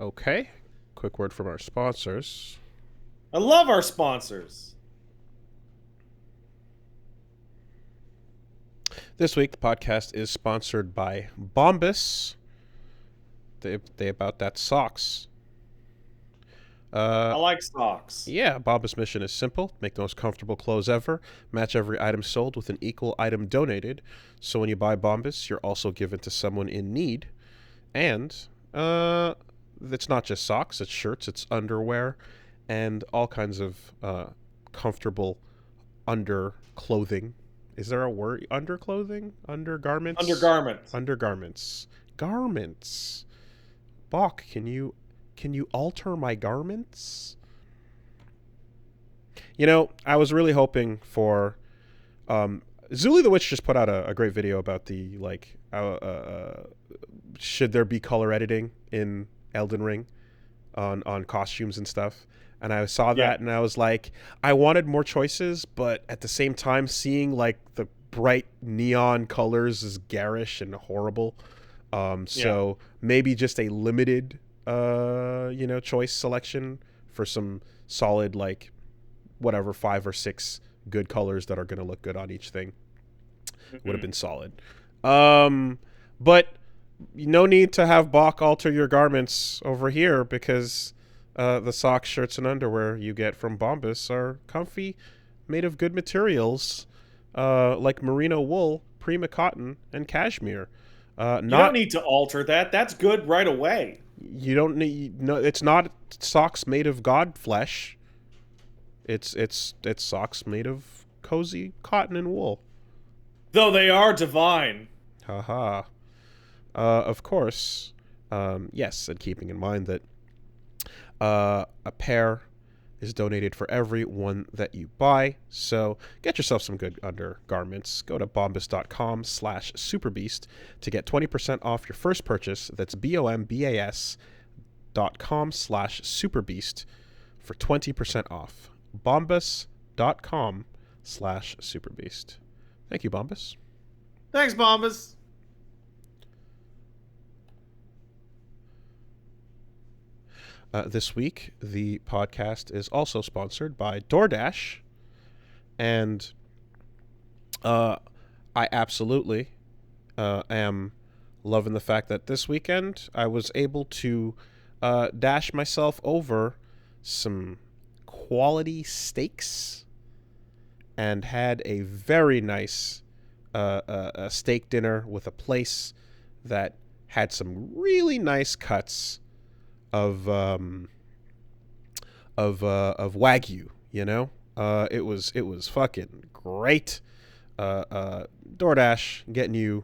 Speaker 1: Okay. Quick word from our sponsors.
Speaker 2: I love our sponsors.
Speaker 1: This week, the podcast is sponsored by Bombas. They about that socks.
Speaker 2: I like socks.
Speaker 1: Yeah, Bombas' mission is simple. Make the most comfortable clothes ever. Match every item sold with an equal item donated. So when you buy Bombas, you're also given to someone in need. And it's not just socks. It's shirts. It's underwear. And all kinds of comfortable underclothing. Is there a word? Underclothing? Undergarments?
Speaker 2: Undergarments.
Speaker 1: Undergarments. Garments. Bach, can you alter my garments? You know, I was really hoping for Zuli the Witch just put out a great video about the should there be color editing in Elden Ring on costumes and stuff. And I saw that and I was like, I wanted more choices, but at the same time seeing like the bright neon colors is garish and horrible. So maybe just a limited choice selection for some solid, like, whatever, 5 or 6 good colors that are going to look good on each thing would have been solid. But no need to have Bach alter your garments over here because the socks, shirts, and underwear you get from Bombas are comfy, made of good materials like merino wool, Prima cotton, and cashmere. You
Speaker 2: don't need to alter that. That's good right away.
Speaker 1: You don't need it's not socks made of god flesh. It's socks made of cozy cotton and wool.
Speaker 2: Though they are divine.
Speaker 1: Haha. Of course. Yes, and keeping in mind that a pair is donated for every one that you buy. So get yourself some good undergarments. Go to bombas.com/superbeast to get 20% off your first purchase. That's bombas.com/superbeast for 20% off. bombas.com/superbeast. Thank you, Bombas.
Speaker 2: Thanks, Bombas.
Speaker 1: This week, the podcast is also sponsored by DoorDash, and I absolutely am loving the fact that this weekend I was able to dash myself over some quality steaks and had a very nice steak dinner with a place that had some really nice cuts of Wagyu, you know? It was fucking great. DoorDash getting you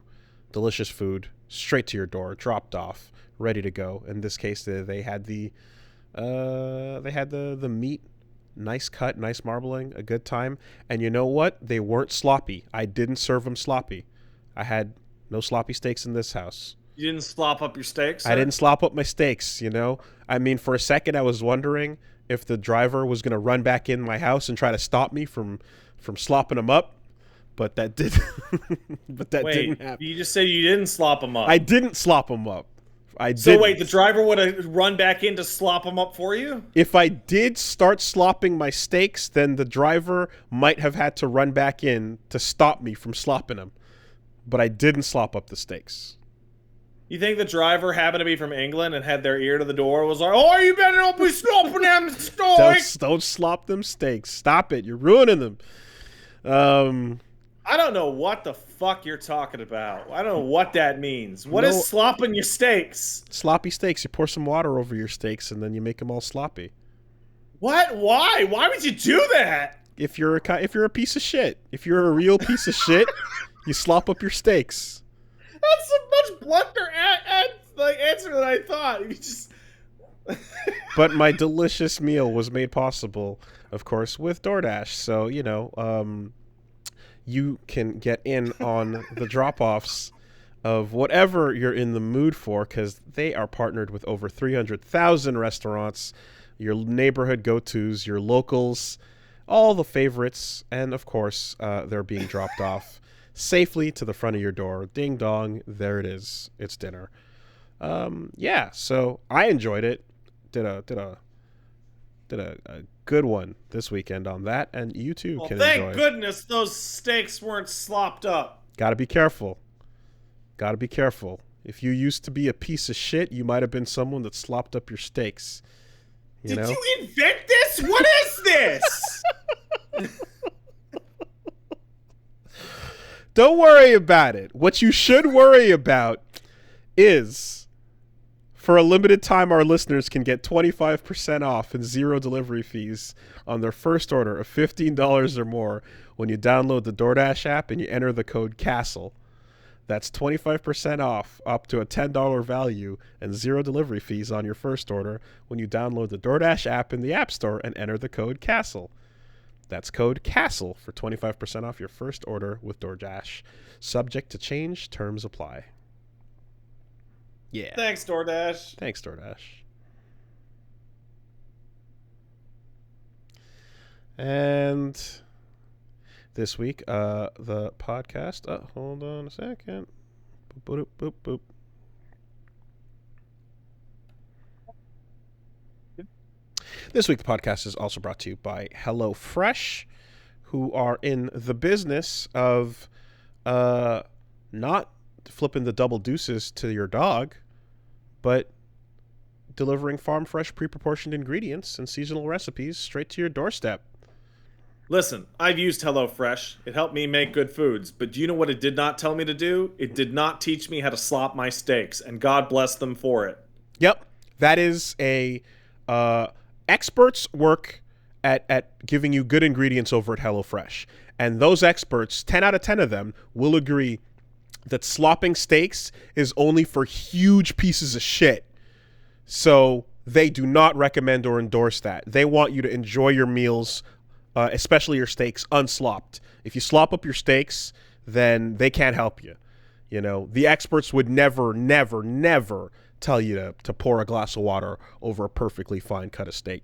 Speaker 1: delicious food straight to your door, dropped off, ready to go. In this case, they had the meat, nice cut, nice marbling, a good time. And you know what? They weren't sloppy. I didn't serve them sloppy. I had no sloppy steaks in this house.
Speaker 2: You didn't slop up your steaks, sir?
Speaker 1: I didn't slop up my steaks, you know? I mean, for a second, I was wondering if the driver was going to run back in my house and try to stop me from slopping them up, but that didn't happen.
Speaker 2: You just said you didn't slop them up.
Speaker 1: I didn't slop them up.
Speaker 2: So wait, the driver would have run back in to slop them up for you?
Speaker 1: If I did start slopping my steaks, then the driver might have had to run back in to stop me from slopping them. But I didn't slop up the steaks.
Speaker 2: You think the driver happened to be from England and had their ear to the door, was like, "Oh, you better not be slopping them steaks!
Speaker 1: Don't slop them steaks. Stop it. You're ruining them."
Speaker 2: I don't know what the fuck you're talking about. I don't know what that means. What is slopping your steaks?
Speaker 1: Sloppy steaks. You pour some water over your steaks and then you make them all sloppy.
Speaker 2: What? Why? Why would you do that?
Speaker 1: If you're a piece of shit. If you're a real piece of shit, you slop up your steaks.
Speaker 2: That's a much blunter answer than I thought. You just...
Speaker 1: But my delicious meal was made possible, of course, with DoorDash. So, you know, you can get in on the drop-offs of whatever you're in the mood for, because they are partnered with over 300,000 restaurants, your neighborhood go-tos, your locals, all the favorites, and, of course, they're being dropped off safely to the front of your door. Ding dong, there it is. It's dinner. Yeah, so I enjoyed it. Did a good one this weekend on that, and you too
Speaker 2: Well,
Speaker 1: can
Speaker 2: thank
Speaker 1: enjoy.
Speaker 2: goodness those steaks weren't slopped up.
Speaker 1: Gotta be careful. Gotta be careful. If you used to be a piece of shit, you might have been someone that slopped up your steaks.
Speaker 2: Did you invent this? What is this?
Speaker 1: Don't worry about it. What you should worry about is, for a limited time, our listeners can get 25% off and 0 delivery fees on their first order of $15 or more when you download the DoorDash app and you enter the code CASTLE. That's 25% off up to a $10 value and 0 delivery fees on your first order when you download the DoorDash app in the App Store and enter the code CASTLE. That's code CASTLE for 25% off your first order with DoorDash. Subject to change, terms apply. Yeah.
Speaker 2: Thanks, DoorDash.
Speaker 1: Thanks, DoorDash. And this week, the podcast. Hold on a second. Boop, boop, boop, boop. This week, the podcast is also brought to you by HelloFresh, who are in the business of not flipping the double deuces to your dog, but delivering farm fresh, pre-proportioned ingredients and seasonal recipes straight to your doorstep.
Speaker 2: Listen, I've used HelloFresh. It helped me make good foods, but do you know what it did not tell me to do? It did not teach me how to slop my steaks, and God bless them for it.
Speaker 1: Yep, that is a experts work at giving you good ingredients over at HelloFresh, and those experts, 10 out of 10 of them, will agree that slopping steaks is only for huge pieces of shit. So they do not recommend or endorse that. They want you to enjoy your meals, especially your steaks, unslopped. If you slop up your steaks, then they can't help you. You know, the experts would never, never, never tell you to pour a glass of water over a perfectly fine cut of steak.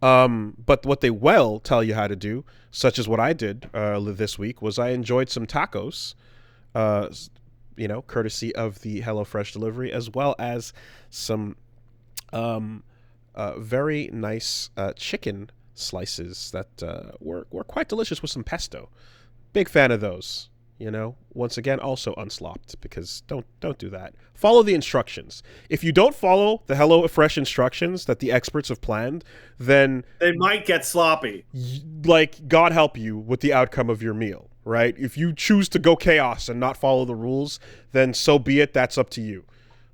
Speaker 1: But what they will tell you how to do, such as what I did this week, was I enjoyed some tacos, courtesy of the HelloFresh delivery, as well as some very nice chicken slices that were quite delicious with some pesto. Big fan of those. You know, once again, also unslopped, because don't do that. Follow the instructions. If you don't follow the HelloFresh instructions that the experts have planned, then
Speaker 2: they might get sloppy.
Speaker 1: Like, God help you with the outcome of your meal, right? If you choose to go chaos and not follow the rules, then so be it. That's up to you.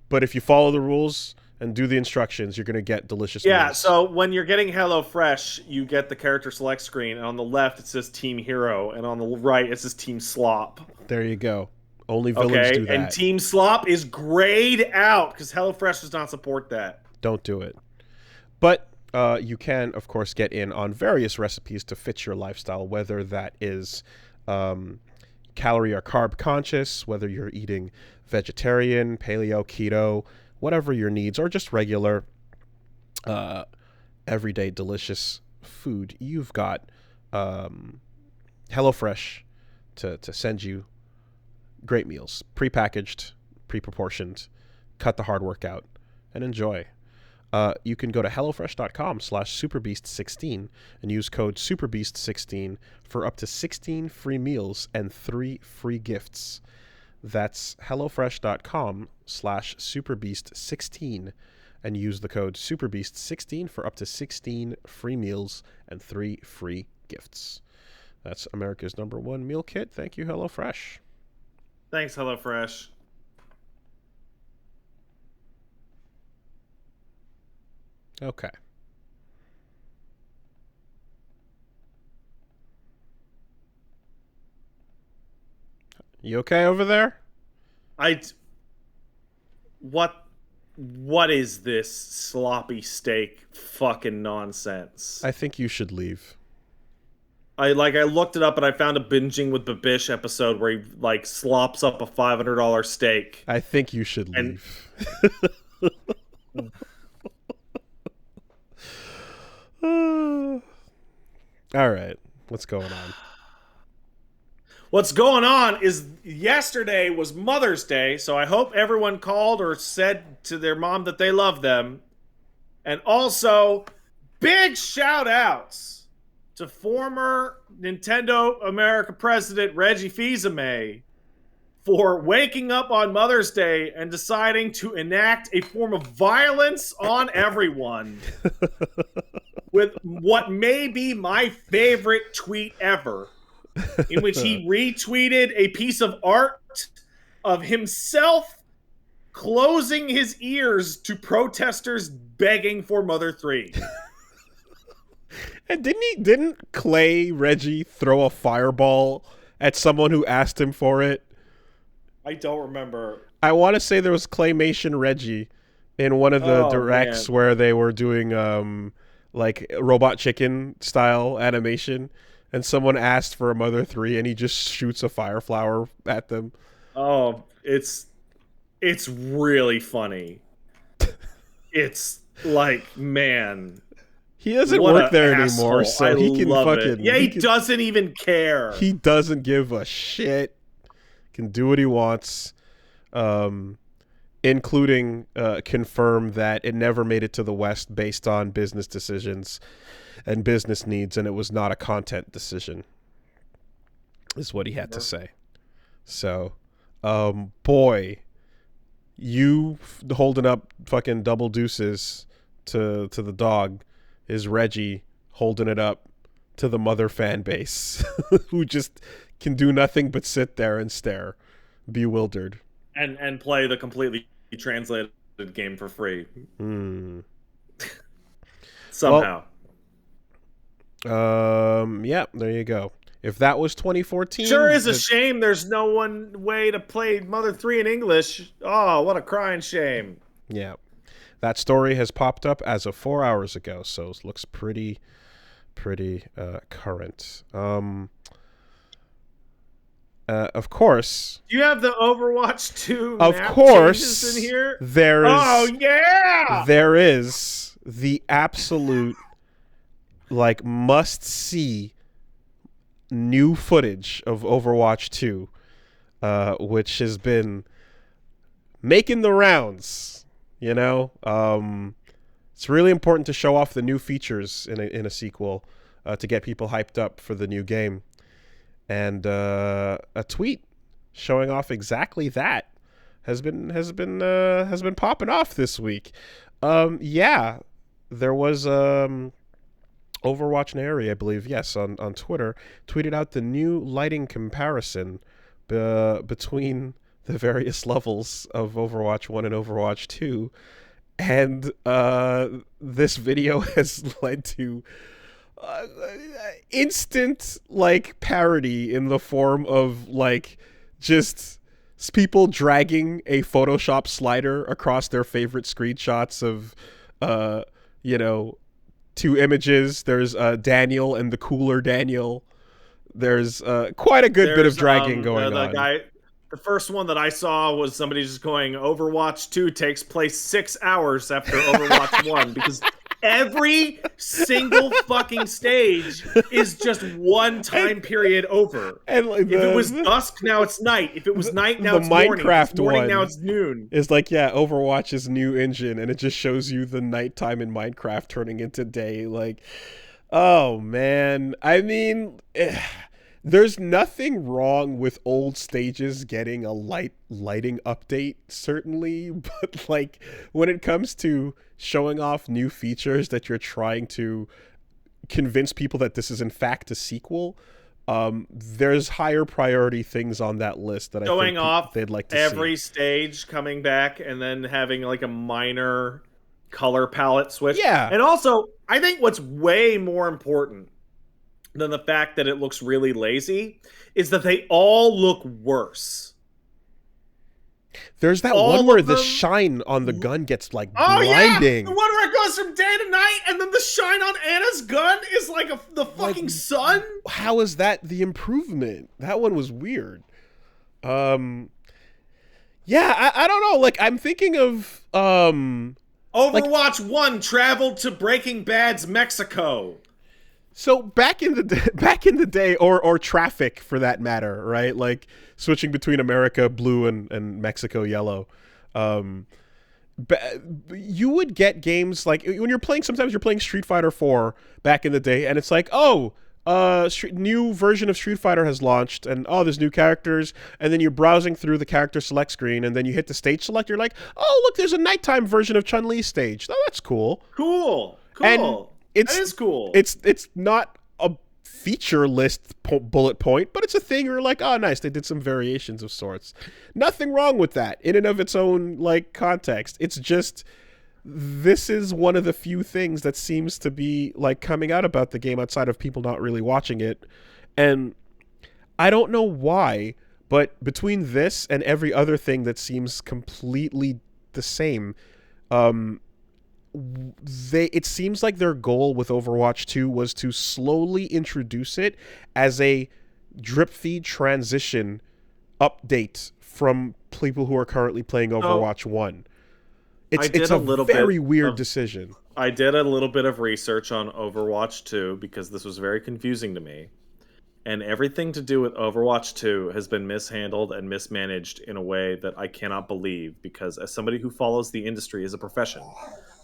Speaker 1: But if you follow the rules and do the instructions, you're going to get delicious meals.
Speaker 2: So when you're getting HelloFresh, you get the character select screen, and on the left it says Team Hero, and on the right it says Team Slop.
Speaker 1: There you go. Only villains do that.
Speaker 2: And Team Slop is grayed out, because HelloFresh does not support that.
Speaker 1: Don't do it. But you can, of course, get in on various recipes to fit your lifestyle, whether that is calorie or carb conscious, whether you're eating vegetarian, paleo, keto, whatever your needs, or just regular, everyday delicious food. You've got HelloFresh to send you great meals, prepackaged, pre-proportioned. Cut the hard work out and enjoy. You can go to hellofresh.com/superbeast16 and use code superbeast16 for up to 16 free meals and 3 free gifts. That's hellofresh.com/superbeast16 and use the code superbeast16 for up to 16 free meals and 3 free gifts. That's America's #1 meal kit. Thank you, HelloFresh.
Speaker 2: Thanks, HelloFresh.
Speaker 1: Okay. You okay over there?
Speaker 2: What is this sloppy steak fucking nonsense?
Speaker 1: I think you should leave.
Speaker 2: I looked it up and I found a Binging with Babish episode where he slops up a $500 steak.
Speaker 1: I think you should leave. All right, what's going on?
Speaker 2: What's going on is yesterday was Mother's Day, so I hope everyone called or said to their mom that they love them. And also, big shout outs to former Nintendo America president Reggie Fils-Aimé for waking up on Mother's Day and deciding to enact a form of violence on everyone with what may be my favorite tweet ever, in which he retweeted a piece of art of himself closing his ears to protesters begging for Mother 3.
Speaker 1: And didn't Clay Reggie throw a fireball at someone who asked him for it?
Speaker 2: I don't remember.
Speaker 1: I want to say there was Claymation Reggie in one of the directs where they were doing like Robot Chicken style animation, and someone asked for a Mother 3 and he just shoots a fire flower at them.
Speaker 2: Oh, it's really funny. It's like, man,
Speaker 1: he doesn't work there anymore, so he can fucking...
Speaker 2: Yeah, he doesn't even care.
Speaker 1: He doesn't give a shit. Can do what he wants, including confirm that it never made it to the West based on business decisions and business needs, and it was not a content decision, is what he had to say. So, boy, you holding up fucking double deuces to the dog is Reggie holding it up to the Mother fan base who just can do nothing but sit there and stare, bewildered.
Speaker 2: And play the completely translated game for free. Somehow.
Speaker 1: Well, yeah, there you go. If that was 2014...
Speaker 2: Sure is a shame there's no one way to play Mother 3 in English. Oh, what a crying shame.
Speaker 1: Yeah. That story has popped up as of 4 hours ago, so it looks pretty current. Of course.
Speaker 2: Do you have the Overwatch 2
Speaker 1: of
Speaker 2: map
Speaker 1: course,
Speaker 2: changes in here?
Speaker 1: There is.
Speaker 2: Oh, yeah!
Speaker 1: There is the absolute, like, must-see new footage of Overwatch 2, which has been making the rounds, you know? It's really important to show off the new features in a sequel to get people hyped up for the new game. And a tweet showing off exactly that has been popping off this week. Yeah, there was Overwatch Nary, I believe, yes, on Twitter, tweeted out the new lighting comparison between the various levels of Overwatch 1 and Overwatch 2, and this video has led to instant, like, parody in the form of, like, just people dragging a Photoshop slider across their favorite screenshots of, you know, two images. There's Daniel and the cooler Daniel. There's quite a good bit of dragging going on.
Speaker 2: The first one that I saw was somebody just going, Overwatch 2 takes place 6 hours after Overwatch 1, because every single fucking stage is just one time period over. And if it was dusk, now it's night. If it was night, now it's morning. If it's morning, now it's noon.
Speaker 1: It's like, yeah, Overwatch's new engine, and it just shows you the nighttime in Minecraft turning into day. Like, oh man. I mean, there's nothing wrong with old stages getting a lighting update, certainly, but like when it comes to showing off new features that you're trying to convince people that this is in fact a sequel, there's higher priority things on that list that
Speaker 2: showing
Speaker 1: I think they'd like to
Speaker 2: every
Speaker 1: see.
Speaker 2: Stage coming back and then having like a minor color palette switch.
Speaker 1: Yeah.
Speaker 2: And also, I think what's way more important than the fact that it looks really lazy is that they all look worse.
Speaker 1: There's that one where the shine on the gun gets like blinding.
Speaker 2: Yeah! The one where it goes from day to night, and then the shine on Anna's gun is like the fucking sun.
Speaker 1: How is that the improvement? That one was weird. Yeah, I don't know. Like, I'm thinking of
Speaker 2: Overwatch 1 traveled to Breaking Bad's Mexico.
Speaker 1: So back in the day, or traffic for that matter, right? Like switching between America blue and Mexico yellow. Um, you would get games like when you're playing. Sometimes you're playing Street Fighter 4 back in the day, and it's like, oh, new version of Street Fighter has launched, and oh, there's new characters, and then you're browsing through the character select screen, and then you hit the stage select. You're like, oh, look, there's a nighttime version of Chun-Li's stage. Oh, that's cool.
Speaker 2: Cool.
Speaker 1: And
Speaker 2: That is cool.
Speaker 1: It's not a feature list bullet point, but it's a thing you're like, oh, nice, they did some variations of sorts. Nothing wrong with that in and of its own like context. It's just this is one of the few things that seems to be like coming out about the game outside of people not really watching it. And I don't know why, but between this and every other thing that seems completely the same, it seems like their goal with Overwatch 2 was to slowly introduce it as a drip feed transition update from people who are currently playing Overwatch 1. It's a very weird decision.
Speaker 2: I did a little bit of research on Overwatch 2 because this was very confusing to me. And everything to do with Overwatch 2 has been mishandled and mismanaged in a way that I cannot believe, because as somebody who follows the industry as a profession,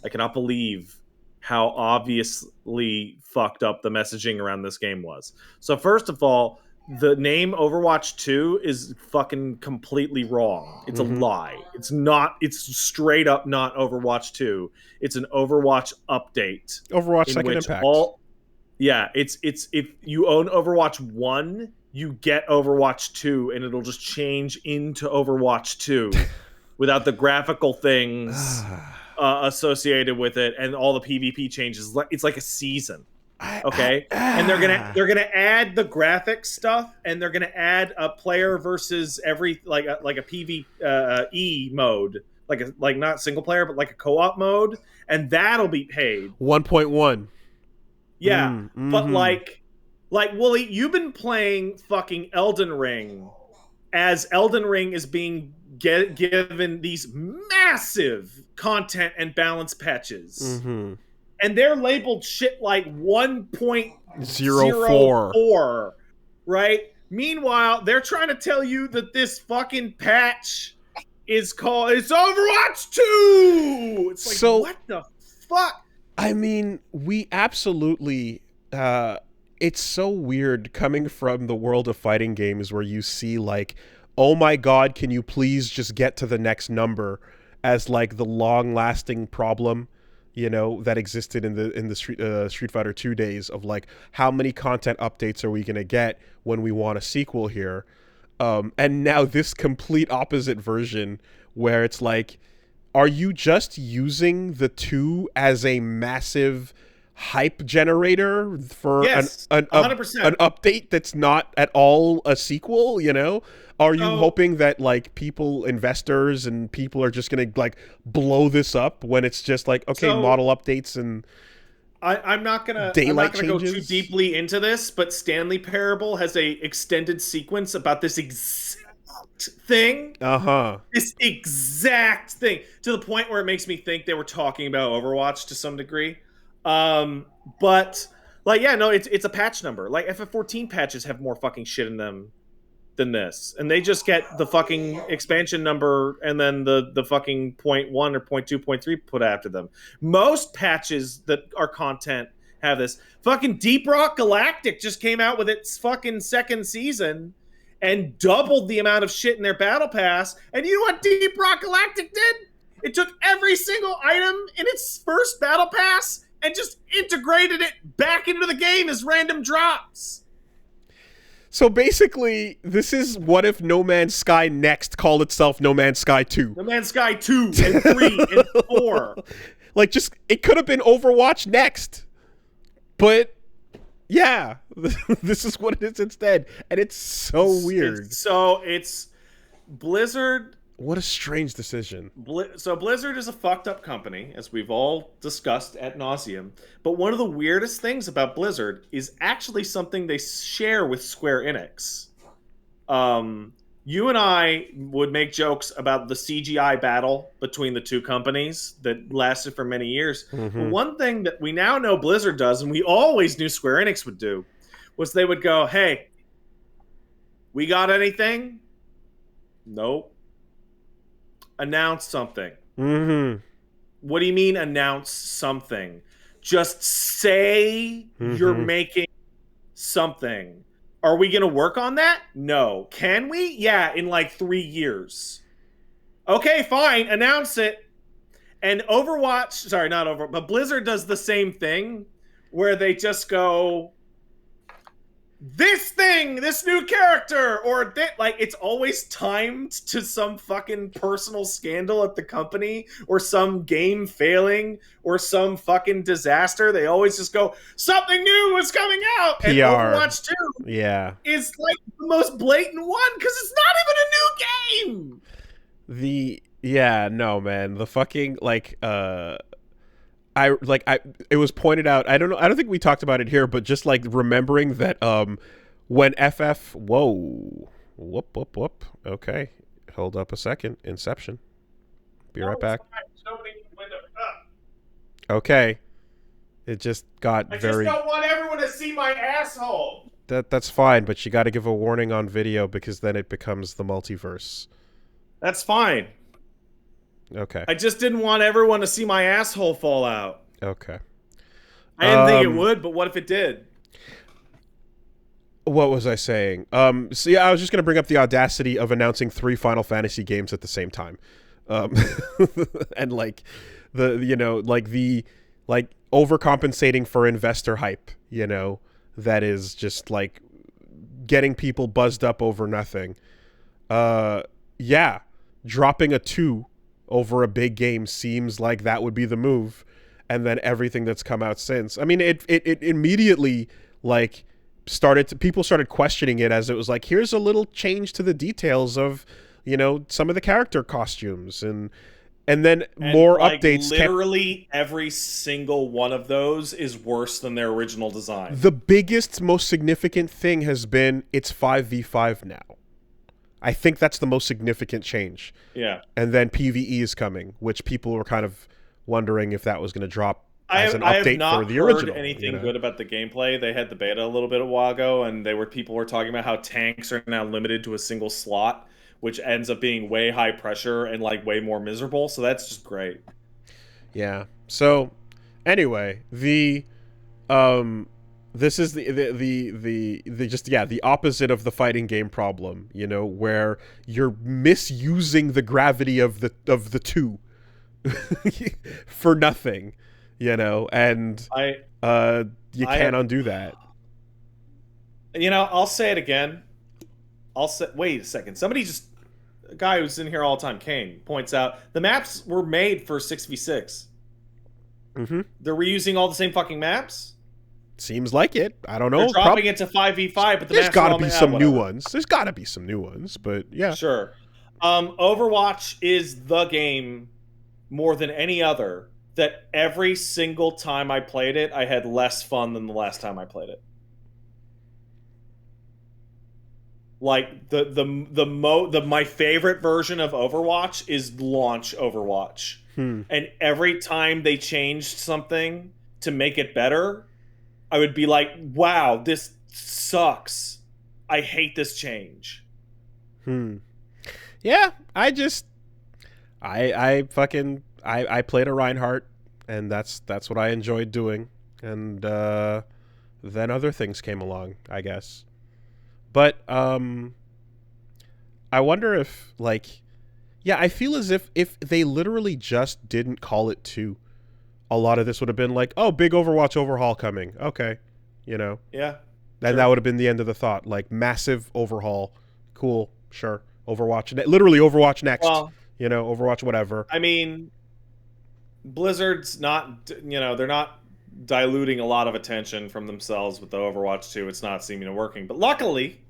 Speaker 2: I cannot believe how obviously fucked up the messaging around this game was. So first of all, the name Overwatch 2 is fucking completely wrong. It's a lie. It's not. It's straight up not Overwatch 2. It's an Overwatch update.
Speaker 1: Overwatch Second Impact.
Speaker 2: It's if you own Overwatch 1, you get Overwatch 2, and it'll just change into Overwatch 2 without the graphical things associated with it and all the PvP changes. It's like a season. Okay, and they're gonna add the graphic stuff, and they're gonna add a player versus every like a PvE mode, like not single player, but like a co-op mode, and that'll be paid
Speaker 1: 1.1.
Speaker 2: Yeah, but like Wooly, you've been playing fucking Elden Ring, as Elden Ring is being given these massive content and balance patches. And they're labeled shit like 1.04, right? Meanwhile, they're trying to tell you that this fucking patch it's Overwatch 2! It's like, so, what the fuck?
Speaker 1: I mean, we absolutely... it's so weird coming from the world of fighting games where you see, like, oh my god, can you please just get to the next number as, like, the long-lasting problem, you know, that existed in the Street Fighter 2 days of, like, how many content updates are we going to get when we want a sequel here? And now this complete opposite version where it's like, are you just using the 2 as a massive hype generator for an 100%. An update that's not at all a sequel, you know? Are you hoping that like investors and people are just gonna like blow this up when it's just like, okay, model updates and
Speaker 2: I'm not gonna go too deeply into this, but Stanley Parable has a extended sequence about this exact thing. This exact thing, to the point where it makes me think they were talking about Overwatch to some degree. But like, yeah, no, it's a patch number. Like FF14 patches have more fucking shit in them than this, and they just get the fucking expansion number and then the fucking 0.1 or 0.2, 0.3 put after them. Most patches that are content have this. Fucking Deep Rock Galactic just came out with its fucking second season and doubled the amount of shit in their battle pass. And you know what Deep Rock Galactic did? It took every single item in its first battle pass and just integrated it back into the game as random drops.
Speaker 1: So basically, this is what if No Man's Sky Next called itself No Man's Sky 2.
Speaker 2: No Man's Sky 2 and 3 and 4.
Speaker 1: Like, just, it could have been Overwatch Next. But, yeah, this is what it is instead. And it's so weird.
Speaker 2: It's Blizzard.
Speaker 1: What a strange decision.
Speaker 2: So Blizzard is a fucked up company, as we've all discussed ad nauseum. But one of the weirdest things about Blizzard is actually something they share with Square Enix. You and I would make jokes about the CGI battle between the two companies that lasted for many years. But one thing that we now know Blizzard does, and we always knew Square Enix would do, was they would go, "Hey, we got anything? Nope. Announce something." What do you mean announce something? Just say you're making something. Are we going to work on that? No. Can we? Yeah, in like 3 years. Okay, fine. Announce it. And Overwatch, sorry, not Overwatch, but Blizzard does the same thing where they just go, this thing, this new character, or like it's always timed to some fucking personal scandal at the company or some game failing or some fucking disaster. They always just go, something new is coming out.
Speaker 1: PR.
Speaker 2: And Overwatch 2 is like the most blatant one because it's not even a new game.
Speaker 1: No, man. The fucking it was pointed out, I don't think we talked about it here, but just like remembering that when whoop, okay, hold up a second, Inception, be right back. Okay, it just got
Speaker 2: I just don't want everyone to see my asshole.
Speaker 1: That's fine, but you got to give a warning on video because then it becomes the multiverse.
Speaker 2: That's fine.
Speaker 1: Okay.
Speaker 2: I just didn't want everyone to see my asshole fall out.
Speaker 1: Okay.
Speaker 2: I didn't think it would, but what if it did?
Speaker 1: What was I saying? So yeah, I was just going to bring up the audacity of announcing 3 Final Fantasy games at the same time. And like the overcompensating for investor hype, that is just like getting people buzzed up over nothing. Yeah, dropping a 2 over a big game seems like that would be the move, and then everything that's come out since. I mean, it immediately like people started questioning it as it was like, here's a little change to the details of, some of the character costumes, and then more updates.
Speaker 2: Literally every single one of those is worse than their original design.
Speaker 1: The biggest, most significant thing has been it's 5v5 now. I think that's the most significant change.
Speaker 2: Yeah.
Speaker 1: And then PvE is coming, which people were kind of wondering if that was going to drop as an update for the original.
Speaker 2: I have not heard anything good about the gameplay. They had the beta a little bit a while ago, and people were talking about how tanks are now limited to a single slot, which ends up being way high pressure and like way more miserable. So that's just great.
Speaker 1: Yeah. So anyway, this is the opposite of the fighting game problem, where you're misusing the gravity of the 2 for nothing, and you can't undo that.
Speaker 2: I'll say it again. Wait a second. A guy who's in here all the time, Kane, points out the maps were made for 6v6. They're reusing all the same fucking maps?
Speaker 1: Seems like it. I don't know.
Speaker 2: They're dropping it to 5v5, but
Speaker 1: there's got to be some new ones. There's got to be some new ones, but yeah.
Speaker 2: Sure. Overwatch is the game more than any other that every single time I played it, I had less fun than the last time I played it. Like my favorite version of Overwatch is launch Overwatch. And every time they changed something to make it better, I would be like, wow, this sucks. I hate this change.
Speaker 1: Yeah, I played a Reinhardt, and that's what I enjoyed doing. And then other things came along, I guess. But I wonder if I feel as if they literally just didn't call it 2, a lot of this would have been like, oh, big Overwatch overhaul coming. Okay.
Speaker 2: Yeah.
Speaker 1: And that would have been the end of the thought. Like, massive overhaul. Cool. Sure. Literally Overwatch next. Well, Overwatch whatever.
Speaker 2: I mean, Blizzard's not, they're not diluting a lot of attention from themselves with the Overwatch 2. It's not seeming to working. But luckily,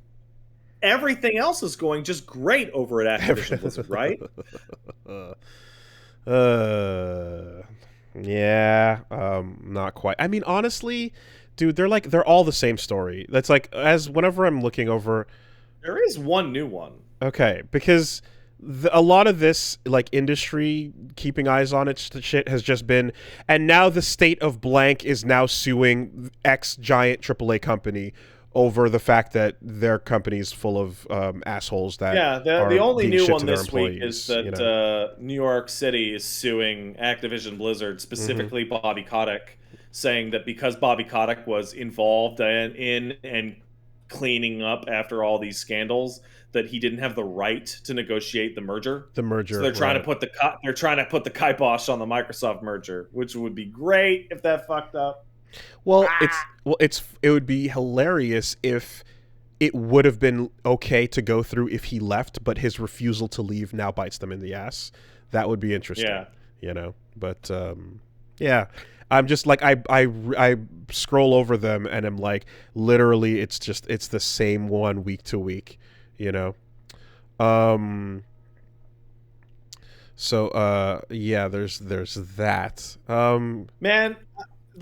Speaker 2: everything else is going just great over at Activision Blizzard, right?
Speaker 1: Yeah, not quite. I mean, honestly, dude, they're all the same story. That's like, whenever I'm looking over,
Speaker 2: there is one new one.
Speaker 1: Okay, because a lot of this, like, industry keeping eyes on it shit has just been, and now the state of blank is now suing X giant AAA company over the fact that their company's full of assholes that
Speaker 2: Yeah, the
Speaker 1: are
Speaker 2: only
Speaker 1: being
Speaker 2: new
Speaker 1: shit to
Speaker 2: one
Speaker 1: their
Speaker 2: this week is
Speaker 1: employees. You
Speaker 2: that
Speaker 1: know.
Speaker 2: New York City is suing Activision Blizzard,
Speaker 1: Hmm.
Speaker 2: specifically Bobby Kotick, saying that because Bobby Kotick was involved in and cleaning up after all these scandals, that he didn't have the right to negotiate the merger.
Speaker 1: The
Speaker 2: So
Speaker 1: merger,
Speaker 2: they're trying to
Speaker 1: right?
Speaker 2: put the kibosh on the Microsoft merger, which would be great if that fucked up.
Speaker 1: It would be hilarious if it would have been okay to go through if he left, but his refusal to leave now bites them in the ass. That would be interesting,
Speaker 2: Yeah.
Speaker 1: you know. But yeah, I'm just like I scroll over them and I'm like, literally, it's the same one week to week, you know. Um. So yeah, there's that.
Speaker 2: Man,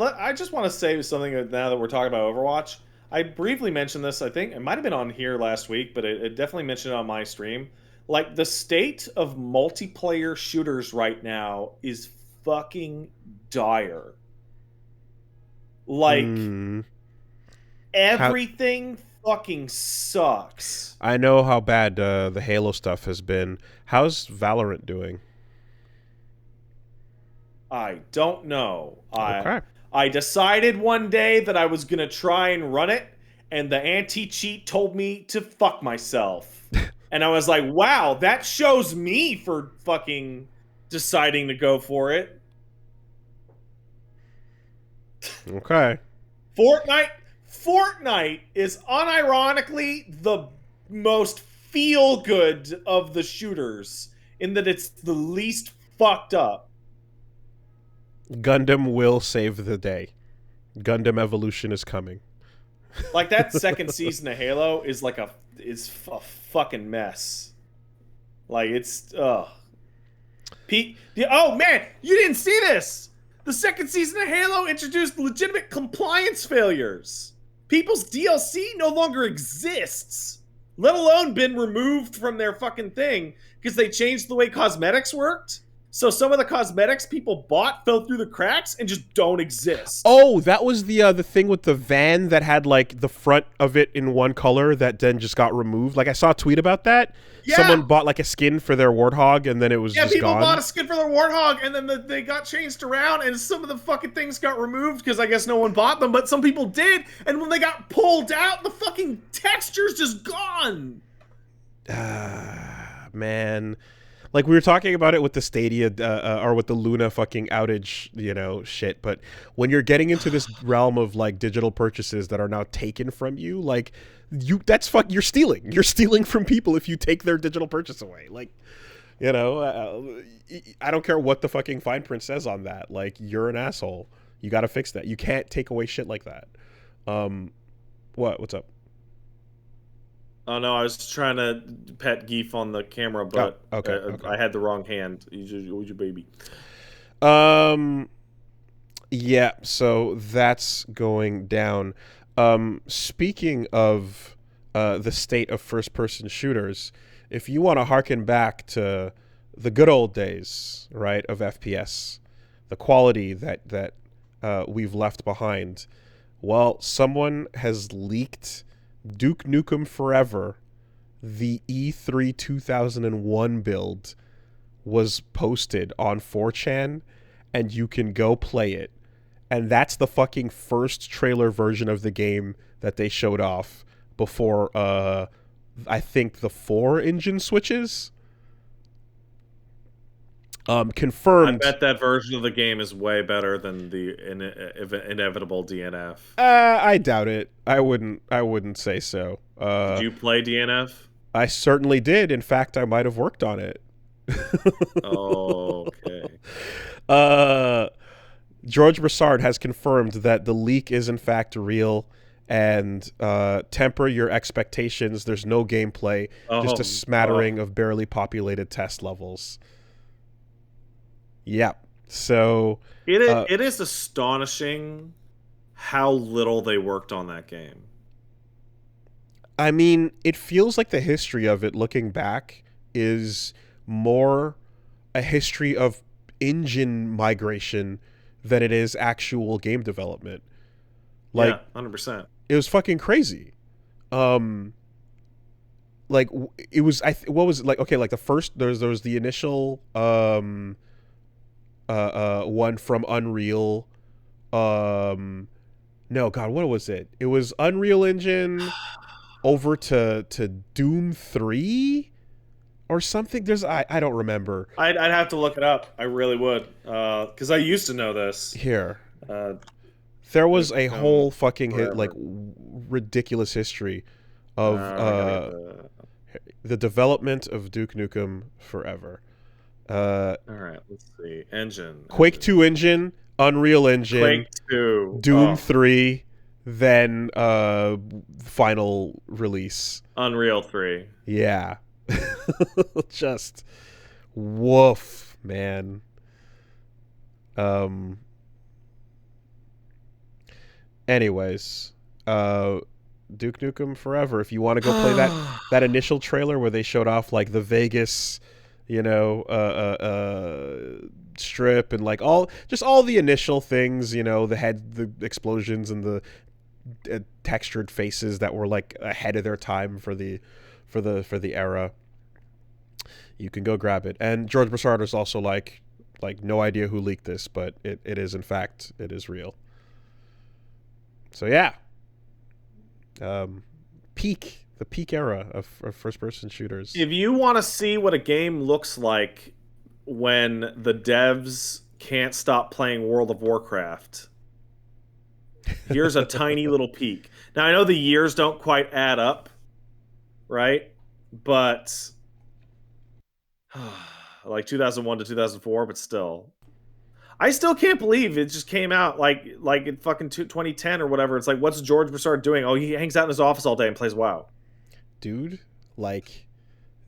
Speaker 2: I just want to say something now that we're talking about Overwatch. I briefly mentioned this, I think it might have been on here last week, but it definitely mentioned it on my stream. Like, the state of multiplayer shooters right now is fucking dire. Like,
Speaker 1: Mm, how
Speaker 2: everything fucking sucks.
Speaker 1: I know how bad the Halo stuff has been. How's Valorant doing?
Speaker 2: I don't know.
Speaker 1: Okay.
Speaker 2: I decided one day that I was gonna try and run it, and the anti-cheat told me to fuck myself. And I was like, wow, that shows me for fucking deciding to go for it.
Speaker 1: Okay.
Speaker 2: Fortnite Fortnite is unironically the most feel good of the shooters in that it's the least fucked up.
Speaker 1: Gundam will save the day. Gundam Evolution is coming.
Speaker 2: Like, that second season of Halo is like a fucking mess. Like, it's oh man, you didn't see this. The second season of Halo introduced legitimate compliance failures. People's DLC no longer exists, let alone been removed from their fucking thing because they changed the way cosmetics worked. So some of the cosmetics people bought fell through the cracks and just don't exist.
Speaker 1: Oh, that was the thing with the van that had like the front of it in one color that then just got removed. Like, I saw a tweet about that.
Speaker 2: Yeah.
Speaker 1: Someone bought like a skin for their Warthog and then it was just
Speaker 2: people
Speaker 1: gone.
Speaker 2: bought a skin for their Warthog and then they got changed around and some of the fucking things got removed because I guess no one bought them, but some people did. And when they got pulled out, the fucking texture's just gone.
Speaker 1: Man. Like, we were talking about it with the Stadia or with the Luna fucking outage, you know, shit. But when you're getting into this realm of like digital purchases that are now taken from you, like, you're stealing. You're stealing from people if you take their digital purchase away. Like, you know, I don't care what the fucking fine print says on that. Like, you're an asshole. You got to fix that. You can't take away shit like that. What's up?
Speaker 2: Oh no, I was trying to pet Geef on the camera, but
Speaker 1: okay.
Speaker 2: I had the wrong hand. He's your baby.
Speaker 1: Yeah, so that's going down. Speaking of the state of first-person shooters, if you want to harken back to the good old days, right, of FPS, the quality that we've left behind, well, someone has leaked Duke Nukem Forever. The E3 2001 build was posted on 4chan, and you can go play it. And that's the fucking first trailer version of the game that they showed off before, I think, the 4 engine switches. Confirmed.
Speaker 2: I bet that version of the game is way better than the inevitable DNF.
Speaker 1: I doubt it. I wouldn't say so.
Speaker 2: Did you play DNF?
Speaker 1: I certainly did. In fact, I might have worked on it.
Speaker 2: Oh, okay.
Speaker 1: George Broussard has confirmed that the leak is in fact real, and temper your expectations. There's no gameplay, just a smattering of barely populated test levels. Yeah. So
Speaker 2: it is astonishing how little they worked on that game.
Speaker 1: I mean, it feels like the history of it, looking back, is more a history of engine migration than it is actual game development.
Speaker 2: Yeah,
Speaker 1: Like,
Speaker 2: 100%.
Speaker 1: it was fucking crazy. Like it was what was it like? Okay, like the first there was the initial one from Unreal. No, God, what was it? It was Unreal Engine over to Doom 3 or something. I don't remember.
Speaker 2: I'd have to look it up. I really would, because I used to know this.
Speaker 1: Here,
Speaker 2: Uh,
Speaker 1: there was
Speaker 2: Duke
Speaker 1: a
Speaker 2: Nukem
Speaker 1: whole fucking
Speaker 2: Forever.
Speaker 1: ridiculous history of
Speaker 2: I gotta get the.
Speaker 1: the development of Duke Nukem Forever.
Speaker 2: All right, let's see. Engine.
Speaker 1: Quake 2 engine, Unreal Engine,
Speaker 2: Quake 2.
Speaker 1: Doom
Speaker 2: Oh,
Speaker 1: 3, then final release.
Speaker 2: Unreal 3.
Speaker 1: Yeah. Just woof, man. Um anyways, Duke Nukem Forever. If you want to go play that initial trailer where they showed off like the Vegas, strip and like all the initial things, the explosions and the textured faces that were like ahead of their time for the era. You can go grab it. And George Broussard also like no idea who leaked this, but it is in fact it is real. So yeah. The peak era of first person shooters.
Speaker 2: If you want to see what a game looks like when the devs can't stop playing World of Warcraft, here's a tiny little peek. Now, I know the years don't quite add up, right? But like 2001 to 2004, but still. I still can't believe it just came out like in fucking 2010 or whatever. It's like, what's George Broussard doing? Oh, he hangs out in his office all day and plays WoW.
Speaker 1: Dude, like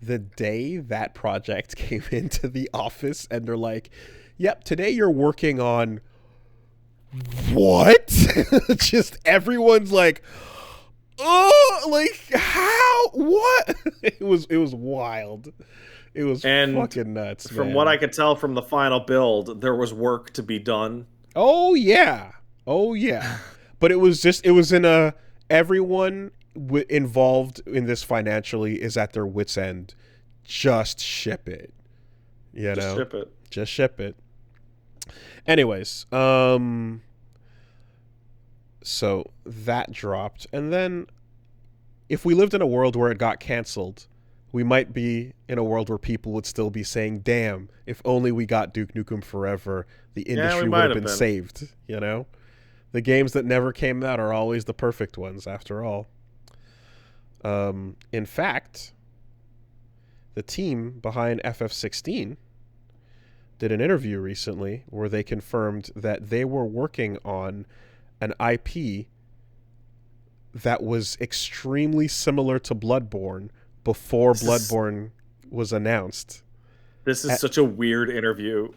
Speaker 1: the day that project came into the office and they're like, yep, today you're working on what? Just everyone's like, oh, like how? What? It was wild. It was fucking nuts,
Speaker 2: From
Speaker 1: man.
Speaker 2: what I could tell from the final build, there was work to be done.
Speaker 1: Oh yeah. But it was in a everyone involved in this financially is at their wits end. Just ship it.
Speaker 2: Just ship it.
Speaker 1: Just ship it. Anyways, so that dropped, and then if we lived in a world where it got canceled, we might be in a world where people would still be saying, damn, if only we got Duke Nukem Forever, the industry would have been saved, The games that never came out are always the perfect ones, after all. In fact, the team behind FF16 did an interview recently where they confirmed that they were working on an IP that was extremely similar to Bloodborne before Bloodborne was announced.
Speaker 2: This is such a weird interview.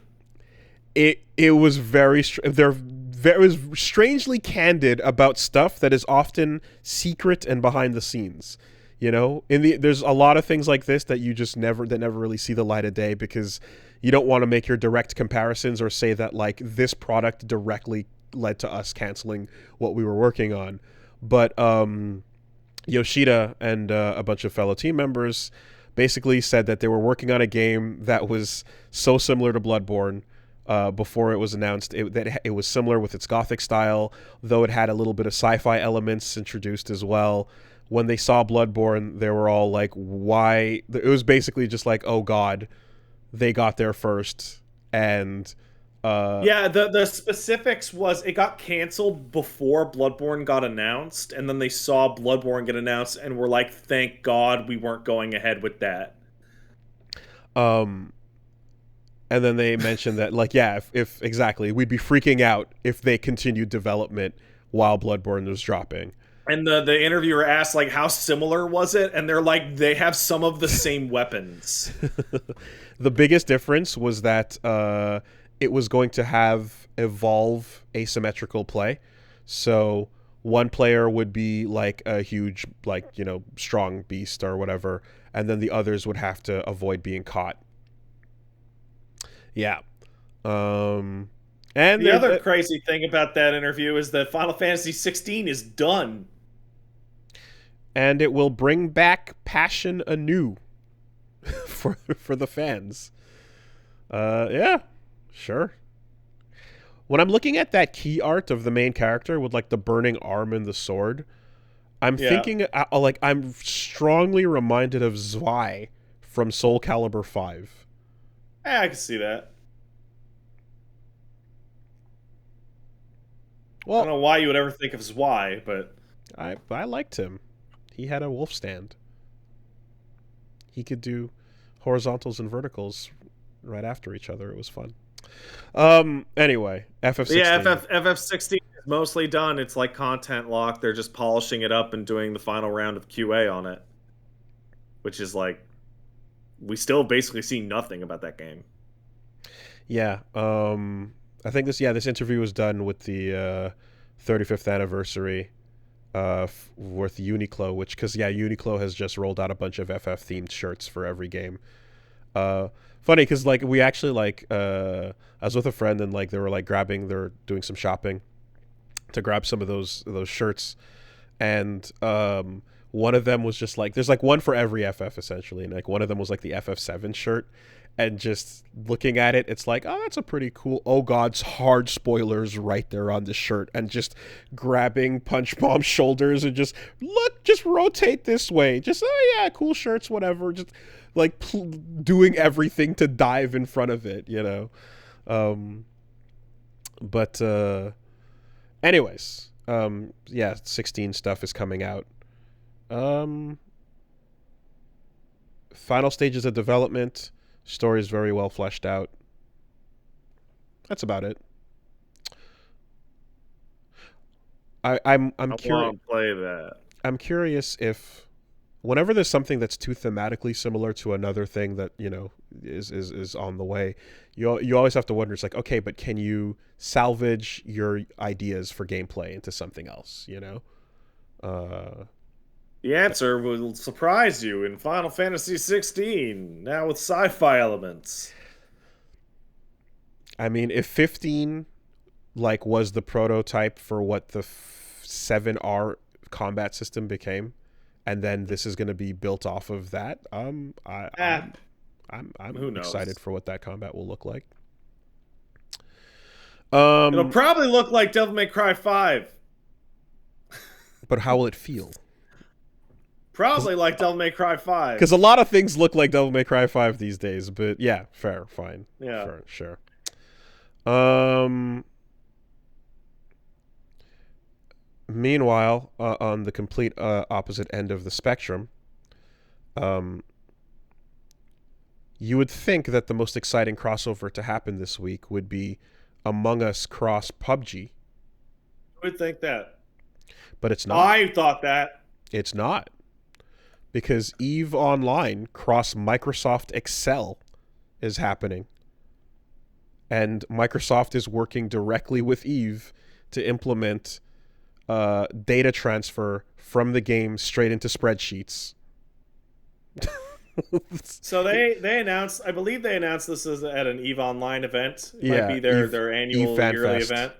Speaker 1: It was they're very strangely candid about stuff that is often secret and behind the scenes. There's a lot of things like this that you just never really see the light of day because you don't want to make your direct comparisons or say that like this product directly led to us canceling what we were working on. But Yoshida and a bunch of fellow team members basically said that they were working on a game that was so similar to Bloodborne before it was announced. That it was similar with its gothic style, though it had a little bit of sci-fi elements introduced as well. When they saw Bloodborne, they were all like, why? It was basically just like, oh God, they got there first. And
Speaker 2: the specifics was it got canceled before Bloodborne got announced, and then they saw Bloodborne get announced and were like, thank God we weren't going ahead with that.
Speaker 1: And then they mentioned that, like, yeah, if exactly, we'd be freaking out if they continued development while Bloodborne was dropping.
Speaker 2: And the interviewer asked, like, how similar was it? And they're like, they have some of the same weapons.
Speaker 1: The biggest difference was that it was going to have evolve asymmetrical play. So one player would be like a huge, like, strong beast or whatever, and then the others would have to avoid being caught. Yeah. And
Speaker 2: the other crazy thing about that interview is that Final Fantasy 16 is done.
Speaker 1: And it will bring back passion anew for the fans. Yeah, sure. When I'm looking at that key art of the main character with like the burning arm and the sword, I'm thinking like I'm strongly reminded of Zwei from Soul Calibur 5.
Speaker 2: Yeah, I can see that.
Speaker 1: Well,
Speaker 2: I don't know why you would ever think of Zwei, but
Speaker 1: I liked him. He had a wolf stand. He could do horizontals and verticals right after each other. It was fun. Anyway, FF16.
Speaker 2: Yeah, FF16 is mostly done. It's like content lock. They're just polishing it up and doing the final round of QA on it. Which is like, we still basically see nothing about that game.
Speaker 1: Yeah. I think this interview was done with the 35th anniversary with Uniqlo, Uniqlo has just rolled out a bunch of FF themed shirts for every game. Funny because like we actually like I was with a friend and like they were like they're doing some shopping to grab some of those shirts, and one of them was just like there's like one for every FF essentially, and like one of them was like the FF7 shirt. And just looking at it, it's like, oh, that's a pretty cool. Oh God's hard spoilers right there on the shirt, and just grabbing Punch Bomb's shoulders and just rotate this way. Just yeah, cool shirts, whatever. Just like doing everything to dive in front of it, But anyways, 16 stuff is coming out. Final stages of development. Story is very well fleshed out. That's about it. I'm curious.
Speaker 2: Play that.
Speaker 1: I'm curious if, whenever there's something that's too thematically similar to another thing that is on the way, you always have to wonder. It's like, okay, but can you salvage your ideas for gameplay into something else?
Speaker 2: The answer will surprise you in Final Fantasy XVI, now with sci-fi elements.
Speaker 1: I mean, if 15 like was the prototype for what the 7R combat system became, and then this is going to be built off of that, I'm excited for what that combat will look like.
Speaker 2: It'll probably look like Devil May Cry 5.
Speaker 1: But how will it feel?
Speaker 2: Probably like Devil May Cry 5.
Speaker 1: Because a lot of things look like Devil May Cry 5 these days, but yeah, fair, fine.
Speaker 2: Yeah.
Speaker 1: Sure. Meanwhile, on the complete opposite end of the spectrum, you would think that the most exciting crossover to happen this week would be Among Us cross PUBG.
Speaker 2: Who would think that?
Speaker 1: But it's not.
Speaker 2: I thought that.
Speaker 1: It's not. Because EVE Online cross Microsoft Excel is happening. And Microsoft is working directly with EVE to implement data transfer from the game straight into spreadsheets.
Speaker 2: So they announced, I believe they announced this is at an EVE Online event. It might be their annual yearly event.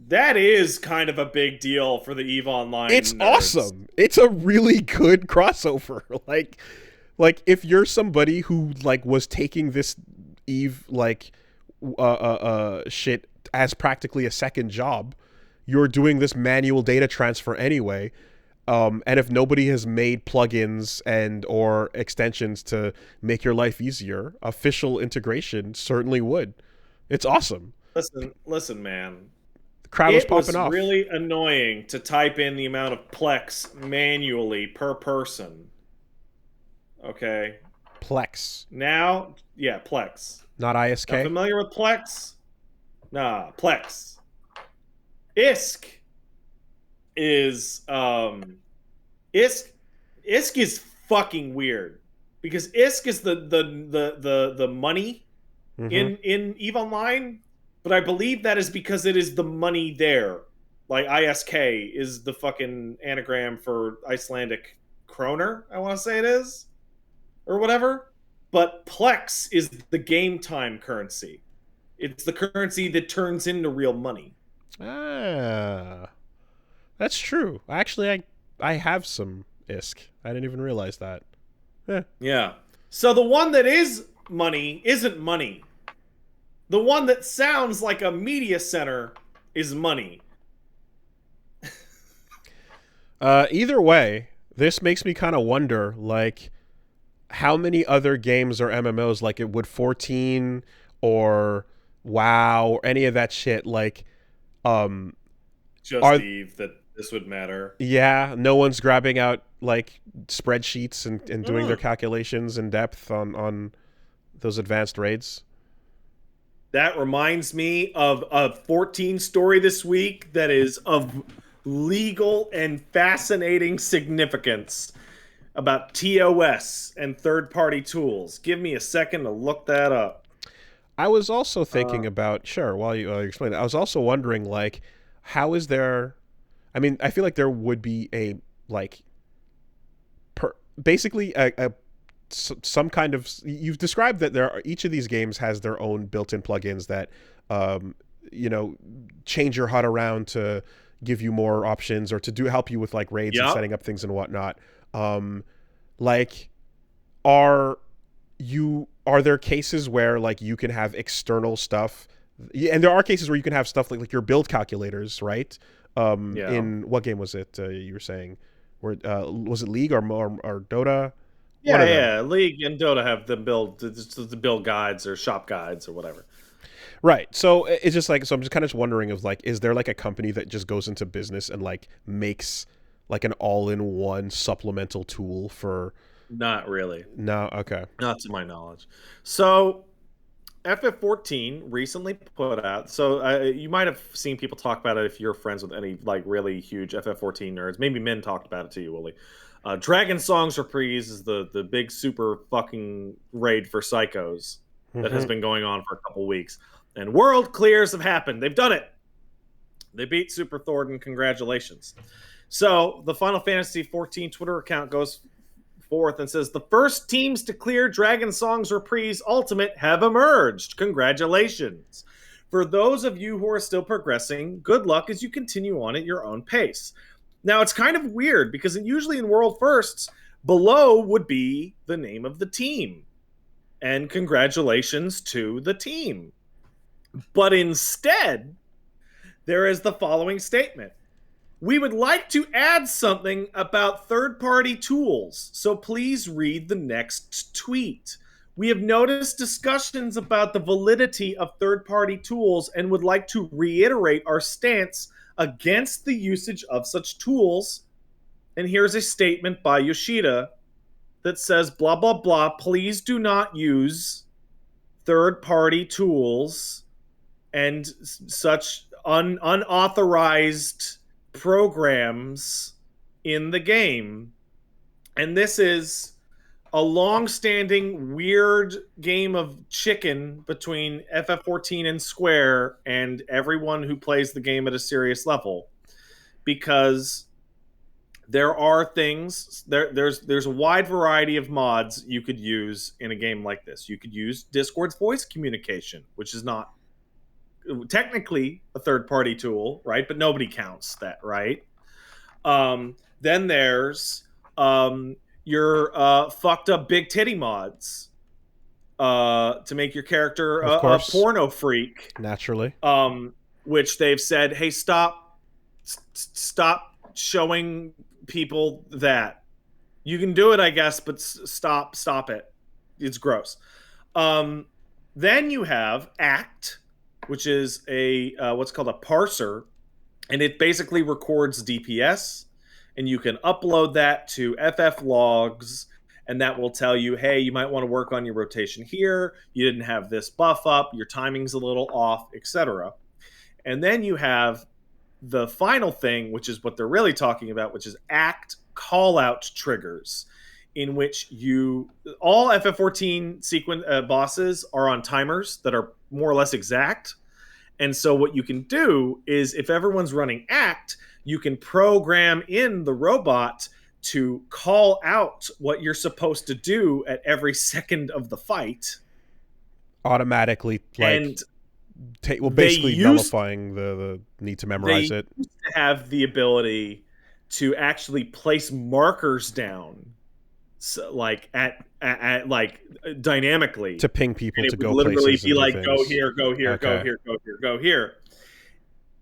Speaker 2: That is kind of a big deal for the EVE Online.
Speaker 1: It's
Speaker 2: nerds.
Speaker 1: Awesome. It's a really good crossover. Like if you're somebody who like was taking this EVE shit as practically a second job, you're doing this manual data transfer anyway. And if nobody has made plugins and or extensions to make your life easier, official integration certainly would. It's awesome.
Speaker 2: Listen, man.
Speaker 1: Crowd was popping off.
Speaker 2: It was really annoying to type in the amount of Plex manually per person. Okay.
Speaker 1: Plex.
Speaker 2: Now, yeah, Plex.
Speaker 1: Not ISK?
Speaker 2: Not familiar with Plex? Nah, Plex. ISK is ISK is fucking weird because ISK is the money in EVE Online. but I believe that is because it is the money there. Like ISK is the fucking anagram for Icelandic kroner, I want to say it is, or whatever. But Plex is the game time currency. It's the currency that turns into real money.
Speaker 1: Ah, that's true. Actually, I have some ISK. I didn't even realize that. Eh.
Speaker 2: Yeah. So the one that is money isn't money. The one that sounds like a media center is money.
Speaker 1: Either way, this makes me kind of wonder, like, how many other games or MMOs, like it would 14 or WoW or any of that shit, like, um,
Speaker 2: Just
Speaker 1: are
Speaker 2: Eve that this would matter.
Speaker 1: yeah, no one's grabbing out like spreadsheets and doing their
Speaker 2: Mm.
Speaker 1: calculations in depth on those advanced raids.
Speaker 2: That reminds me of a 14 story this week that is of legal and fascinating significance about TOS and third party tools. Give me a second to look that up.
Speaker 1: I was also
Speaker 2: Uh,
Speaker 1: thinking about, sure, while you explain that, I was also wondering, like, how is there, I mean, I feel like there would be a, like, basically some kind of, you've described that there are, each of these games has their own built-in plugins that, um, you know, change your HUD around to give you more options or to do help you with like raids and
Speaker 2: yep.
Speaker 1: setting up things and whatnot. Um, like, are are there cases where like you can have external stuff, and there are cases where you can have stuff like your build calculators, right?
Speaker 2: Yeah.
Speaker 1: In what game was it you were saying? Where was it League or Dota? One
Speaker 2: Yeah,
Speaker 1: of them,
Speaker 2: yeah. League and Dota have the build guides or shop guides or whatever.
Speaker 1: right? So it's just like, so I'm just kind of wondering of like, is there like a company that just goes into business and like makes like an all-in-one supplemental tool for?
Speaker 2: Not really.
Speaker 1: No, okay.
Speaker 2: Not to my knowledge. So FF14 recently put out. So you might have seen people talk about it if you're friends with any like really huge FF14 nerds. Maybe men talked about it to you, Willie. Dragon Songs Reprise is the big super fucking raid for psychos that has
Speaker 1: Mm-hmm.
Speaker 2: been going on for a couple weeks. And world clears have happened. They've done it. They beat Super Thornton. Congratulations. So the Final Fantasy 14 Twitter account goes forth and says the first teams to clear Dragon Song's Reprise Ultimate have emerged. Congratulations. For those of you who are still progressing, good luck as you continue on at your own pace. Now, it's kind of weird because usually in World Firsts, below would be the name of the team. And congratulations to the team. But instead, there is the following statement. We would like to add something about third party tools, so please read the next tweet. We have noticed discussions about the validity of third party tools and would like to reiterate our stance against the usage of such tools. And here's a statement by Yoshida that says, blah, blah, blah, please do not use third party tools and such unauthorized programs in the game. And this is a long-standing weird game of chicken between FF14 and Square and everyone who plays the game at a serious level, because there are things there's a wide variety of mods you could use in a game like this. You could use Discord's voice communication, which is not technically a third party tool, right? But nobody counts that, right? Then there's your fucked up big titty mods to make your character
Speaker 1: Of
Speaker 2: a
Speaker 1: course,
Speaker 2: porno freak,
Speaker 1: naturally.
Speaker 2: which they've said, hey, stop showing people that. You can do it, I guess, but stop it. It's gross. Then you have ACT, which is a what's called a parser, and it basically records DPS, and you can upload that to FF logs, and that will tell you, hey, you might want to work on your rotation here. You didn't have this buff up. Your timing's a little off, etc. And then you have the final thing, which is what they're really talking about, which is ACT call out triggers, in which all FF14 sequence bosses are on timers that are more or less exact, And so what you can do is if everyone's running act, you can program in the robot to call out what you're supposed to do at every second of the fight.
Speaker 1: Automatically, like,
Speaker 2: And
Speaker 1: basically nullifying the need to memorize
Speaker 2: they
Speaker 1: it.
Speaker 2: used to have the ability to actually place markers down, so like at like dynamically,
Speaker 1: To ping people
Speaker 2: and
Speaker 1: to
Speaker 2: it would
Speaker 1: go
Speaker 2: literally
Speaker 1: places
Speaker 2: be
Speaker 1: and do
Speaker 2: like, go
Speaker 1: things.
Speaker 2: here, go here, go
Speaker 1: Okay.
Speaker 2: here, go here, go here.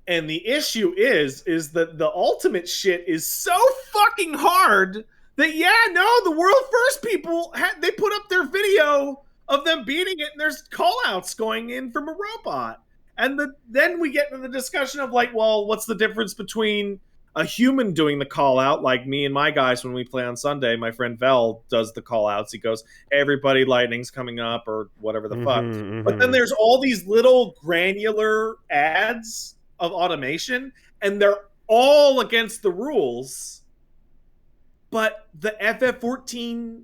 Speaker 2: And the issue is that the ultimate shit is so fucking hard that the world first people they put up their video of them beating it, and there's call outs going in from a robot. And then we get into the discussion of like, well, what's the difference between a human doing the call out, like me and my guys when we play on Sunday? My friend Vel does the call outs. He goes, hey, everybody, lightning's coming up, or whatever the fuck. But then there's all these little granular ads of automation, and they're all against the rules. But the FF14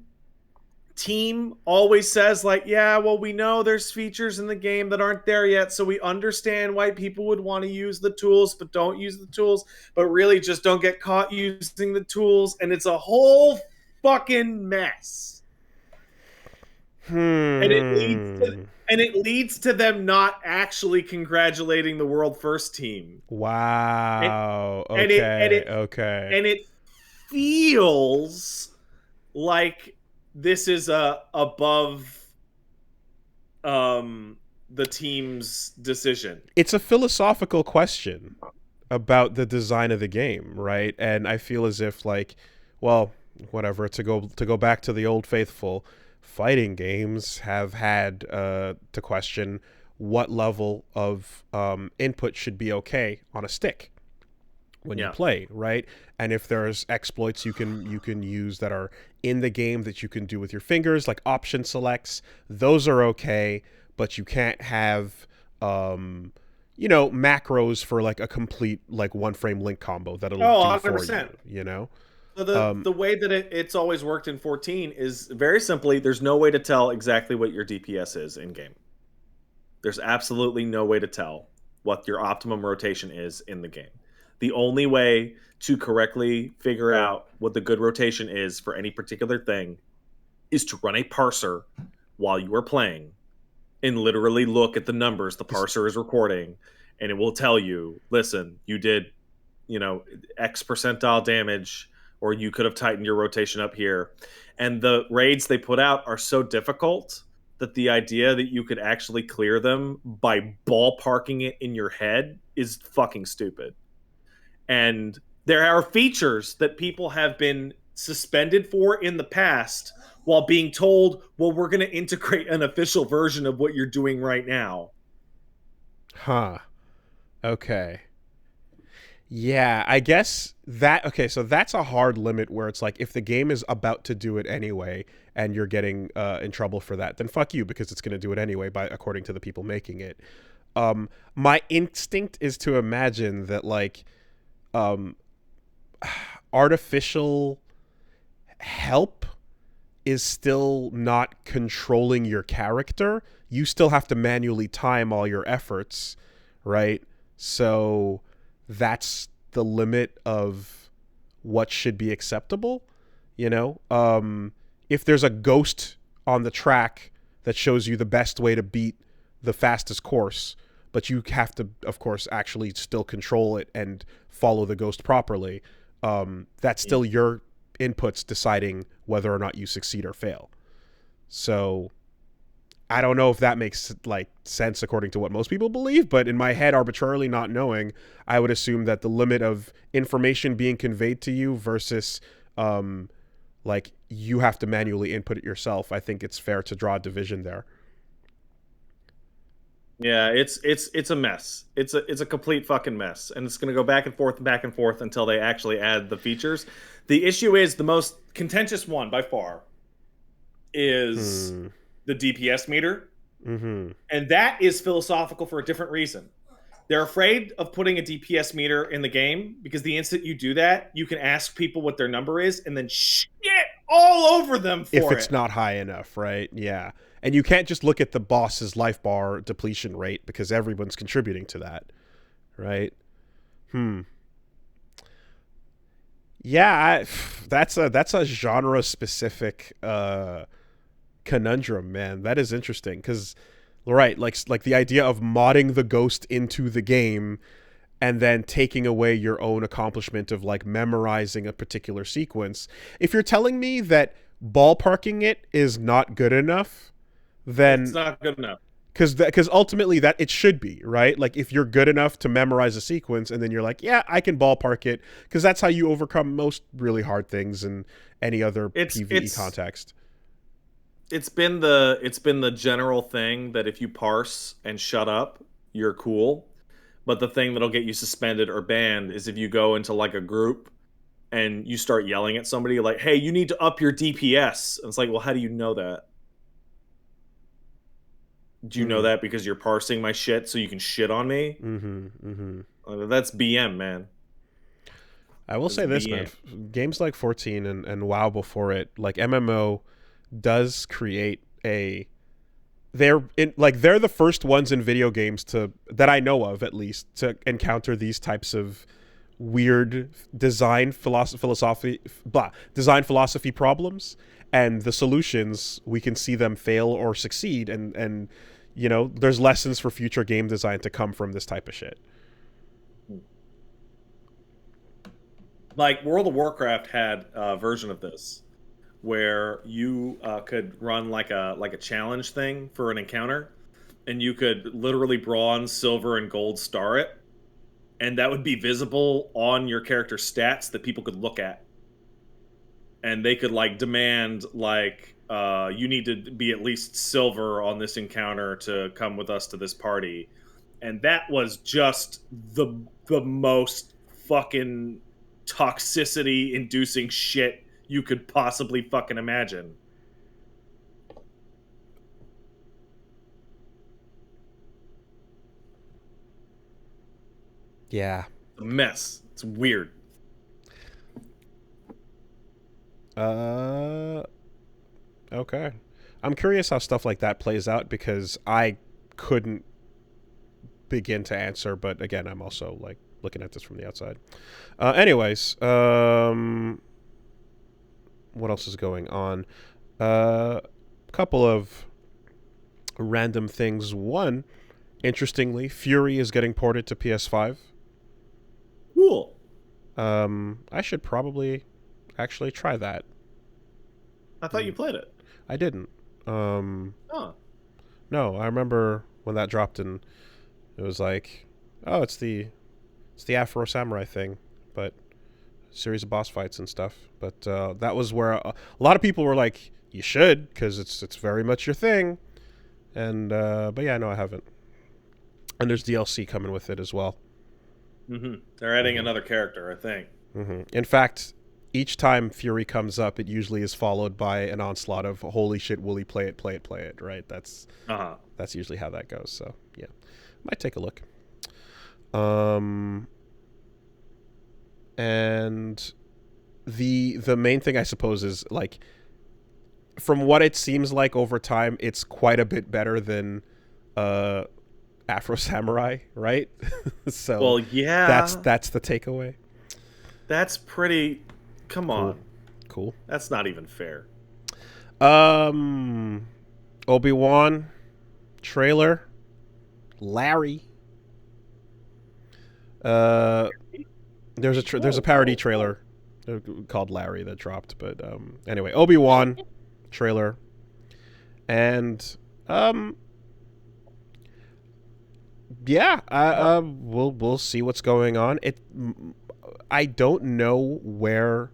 Speaker 2: team always says like, yeah, well, we know there's features in the game that aren't there yet, so we understand why people would want to use the tools but don't use the tools, but really just don't get caught using the tools. And it's a whole fucking mess. And it leads to them not actually congratulating the world first team.
Speaker 1: Wow.
Speaker 2: And
Speaker 1: Okay.
Speaker 2: And it feels like this is above the team's decision.
Speaker 1: It's a philosophical question about the design of the game, right? And I feel as if, like, well, whatever, to go back to the old faithful, fighting games have had to question what level of input should be okay on a stick when you play, right? And if there's exploits you can use that are in the game that you can do with your fingers, like option selects, those are okay, but you can't have macros for like a complete like one frame link combo that'll do 100%. For you, you know?
Speaker 2: So the way that it's always worked in 14 is very simply, there's no way to tell exactly what your DPS is in game. There's absolutely no way to tell what your optimum rotation is in the game. The only way to correctly figure out what the good rotation is for any particular thing is to run a parser while you are playing and literally look at the numbers the parser is recording, and it will tell you, listen, you did, X percentile damage, or you could have tightened your rotation up here. And the raids they put out are so difficult that the idea that you could actually clear them by ballparking it in your head is fucking stupid. And there are features that people have been suspended for in the past while being told, well, we're going to integrate an official version of what you're doing right now.
Speaker 1: Huh. Okay. Yeah, I guess so that's a hard limit where it's like, if the game is about to do it anyway and you're getting in trouble for that, then fuck you, because it's going to do it anyway according to the people making it. My instinct is to imagine that like artificial help is still not controlling your character. You still have to manually time all your efforts, right? So that's the limit of what should be acceptable, if there's a ghost on the track that shows you the best way to beat the fastest course, but you have to, of course, actually still control it and follow the ghost properly, that's still your inputs deciding whether or not you succeed or fail. So I don't know if that makes like sense according to what most people believe, but in my head, arbitrarily not knowing, I would assume that the limit of information being conveyed to you versus like you have to manually input it yourself, I think it's fair to draw a division there.
Speaker 2: Yeah, it's a mess. It's a complete fucking mess, and it's going to go back and forth until they actually add the features. The issue is, the most contentious one by far is the DPS meter, and that is philosophical for a different reason. They're afraid of putting a DPS meter in the game because the instant you do that, you can ask people what their number is and then shit all over them for it.
Speaker 1: If it's not high enough, right? Yeah. And you can't just look at the boss's life bar depletion rate because everyone's contributing to that, right? Yeah, that's a genre specific conundrum, man. That is interesting because, right, like the idea of modding the ghost into the game and then taking away your own accomplishment of like memorizing a particular sequence. If you're telling me that ballparking it is not good enough, then
Speaker 2: It's not good enough.
Speaker 1: because ultimately that it should be, right? Like if you're good enough to memorize a sequence and then you're like, yeah, I can ballpark it, because that's how you overcome most really hard things in any other PvE context.
Speaker 2: It's been the general thing that if you parse and shut up, you're cool. But the thing that'll get you suspended or banned is if you go into like a group and you start yelling at somebody like, "Hey, you need to up your DPS." And it's like, "Well, how do you know that? Do you know that because you're parsing my shit so you can shit on me?" That's BM, man.
Speaker 1: I will say this, man. Games like 14 and WoW before it, like MMO, does create they're the first ones in video games that I know of, at least, to encounter these types of weird design philosophy problems, and the solutions, we can see them fail or succeed, and you know, there's lessons for future game design to come from this type of shit.
Speaker 2: Like World of Warcraft had a version of this where you could run like a challenge thing for an encounter, and you could literally bronze, silver, and gold star it, and that would be visible on your character stats that people could look at, and they could like demand like you need to be at least silver on this encounter to come with us to this party, and that was just the most fucking toxicity inducing shit you could possibly fucking imagine.
Speaker 1: Yeah.
Speaker 2: It's a mess. It's weird.
Speaker 1: Okay. I'm curious how stuff like that plays out, because I couldn't begin to answer, but again, I'm also like looking at this from the outside. Anyways, what else is going on? A couple of random things. One, interestingly, Furi is getting ported to PS5.
Speaker 2: Cool.
Speaker 1: I should probably actually try that.
Speaker 2: I thought you played it.
Speaker 1: I didn't.
Speaker 2: Oh.
Speaker 1: No, I remember when that dropped and it was like, oh, it's the Afro Samurai thing, but series of boss fights and stuff. But that was where a lot of people were like, you should, because it's very much your thing. And but yeah, no, I haven't. And there's DLC coming with it as well.
Speaker 2: They're adding another character, I think.
Speaker 1: In fact, each time Furi comes up, it usually is followed by an onslaught of "Holy shit, Wooly, play it, play it, play it!" Right? That's usually how that goes. So yeah, might take a look. And the main thing, I suppose, is like, from what it seems like over time, it's quite a bit better than Afro Samurai, right? So,
Speaker 2: well, yeah,
Speaker 1: that's the takeaway.
Speaker 2: That's pretty. Come on,
Speaker 1: cool.
Speaker 2: That's not even fair.
Speaker 1: Obi-Wan trailer, Larry. There's a parody trailer called Larry that dropped, but anyway, Obi-Wan trailer, and yeah, we'll see what's going on. I don't know where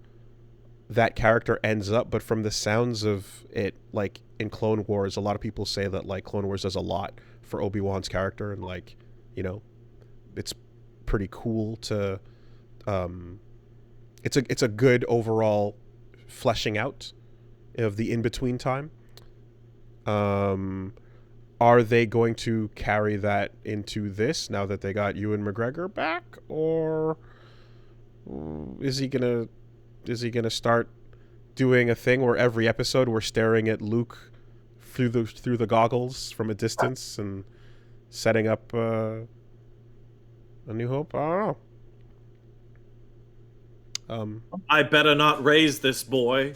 Speaker 1: that character ends up, but from the sounds of it, like in Clone Wars, a lot of people say that like Clone Wars does a lot for Obi-Wan's character, and like, you know, it's pretty cool to it's a good overall fleshing out of the in-between time. Are they going to carry that into this now that they got Ewan McGregor back, or is he gonna start doing a thing where every episode we're staring at Luke through the goggles from a distance and setting up A New Hope. I don't know.
Speaker 2: I better not raise this boy.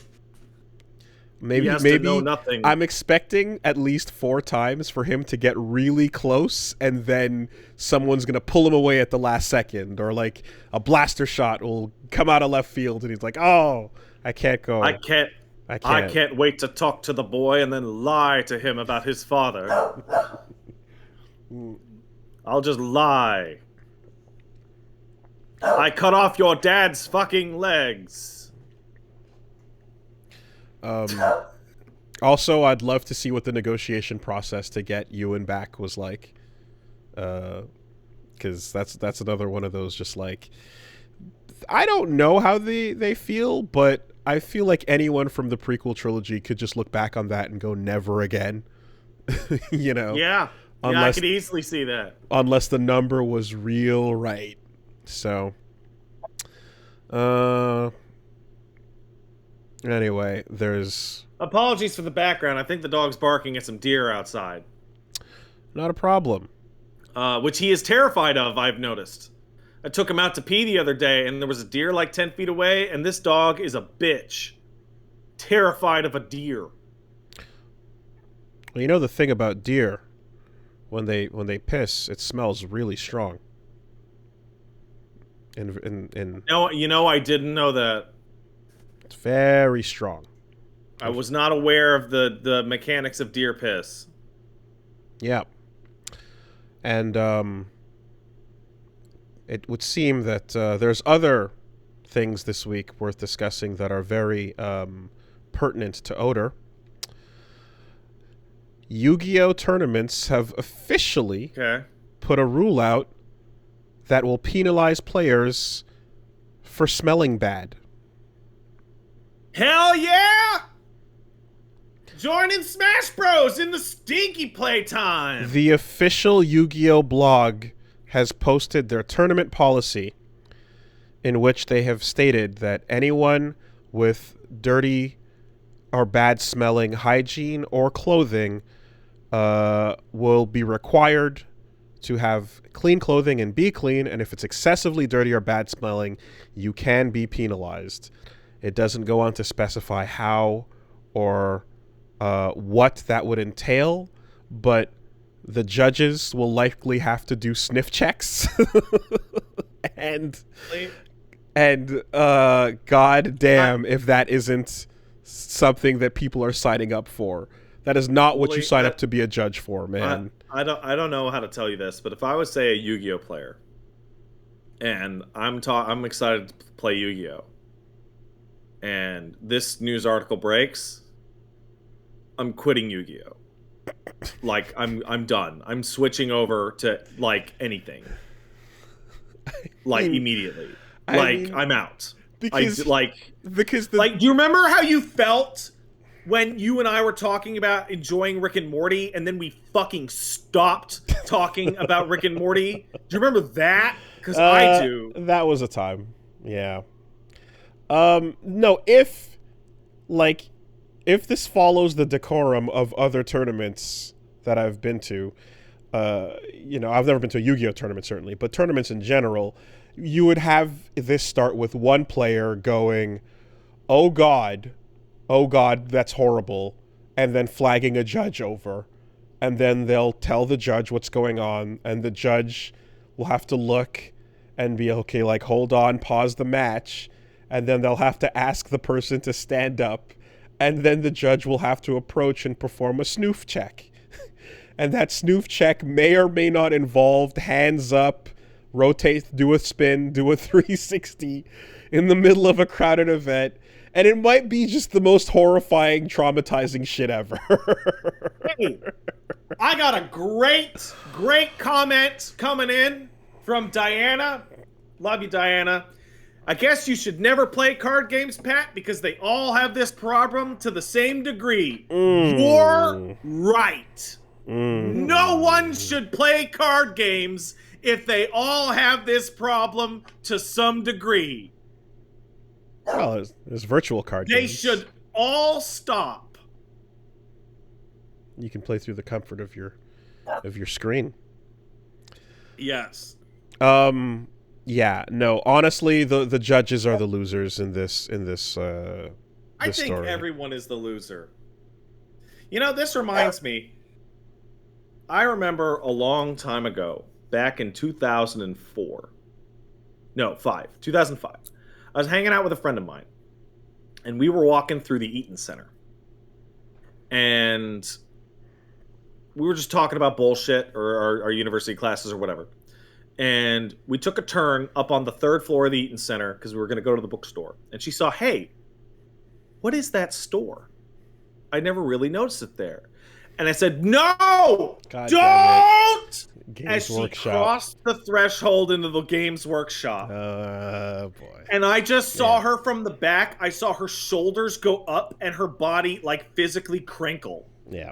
Speaker 1: Maybe
Speaker 2: He has to know nothing.
Speaker 1: I'm expecting at least 4 times for him to get really close, and then someone's gonna pull him away at the last second, or like a blaster shot will come out of left field, and he's like, "Oh, I can't go.
Speaker 2: I can't wait to talk to the boy and then lie to him about his father. I'll just lie. I cut off your dad's fucking legs."
Speaker 1: Also, I'd love to see what the negotiation process to get Ewan back was like, because that's another one of those just like, I don't know how they feel, but I feel like anyone from the prequel trilogy could just look back on that and go never again. You know?
Speaker 2: Yeah.
Speaker 1: Unless,
Speaker 2: yeah, I could easily see that.
Speaker 1: Unless the number was real right. So, anyway, there's...
Speaker 2: Apologies for the background. I think the dog's barking at some deer outside.
Speaker 1: Not a problem.
Speaker 2: Which he is terrified of, I've noticed. I took him out to pee the other day, and there was a deer like 10 feet away, and this dog is a bitch. Terrified of a deer.
Speaker 1: Well, you know the thing about deer, when they piss, it smells really strong.
Speaker 2: No, you know, I didn't know that.
Speaker 1: It's very strong.
Speaker 2: I was not aware of the mechanics of deer piss.
Speaker 1: Yeah. And it would seem that there's other things this week worth discussing that are very pertinent to odor. Yu-Gi-Oh! Tournaments have officially put a rule out that will penalize players for smelling bad.
Speaker 2: Hell yeah! Join in Smash Bros. In the stinky playtime!
Speaker 1: The official Yu-Gi-Oh! Blog has posted their tournament policy, in which they have stated that anyone with dirty or bad smelling hygiene or clothing will be required to have clean clothing and be clean, and if it's excessively dirty or bad smelling, you can be penalized. It doesn't go on to specify how or what that would entail, but the judges will likely have to do sniff checks. and god damn if that isn't something that people are signing up for. That is not what you sign up to be a judge for, man.
Speaker 2: I don't know how to tell you this, but if I was, say, a Yu-Gi-Oh player, and I'm excited to play Yu-Gi-Oh, and this news article breaks, I'm quitting Yu-Gi-Oh. Like, I'm done. I'm switching over to, like, anything. Like, immediately. I'm out.
Speaker 1: Because
Speaker 2: do you remember how you felt when you and I were talking about enjoying Rick and Morty, and then we fucking stopped talking about Rick and Morty? Do you remember that? Because I do.
Speaker 1: That was a time. Yeah. No, if this follows the decorum of other tournaments that I've been to, I've never been to a Yu-Gi-Oh! Tournament, certainly, but tournaments in general, you would have this start with one player going, oh God, that's horrible, and then flagging a judge over. And then they'll tell the judge what's going on, and the judge will have to look and be, okay, like, hold on, pause the match, and then they'll have to ask the person to stand up, and then the judge will have to approach and perform a snoof check. And that snoof check may or may not involve hands up, rotate, do a spin, do a 360 in the middle of a crowded event. And it might be just the most horrifying, traumatizing shit ever.
Speaker 2: Hey, I got a great comment coming in from Diana. Love you, Diana. I guess you should never play card games, Pat, because they all have this problem to the same degree. You're right. No one should play card games if they all have this problem to some degree.
Speaker 1: Well, there's virtual card games.
Speaker 2: They should all stop.
Speaker 1: You can play through the comfort of your screen.
Speaker 2: Yes.
Speaker 1: Yeah, no, honestly, the judges are the losers in this
Speaker 2: I think
Speaker 1: story.
Speaker 2: everyone is the loser. You know, this reminds me. I remember a long time ago, back in 2004. No, 2005. I was hanging out with a friend of mine, and we were walking through the Eaton Center. And we were just talking about bullshit or our university classes or whatever. And we took a turn up on the 3rd floor of the Eaton Center because we were going to go to the bookstore. And she saw, hey, what is that store? I never really noticed it there. And I said, no,
Speaker 1: God
Speaker 2: don't!
Speaker 1: Games
Speaker 2: As she
Speaker 1: Workshop.
Speaker 2: crossed the threshold into the Games Workshop.
Speaker 1: Boy.
Speaker 2: And I just saw her from the back. I saw her shoulders go up and her body like physically crinkle.
Speaker 1: Yeah.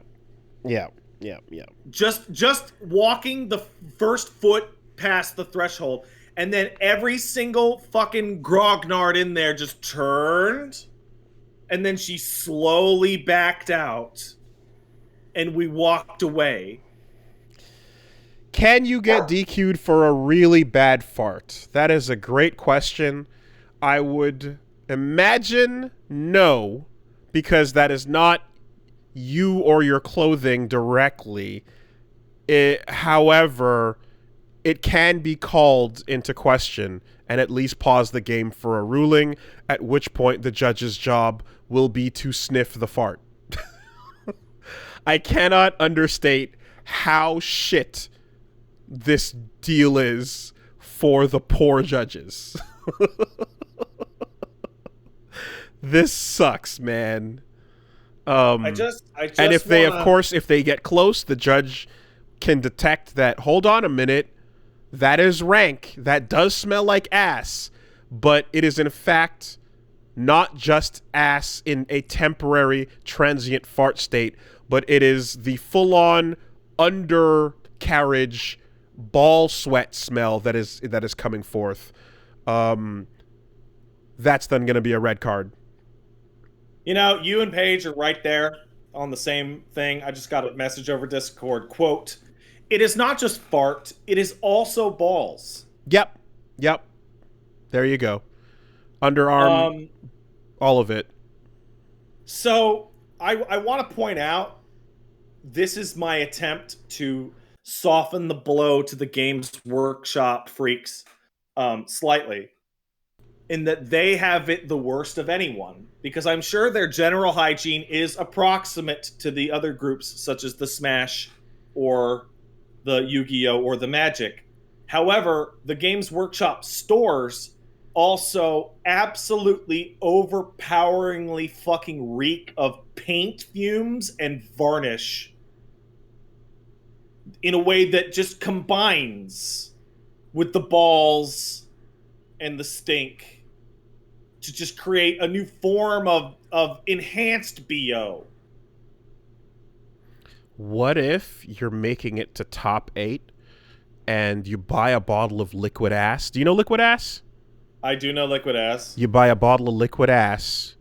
Speaker 2: Just walking the first foot past the threshold, and then every single fucking grognard in there just turned, and then she slowly backed out, and we walked away.
Speaker 1: Can you get DQ'd for a really bad fart? That is a great question. I would imagine no, because that is not you or your clothing directly. However, it can be called into question and at least pause the game for a ruling, at which point the judge's job will be to sniff the fart. I cannot understate how shit this deal is for the poor judges. This sucks, man.
Speaker 2: I just
Speaker 1: and if they, of course, if they get close, the judge can detect that, hold on a minute, that is rank, that does smell like ass, but it is in fact not just ass in a temporary transient fart state, but it is the full-on undercarriage ball sweat smell that is coming forth. That's then going to be a red card.
Speaker 2: You know, you and Paige are right there on the same thing. I just got a message over Discord. Quote, it is not just fart, it is also balls.
Speaker 1: Yep. There you go. Underarm, all of it.
Speaker 2: So, I want to point out, this is my attempt to soften the blow to the Games Workshop freaks slightly, in that they have it the worst of anyone, because I'm sure their general hygiene is approximate to the other groups, such as the Smash or the Yu-Gi-Oh! Or the Magic. However, the Games Workshop stores also absolutely overpoweringly fucking reek of paint fumes and varnish in a way that just combines with the balls and the stink to just create a new form of enhanced BO.
Speaker 1: What if you're making it to top 8 and you buy a bottle of liquid ass? Do you know liquid ass?
Speaker 2: I do know liquid ass.
Speaker 1: You buy a bottle of liquid ass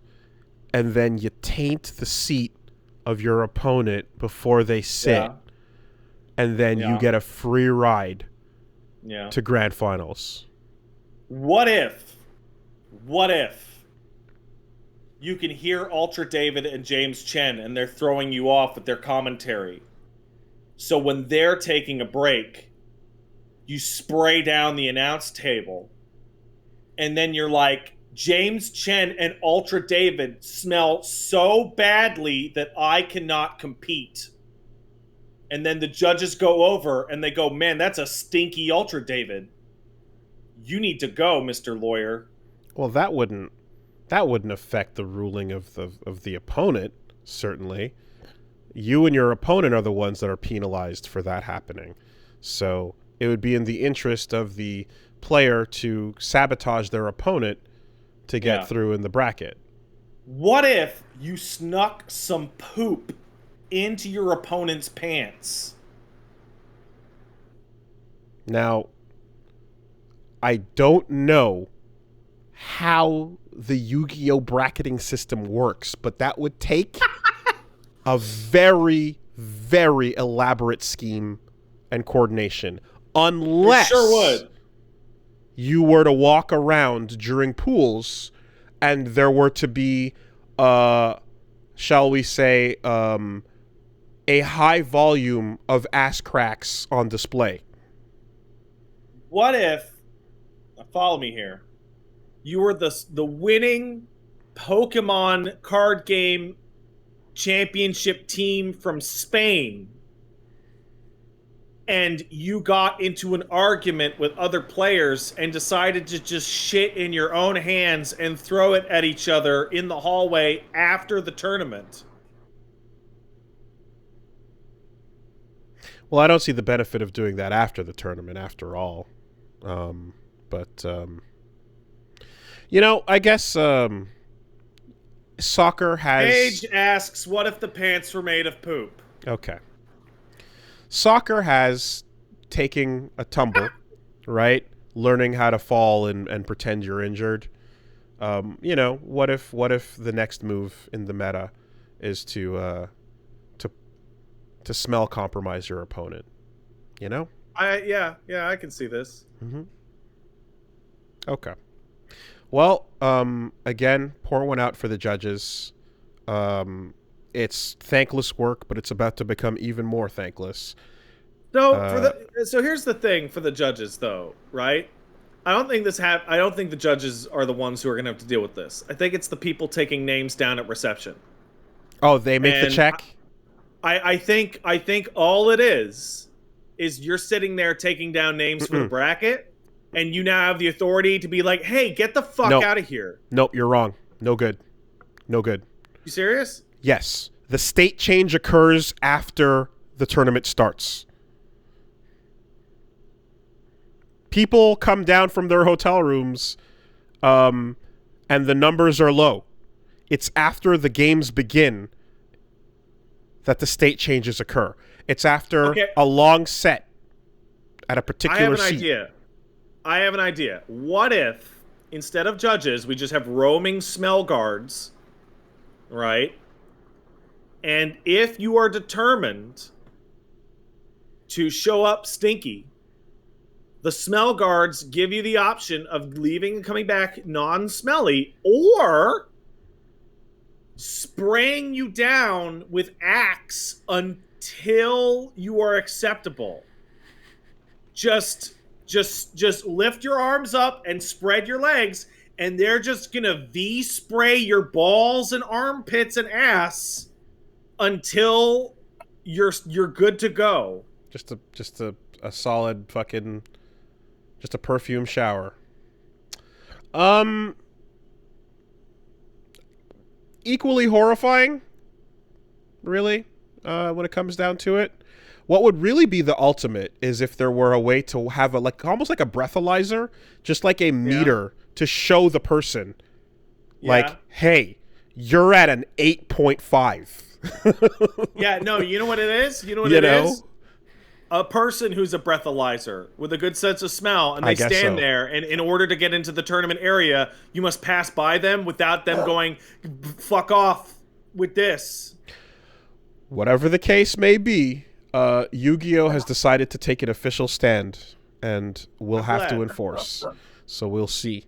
Speaker 1: and then you taint the seat of your opponent before they sit. Yeah. And then you get a free ride to grand finals.
Speaker 2: What if you can hear Ultra David and James Chen and they're throwing you off with their commentary? So when they're taking a break, you spray down the announce table, and then you're like, James Chen and Ultra David smell so badly that I cannot compete. And then the judges go over and they go, man, that's a stinky Ultra David. You need to go, Mr. Lawyer.
Speaker 1: Well, that wouldn't affect the ruling of the opponent, certainly. You and your opponent are the ones that are penalized for that happening. So it would be in the interest of the player to sabotage their opponent to get through in the bracket.
Speaker 2: What if you snuck some poop into your opponent's pants?
Speaker 1: Now, I don't know how the Yu-Gi-Oh! Bracketing system works, but that would take a very, very elaborate scheme and coordination. Unless
Speaker 2: it sure would.
Speaker 1: you were to walk around during pools and there were to be, shall we say, a high volume of ass cracks on display.
Speaker 2: What if, follow me here, you were the winning Pokemon card game championship team from Spain, and you got into an argument with other players and decided to just shit in your own hands and throw it at each other in the hallway after the tournament?
Speaker 1: Well, I don't see the benefit of doing that after the tournament, after all. I guess soccer has...
Speaker 2: Paige asks, what if the pants were made of poop?
Speaker 1: Okay. Soccer has taking a tumble, right? Learning how to fall and pretend you're injured. What if the next move in the meta is to smell compromise your opponent?
Speaker 2: Yeah, I can see this.
Speaker 1: Mm-hmm. Okay. Well, again, pour one out for the judges. It's thankless work, but it's about to become even more thankless.
Speaker 2: So here's the thing for the judges, though, right? I don't think the judges are the ones who are going to have to deal with this. I think it's the people taking names down at reception.
Speaker 1: Oh, they make the check?
Speaker 2: I think all it is you're sitting there taking down names for the bracket, and you now have the authority to be like, hey, get the fuck out of here.
Speaker 1: Nope, you're wrong. No good. You
Speaker 2: serious?
Speaker 1: Yes. The state change occurs after the tournament starts. People come down from their hotel rooms, and the numbers are low. It's after the games begin that the state changes occur. It's after a long set at a particular seat.
Speaker 2: I have an idea. What if, instead of judges, we just have roaming smell guards, right? And if you are determined to show up stinky, the smell guards give you the option of leaving and coming back non-smelly, or spraying you down with Axe until you are acceptable. Just lift your arms up and spread your legs, and they're just gonna V-spray your balls and armpits and ass until you're good to go.
Speaker 1: Just a solid fucking, just a perfume shower. Equally horrifying, really, when it comes down to it. What would really be the ultimate is if there were a way to have almost like a breathalyzer, just like a meter to show the person, like, hey, you're at an 8.5.
Speaker 2: Yeah, no, you know what it is? You know what it is? A person who's a breathalyzer with a good sense of smell, and they stand there, and in order to get into the tournament area, you must pass by them without them going, fuck off with this.
Speaker 1: Whatever the case may be, Yu-Gi-Oh! Has decided to take an official stand, and we'll have to enforce. So we'll see.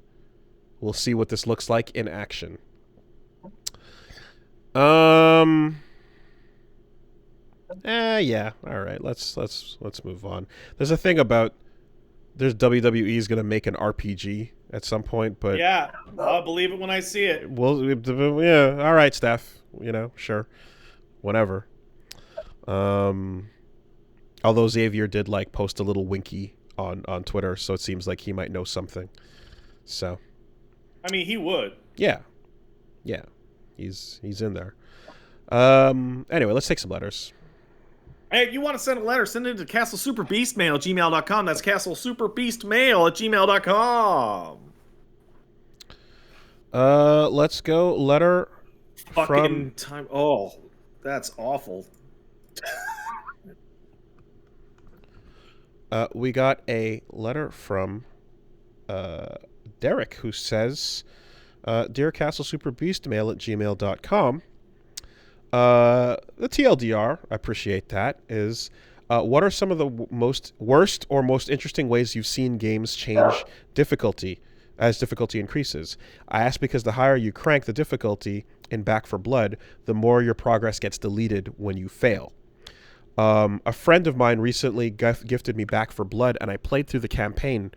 Speaker 1: We'll see what this looks like in action. Yeah. All right. Let's move on. There's a thing about WWE is going to make an RPG at some point, but
Speaker 2: yeah, I'll believe it when I see it.
Speaker 1: Well, yeah. All right, Steph. Sure, whatever. Although Xavier did post a little winky on Twitter, so it seems like he might know something. So,
Speaker 2: I mean, he would.
Speaker 1: Yeah, he's in there. Anyway, let's take some letters.
Speaker 2: Hey, if you want to send a letter, send it to castlesuperbeastmail@gmail.com. That's castlesuperbeastmail@gmail.com.
Speaker 1: Let's go. Letter
Speaker 2: fucking time. Oh, that's awful.
Speaker 1: We got a letter from Derek, who says, Dear castlesuperbeastmail@gmail.com. The TLDR, I appreciate that, is what are some of the most worst or most interesting ways you've seen games change difficulty as difficulty increases? I ask because the higher you crank the difficulty in Back for Blood, the more your progress gets deleted when you fail. A friend of mine recently gifted me Back for Blood, and I played through the campaign.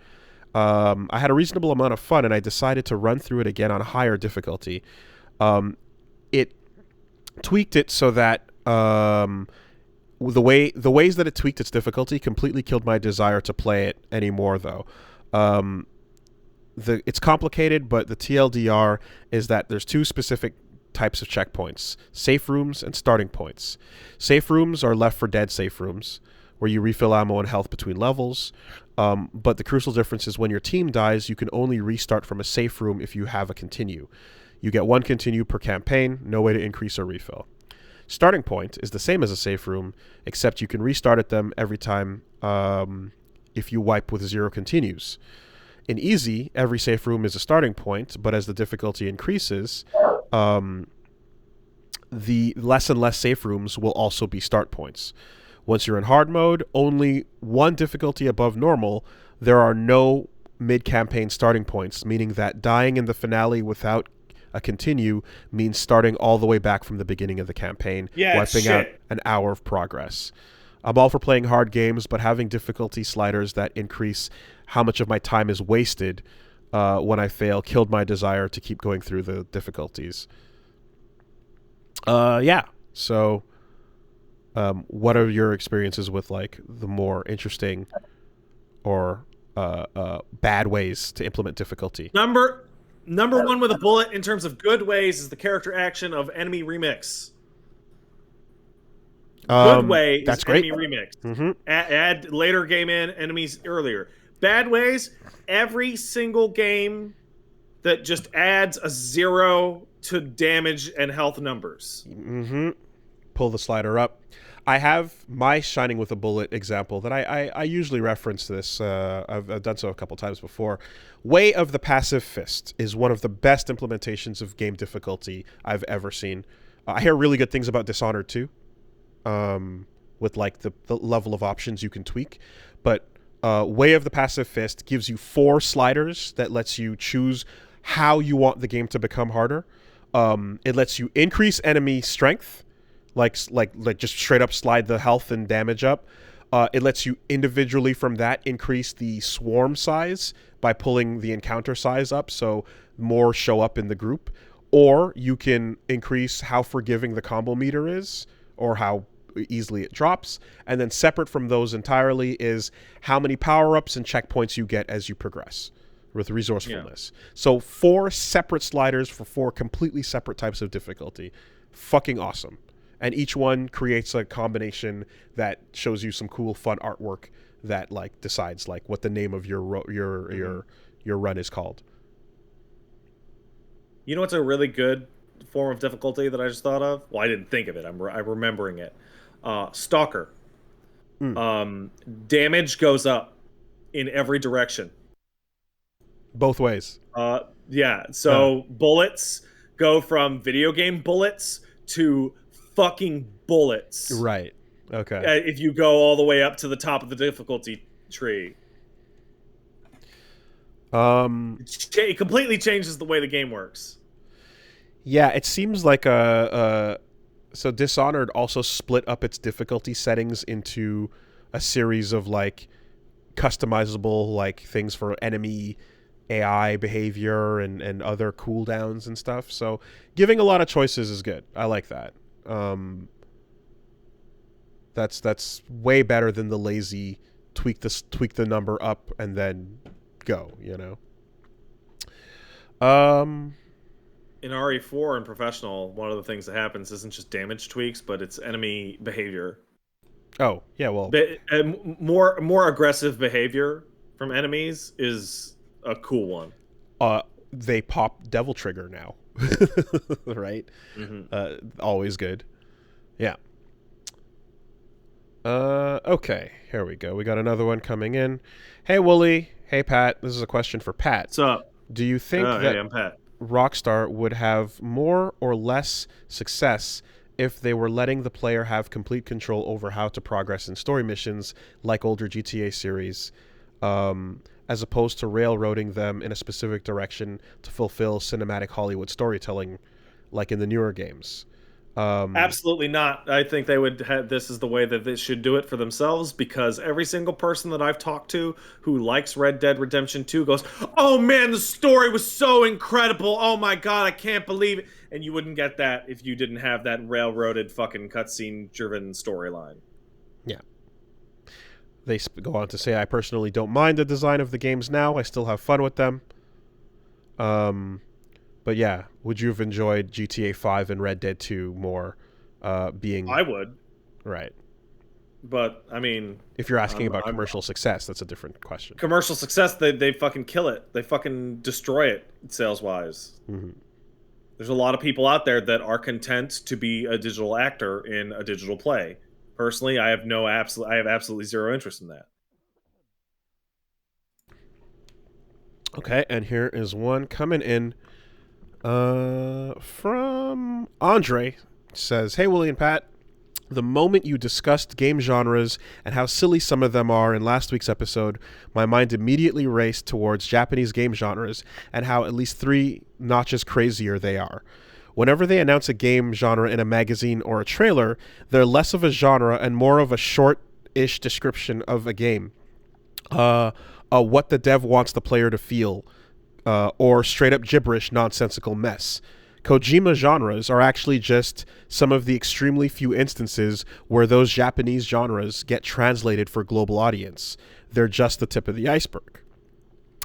Speaker 1: I had a reasonable amount of fun, and I decided to run through it again on higher difficulty. It tweaked it so that the ways that it tweaked its difficulty completely killed my desire to play it anymore, though. It's complicated, but the TLDR is that there's two specific types of checkpoints: safe rooms and starting points. Safe rooms are Left 4 Dead safe rooms, where you refill ammo and health between levels. But the crucial difference is when your team dies, you can only restart from a safe room if you have a continue. You get one continue per campaign, no way to increase or refill. Starting point is the same as a safe room, except you can restart at them every time if you wipe with 0 continues. In easy, every safe room is a starting point, but as the difficulty increases, the less and less safe rooms will also be start points. Once you're in hard mode, only one difficulty above normal, there are no mid-campaign starting points, meaning that dying in the finale without a continue means starting all the way back from the beginning of the campaign, wiping out an hour of progress. I'm all for playing hard games, but having difficulty sliders that increase how much of my time is wasted when I fail killed my desire to keep going through the difficulties. So what are your experiences with like the more interesting or bad ways to implement difficulty?
Speaker 2: Number one with a bullet in terms of good ways is the character action of enemy remix. Good way
Speaker 1: that's
Speaker 2: is
Speaker 1: great.
Speaker 2: enemy remix.
Speaker 1: Mm-hmm.
Speaker 2: Add later game in, enemies earlier. Bad ways, every single game that just adds a 0 to damage and health numbers.
Speaker 1: Mm-hmm. Pull the slider up. I have my Shining with a Bullet example that I usually reference this. I've done so a couple times before. Way of the Passive Fist is one of the best implementations of game difficulty I've ever seen. I hear really good things about Dishonored 2, with like the level of options you can tweak. But Way of the Passive Fist gives you 4 sliders that lets you choose how you want the game to become harder. It lets you increase enemy strength, like just straight up slide the health and damage up. It lets you individually from that increase the swarm size by pulling the encounter size up, so more show up in the group. Or you can increase how forgiving the combo meter is, or how easily it drops. And then separate from those entirely is how many power-ups and checkpoints you get as you progress with resourcefulness. Yeah. So 4 separate sliders for 4 completely separate types of difficulty. Fucking awesome. And each one creates a combination that shows you some cool, fun artwork that like decides like what the name of your run is called.
Speaker 2: You know what's a really good form of difficulty that I just thought of? Well, I didn't think of it. I'm remembering it. Stalker. Damage goes up in every direction.
Speaker 1: Both ways.
Speaker 2: Yeah. So bullets go from video game bullets to fucking bullets.
Speaker 1: Right. Okay.
Speaker 2: If you go all the way up to the top of the difficulty tree. It completely changes the way the game works.
Speaker 1: Yeah, it seems like so Dishonored also split up its difficulty settings into a series of like customizable like things for enemy AI behavior and other cooldowns and stuff. So giving a lot of choices is good. I like that. That's way better than the lazy tweak the number up and then go, you know.
Speaker 2: In RE4 and Professional, one of the things that happens isn't just damage tweaks, but it's enemy behavior.
Speaker 1: Oh, yeah, well...
Speaker 2: more aggressive behavior from enemies is a cool one.
Speaker 1: They pop Devil Trigger now. Right? Mm-hmm. Always good. Yeah. Okay, here we go. We got another one coming in. Hey, Wooly. Hey, Pat. This is a question for Pat.
Speaker 2: What's up?
Speaker 1: Do you think that
Speaker 2: hey, I'm Pat.
Speaker 1: Rockstar would have more or less success if they were letting the player have complete control over how to progress in story missions like older GTA series, as opposed to railroading them in a specific direction to fulfill cinematic Hollywood storytelling like in the newer games.
Speaker 2: Absolutely not. I think they would have, this is the way that they should do it for themselves, because every single person that I've talked to who likes Red Dead Redemption 2 goes, "Oh man, the story was so incredible. Oh my god, I can't believe it." And you wouldn't get that if you didn't have that railroaded fucking cutscene driven storyline.
Speaker 1: Yeah. They go on to say, "I personally don't mind the design of the games now. I still have fun with them." But yeah, would you have enjoyed GTA 5 and Red Dead 2 more being...
Speaker 2: I would.
Speaker 1: Right.
Speaker 2: But, I mean...
Speaker 1: If you're asking about commercial success, that's a different question.
Speaker 2: Commercial success, they fucking kill it. They fucking destroy it, sales-wise.
Speaker 1: Mm-hmm.
Speaker 2: There's a lot of people out there that are content to be a digital actor in a digital play. Personally, I have absolutely zero interest in that.
Speaker 1: Okay, and here is one coming in from Andre. Says, "Hey, Willie and Pat. The moment you discussed game genres and how silly some of them are in last week's episode, my mind immediately raced towards Japanese game genres and how at least 3 notches crazier they are. Whenever they announce a game genre in a magazine or a trailer, they're less of a genre and more of a short-ish description of a game. What the dev wants the player to feel, or straight-up gibberish, nonsensical mess. Kojima genres are actually just some of the extremely few instances where those Japanese genres get translated for global audience. They're just the tip of the iceberg."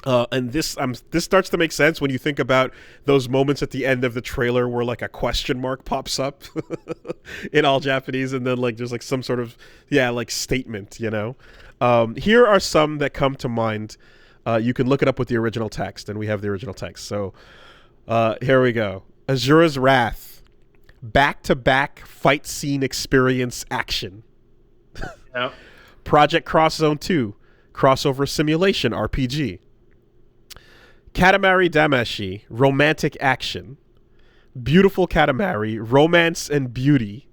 Speaker 1: And this starts to make sense when you think about those moments at the end of the trailer where like a question mark pops up in all Japanese, and then like there's like some sort of like statement, you know. Here are some that come to mind. You can look it up with the original text, and we have the original text. So here we go. Azura's Wrath, back-to-back fight scene experience action.
Speaker 2: Yep.
Speaker 1: Project Cross Zone 2, crossover simulation RPG. Katamari Damacy, romantic action. Beautiful Katamari, romance and beauty.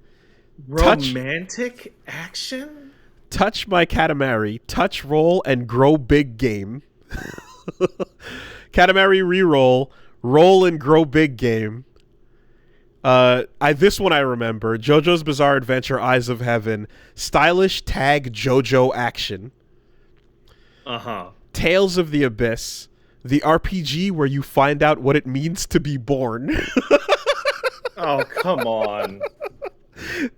Speaker 2: Romantic action?
Speaker 1: Touch My Katamari, touch, roll, and grow big game. Katamari reroll, roll and grow big game. This one I remember. JoJo's Bizarre Adventure, Eyes of Heaven, stylish tag JoJo action. Tales of the Abyss, the RPG where you find out what it means to be born.
Speaker 2: Oh, come on.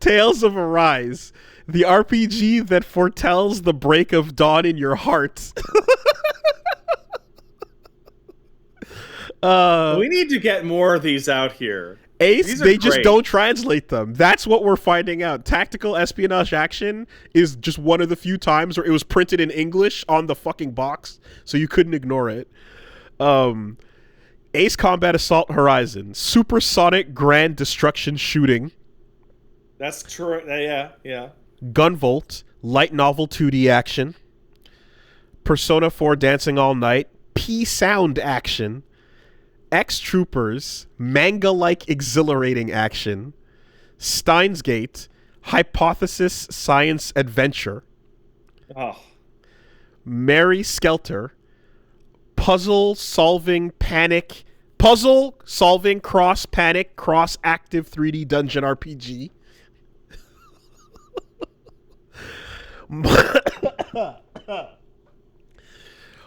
Speaker 1: Tales of Arise, the RPG that foretells the break of dawn in your heart.
Speaker 2: We need to get more of these out here.
Speaker 1: Ace, they just don't translate them. That's what we're finding out. Tactical espionage action is just one of the few times where it was printed in English on the fucking box, so you couldn't ignore it. Ace Combat Assault Horizon, supersonic grand destruction shooting.
Speaker 2: That's true. Yeah.
Speaker 1: Gunvolt, light novel 2D action. Persona 4 Dancing All Night, P-Sound action. X-Troopers, manga-like exhilarating action. Steins Gate, Hypothesis Science Adventure.
Speaker 2: Oh.
Speaker 1: Mary Skelter, puzzle solving cross panic cross active 3D dungeon RPG.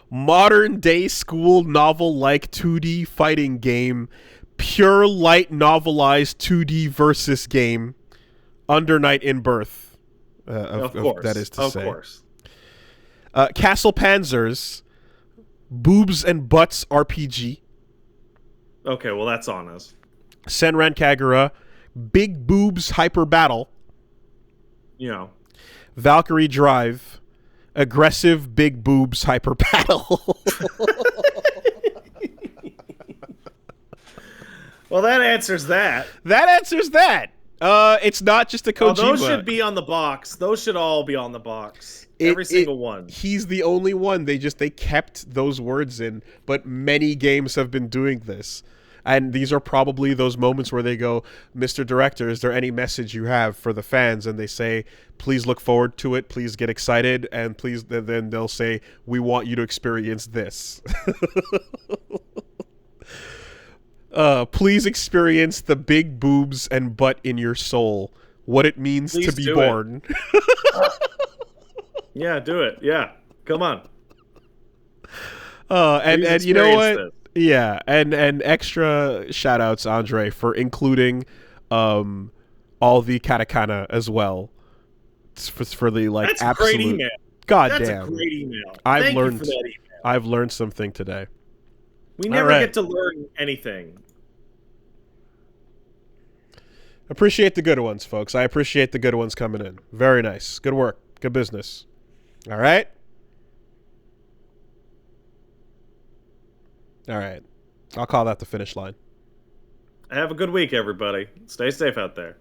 Speaker 1: Modern day school novel like 2D fighting game, pure light novelized 2D versus game, Under Night in Birth.
Speaker 2: Of course.
Speaker 1: That is to say.
Speaker 2: Of course.
Speaker 1: Castle Panzers, Boobs and Butts RPG.
Speaker 2: Okay, well that's on us.
Speaker 1: Senran Kagura, Big Boobs Hyper Battle.
Speaker 2: You know.
Speaker 1: Valkyrie Drive, Aggressive Big Boobs Hyper Battle.
Speaker 2: Well, that answers that.
Speaker 1: That answers that. It's not just a Kojima.
Speaker 2: Those should be on the box. Those should all be on the box. Every single one.
Speaker 1: He's the only one. They kept those words in, but many games have been doing this. And these are probably those moments where they go, Mr. Director, is there any message you have for the fans? And they say, please look forward to it. Please get excited. And please, then they'll say, we want you to experience this. Please experience the big boobs and butt in your soul. What it means to be born.
Speaker 2: Yeah, do it. Yeah. Come on.
Speaker 1: And you know what? This. Yeah, and extra shout outs, Andre, for including all the katakana as well. For the like
Speaker 2: That's
Speaker 1: absolute.
Speaker 2: A great email.
Speaker 1: God
Speaker 2: That's
Speaker 1: damn.
Speaker 2: a great email.
Speaker 1: Thank you for that email. I've learned something today.
Speaker 2: We never get to learn anything.
Speaker 1: Appreciate the good ones, folks. I appreciate the good ones coming in. Very nice. Good work. Good business. All right? All right. I'll call that the finish line.
Speaker 2: Have a good week, everybody. Stay safe out there.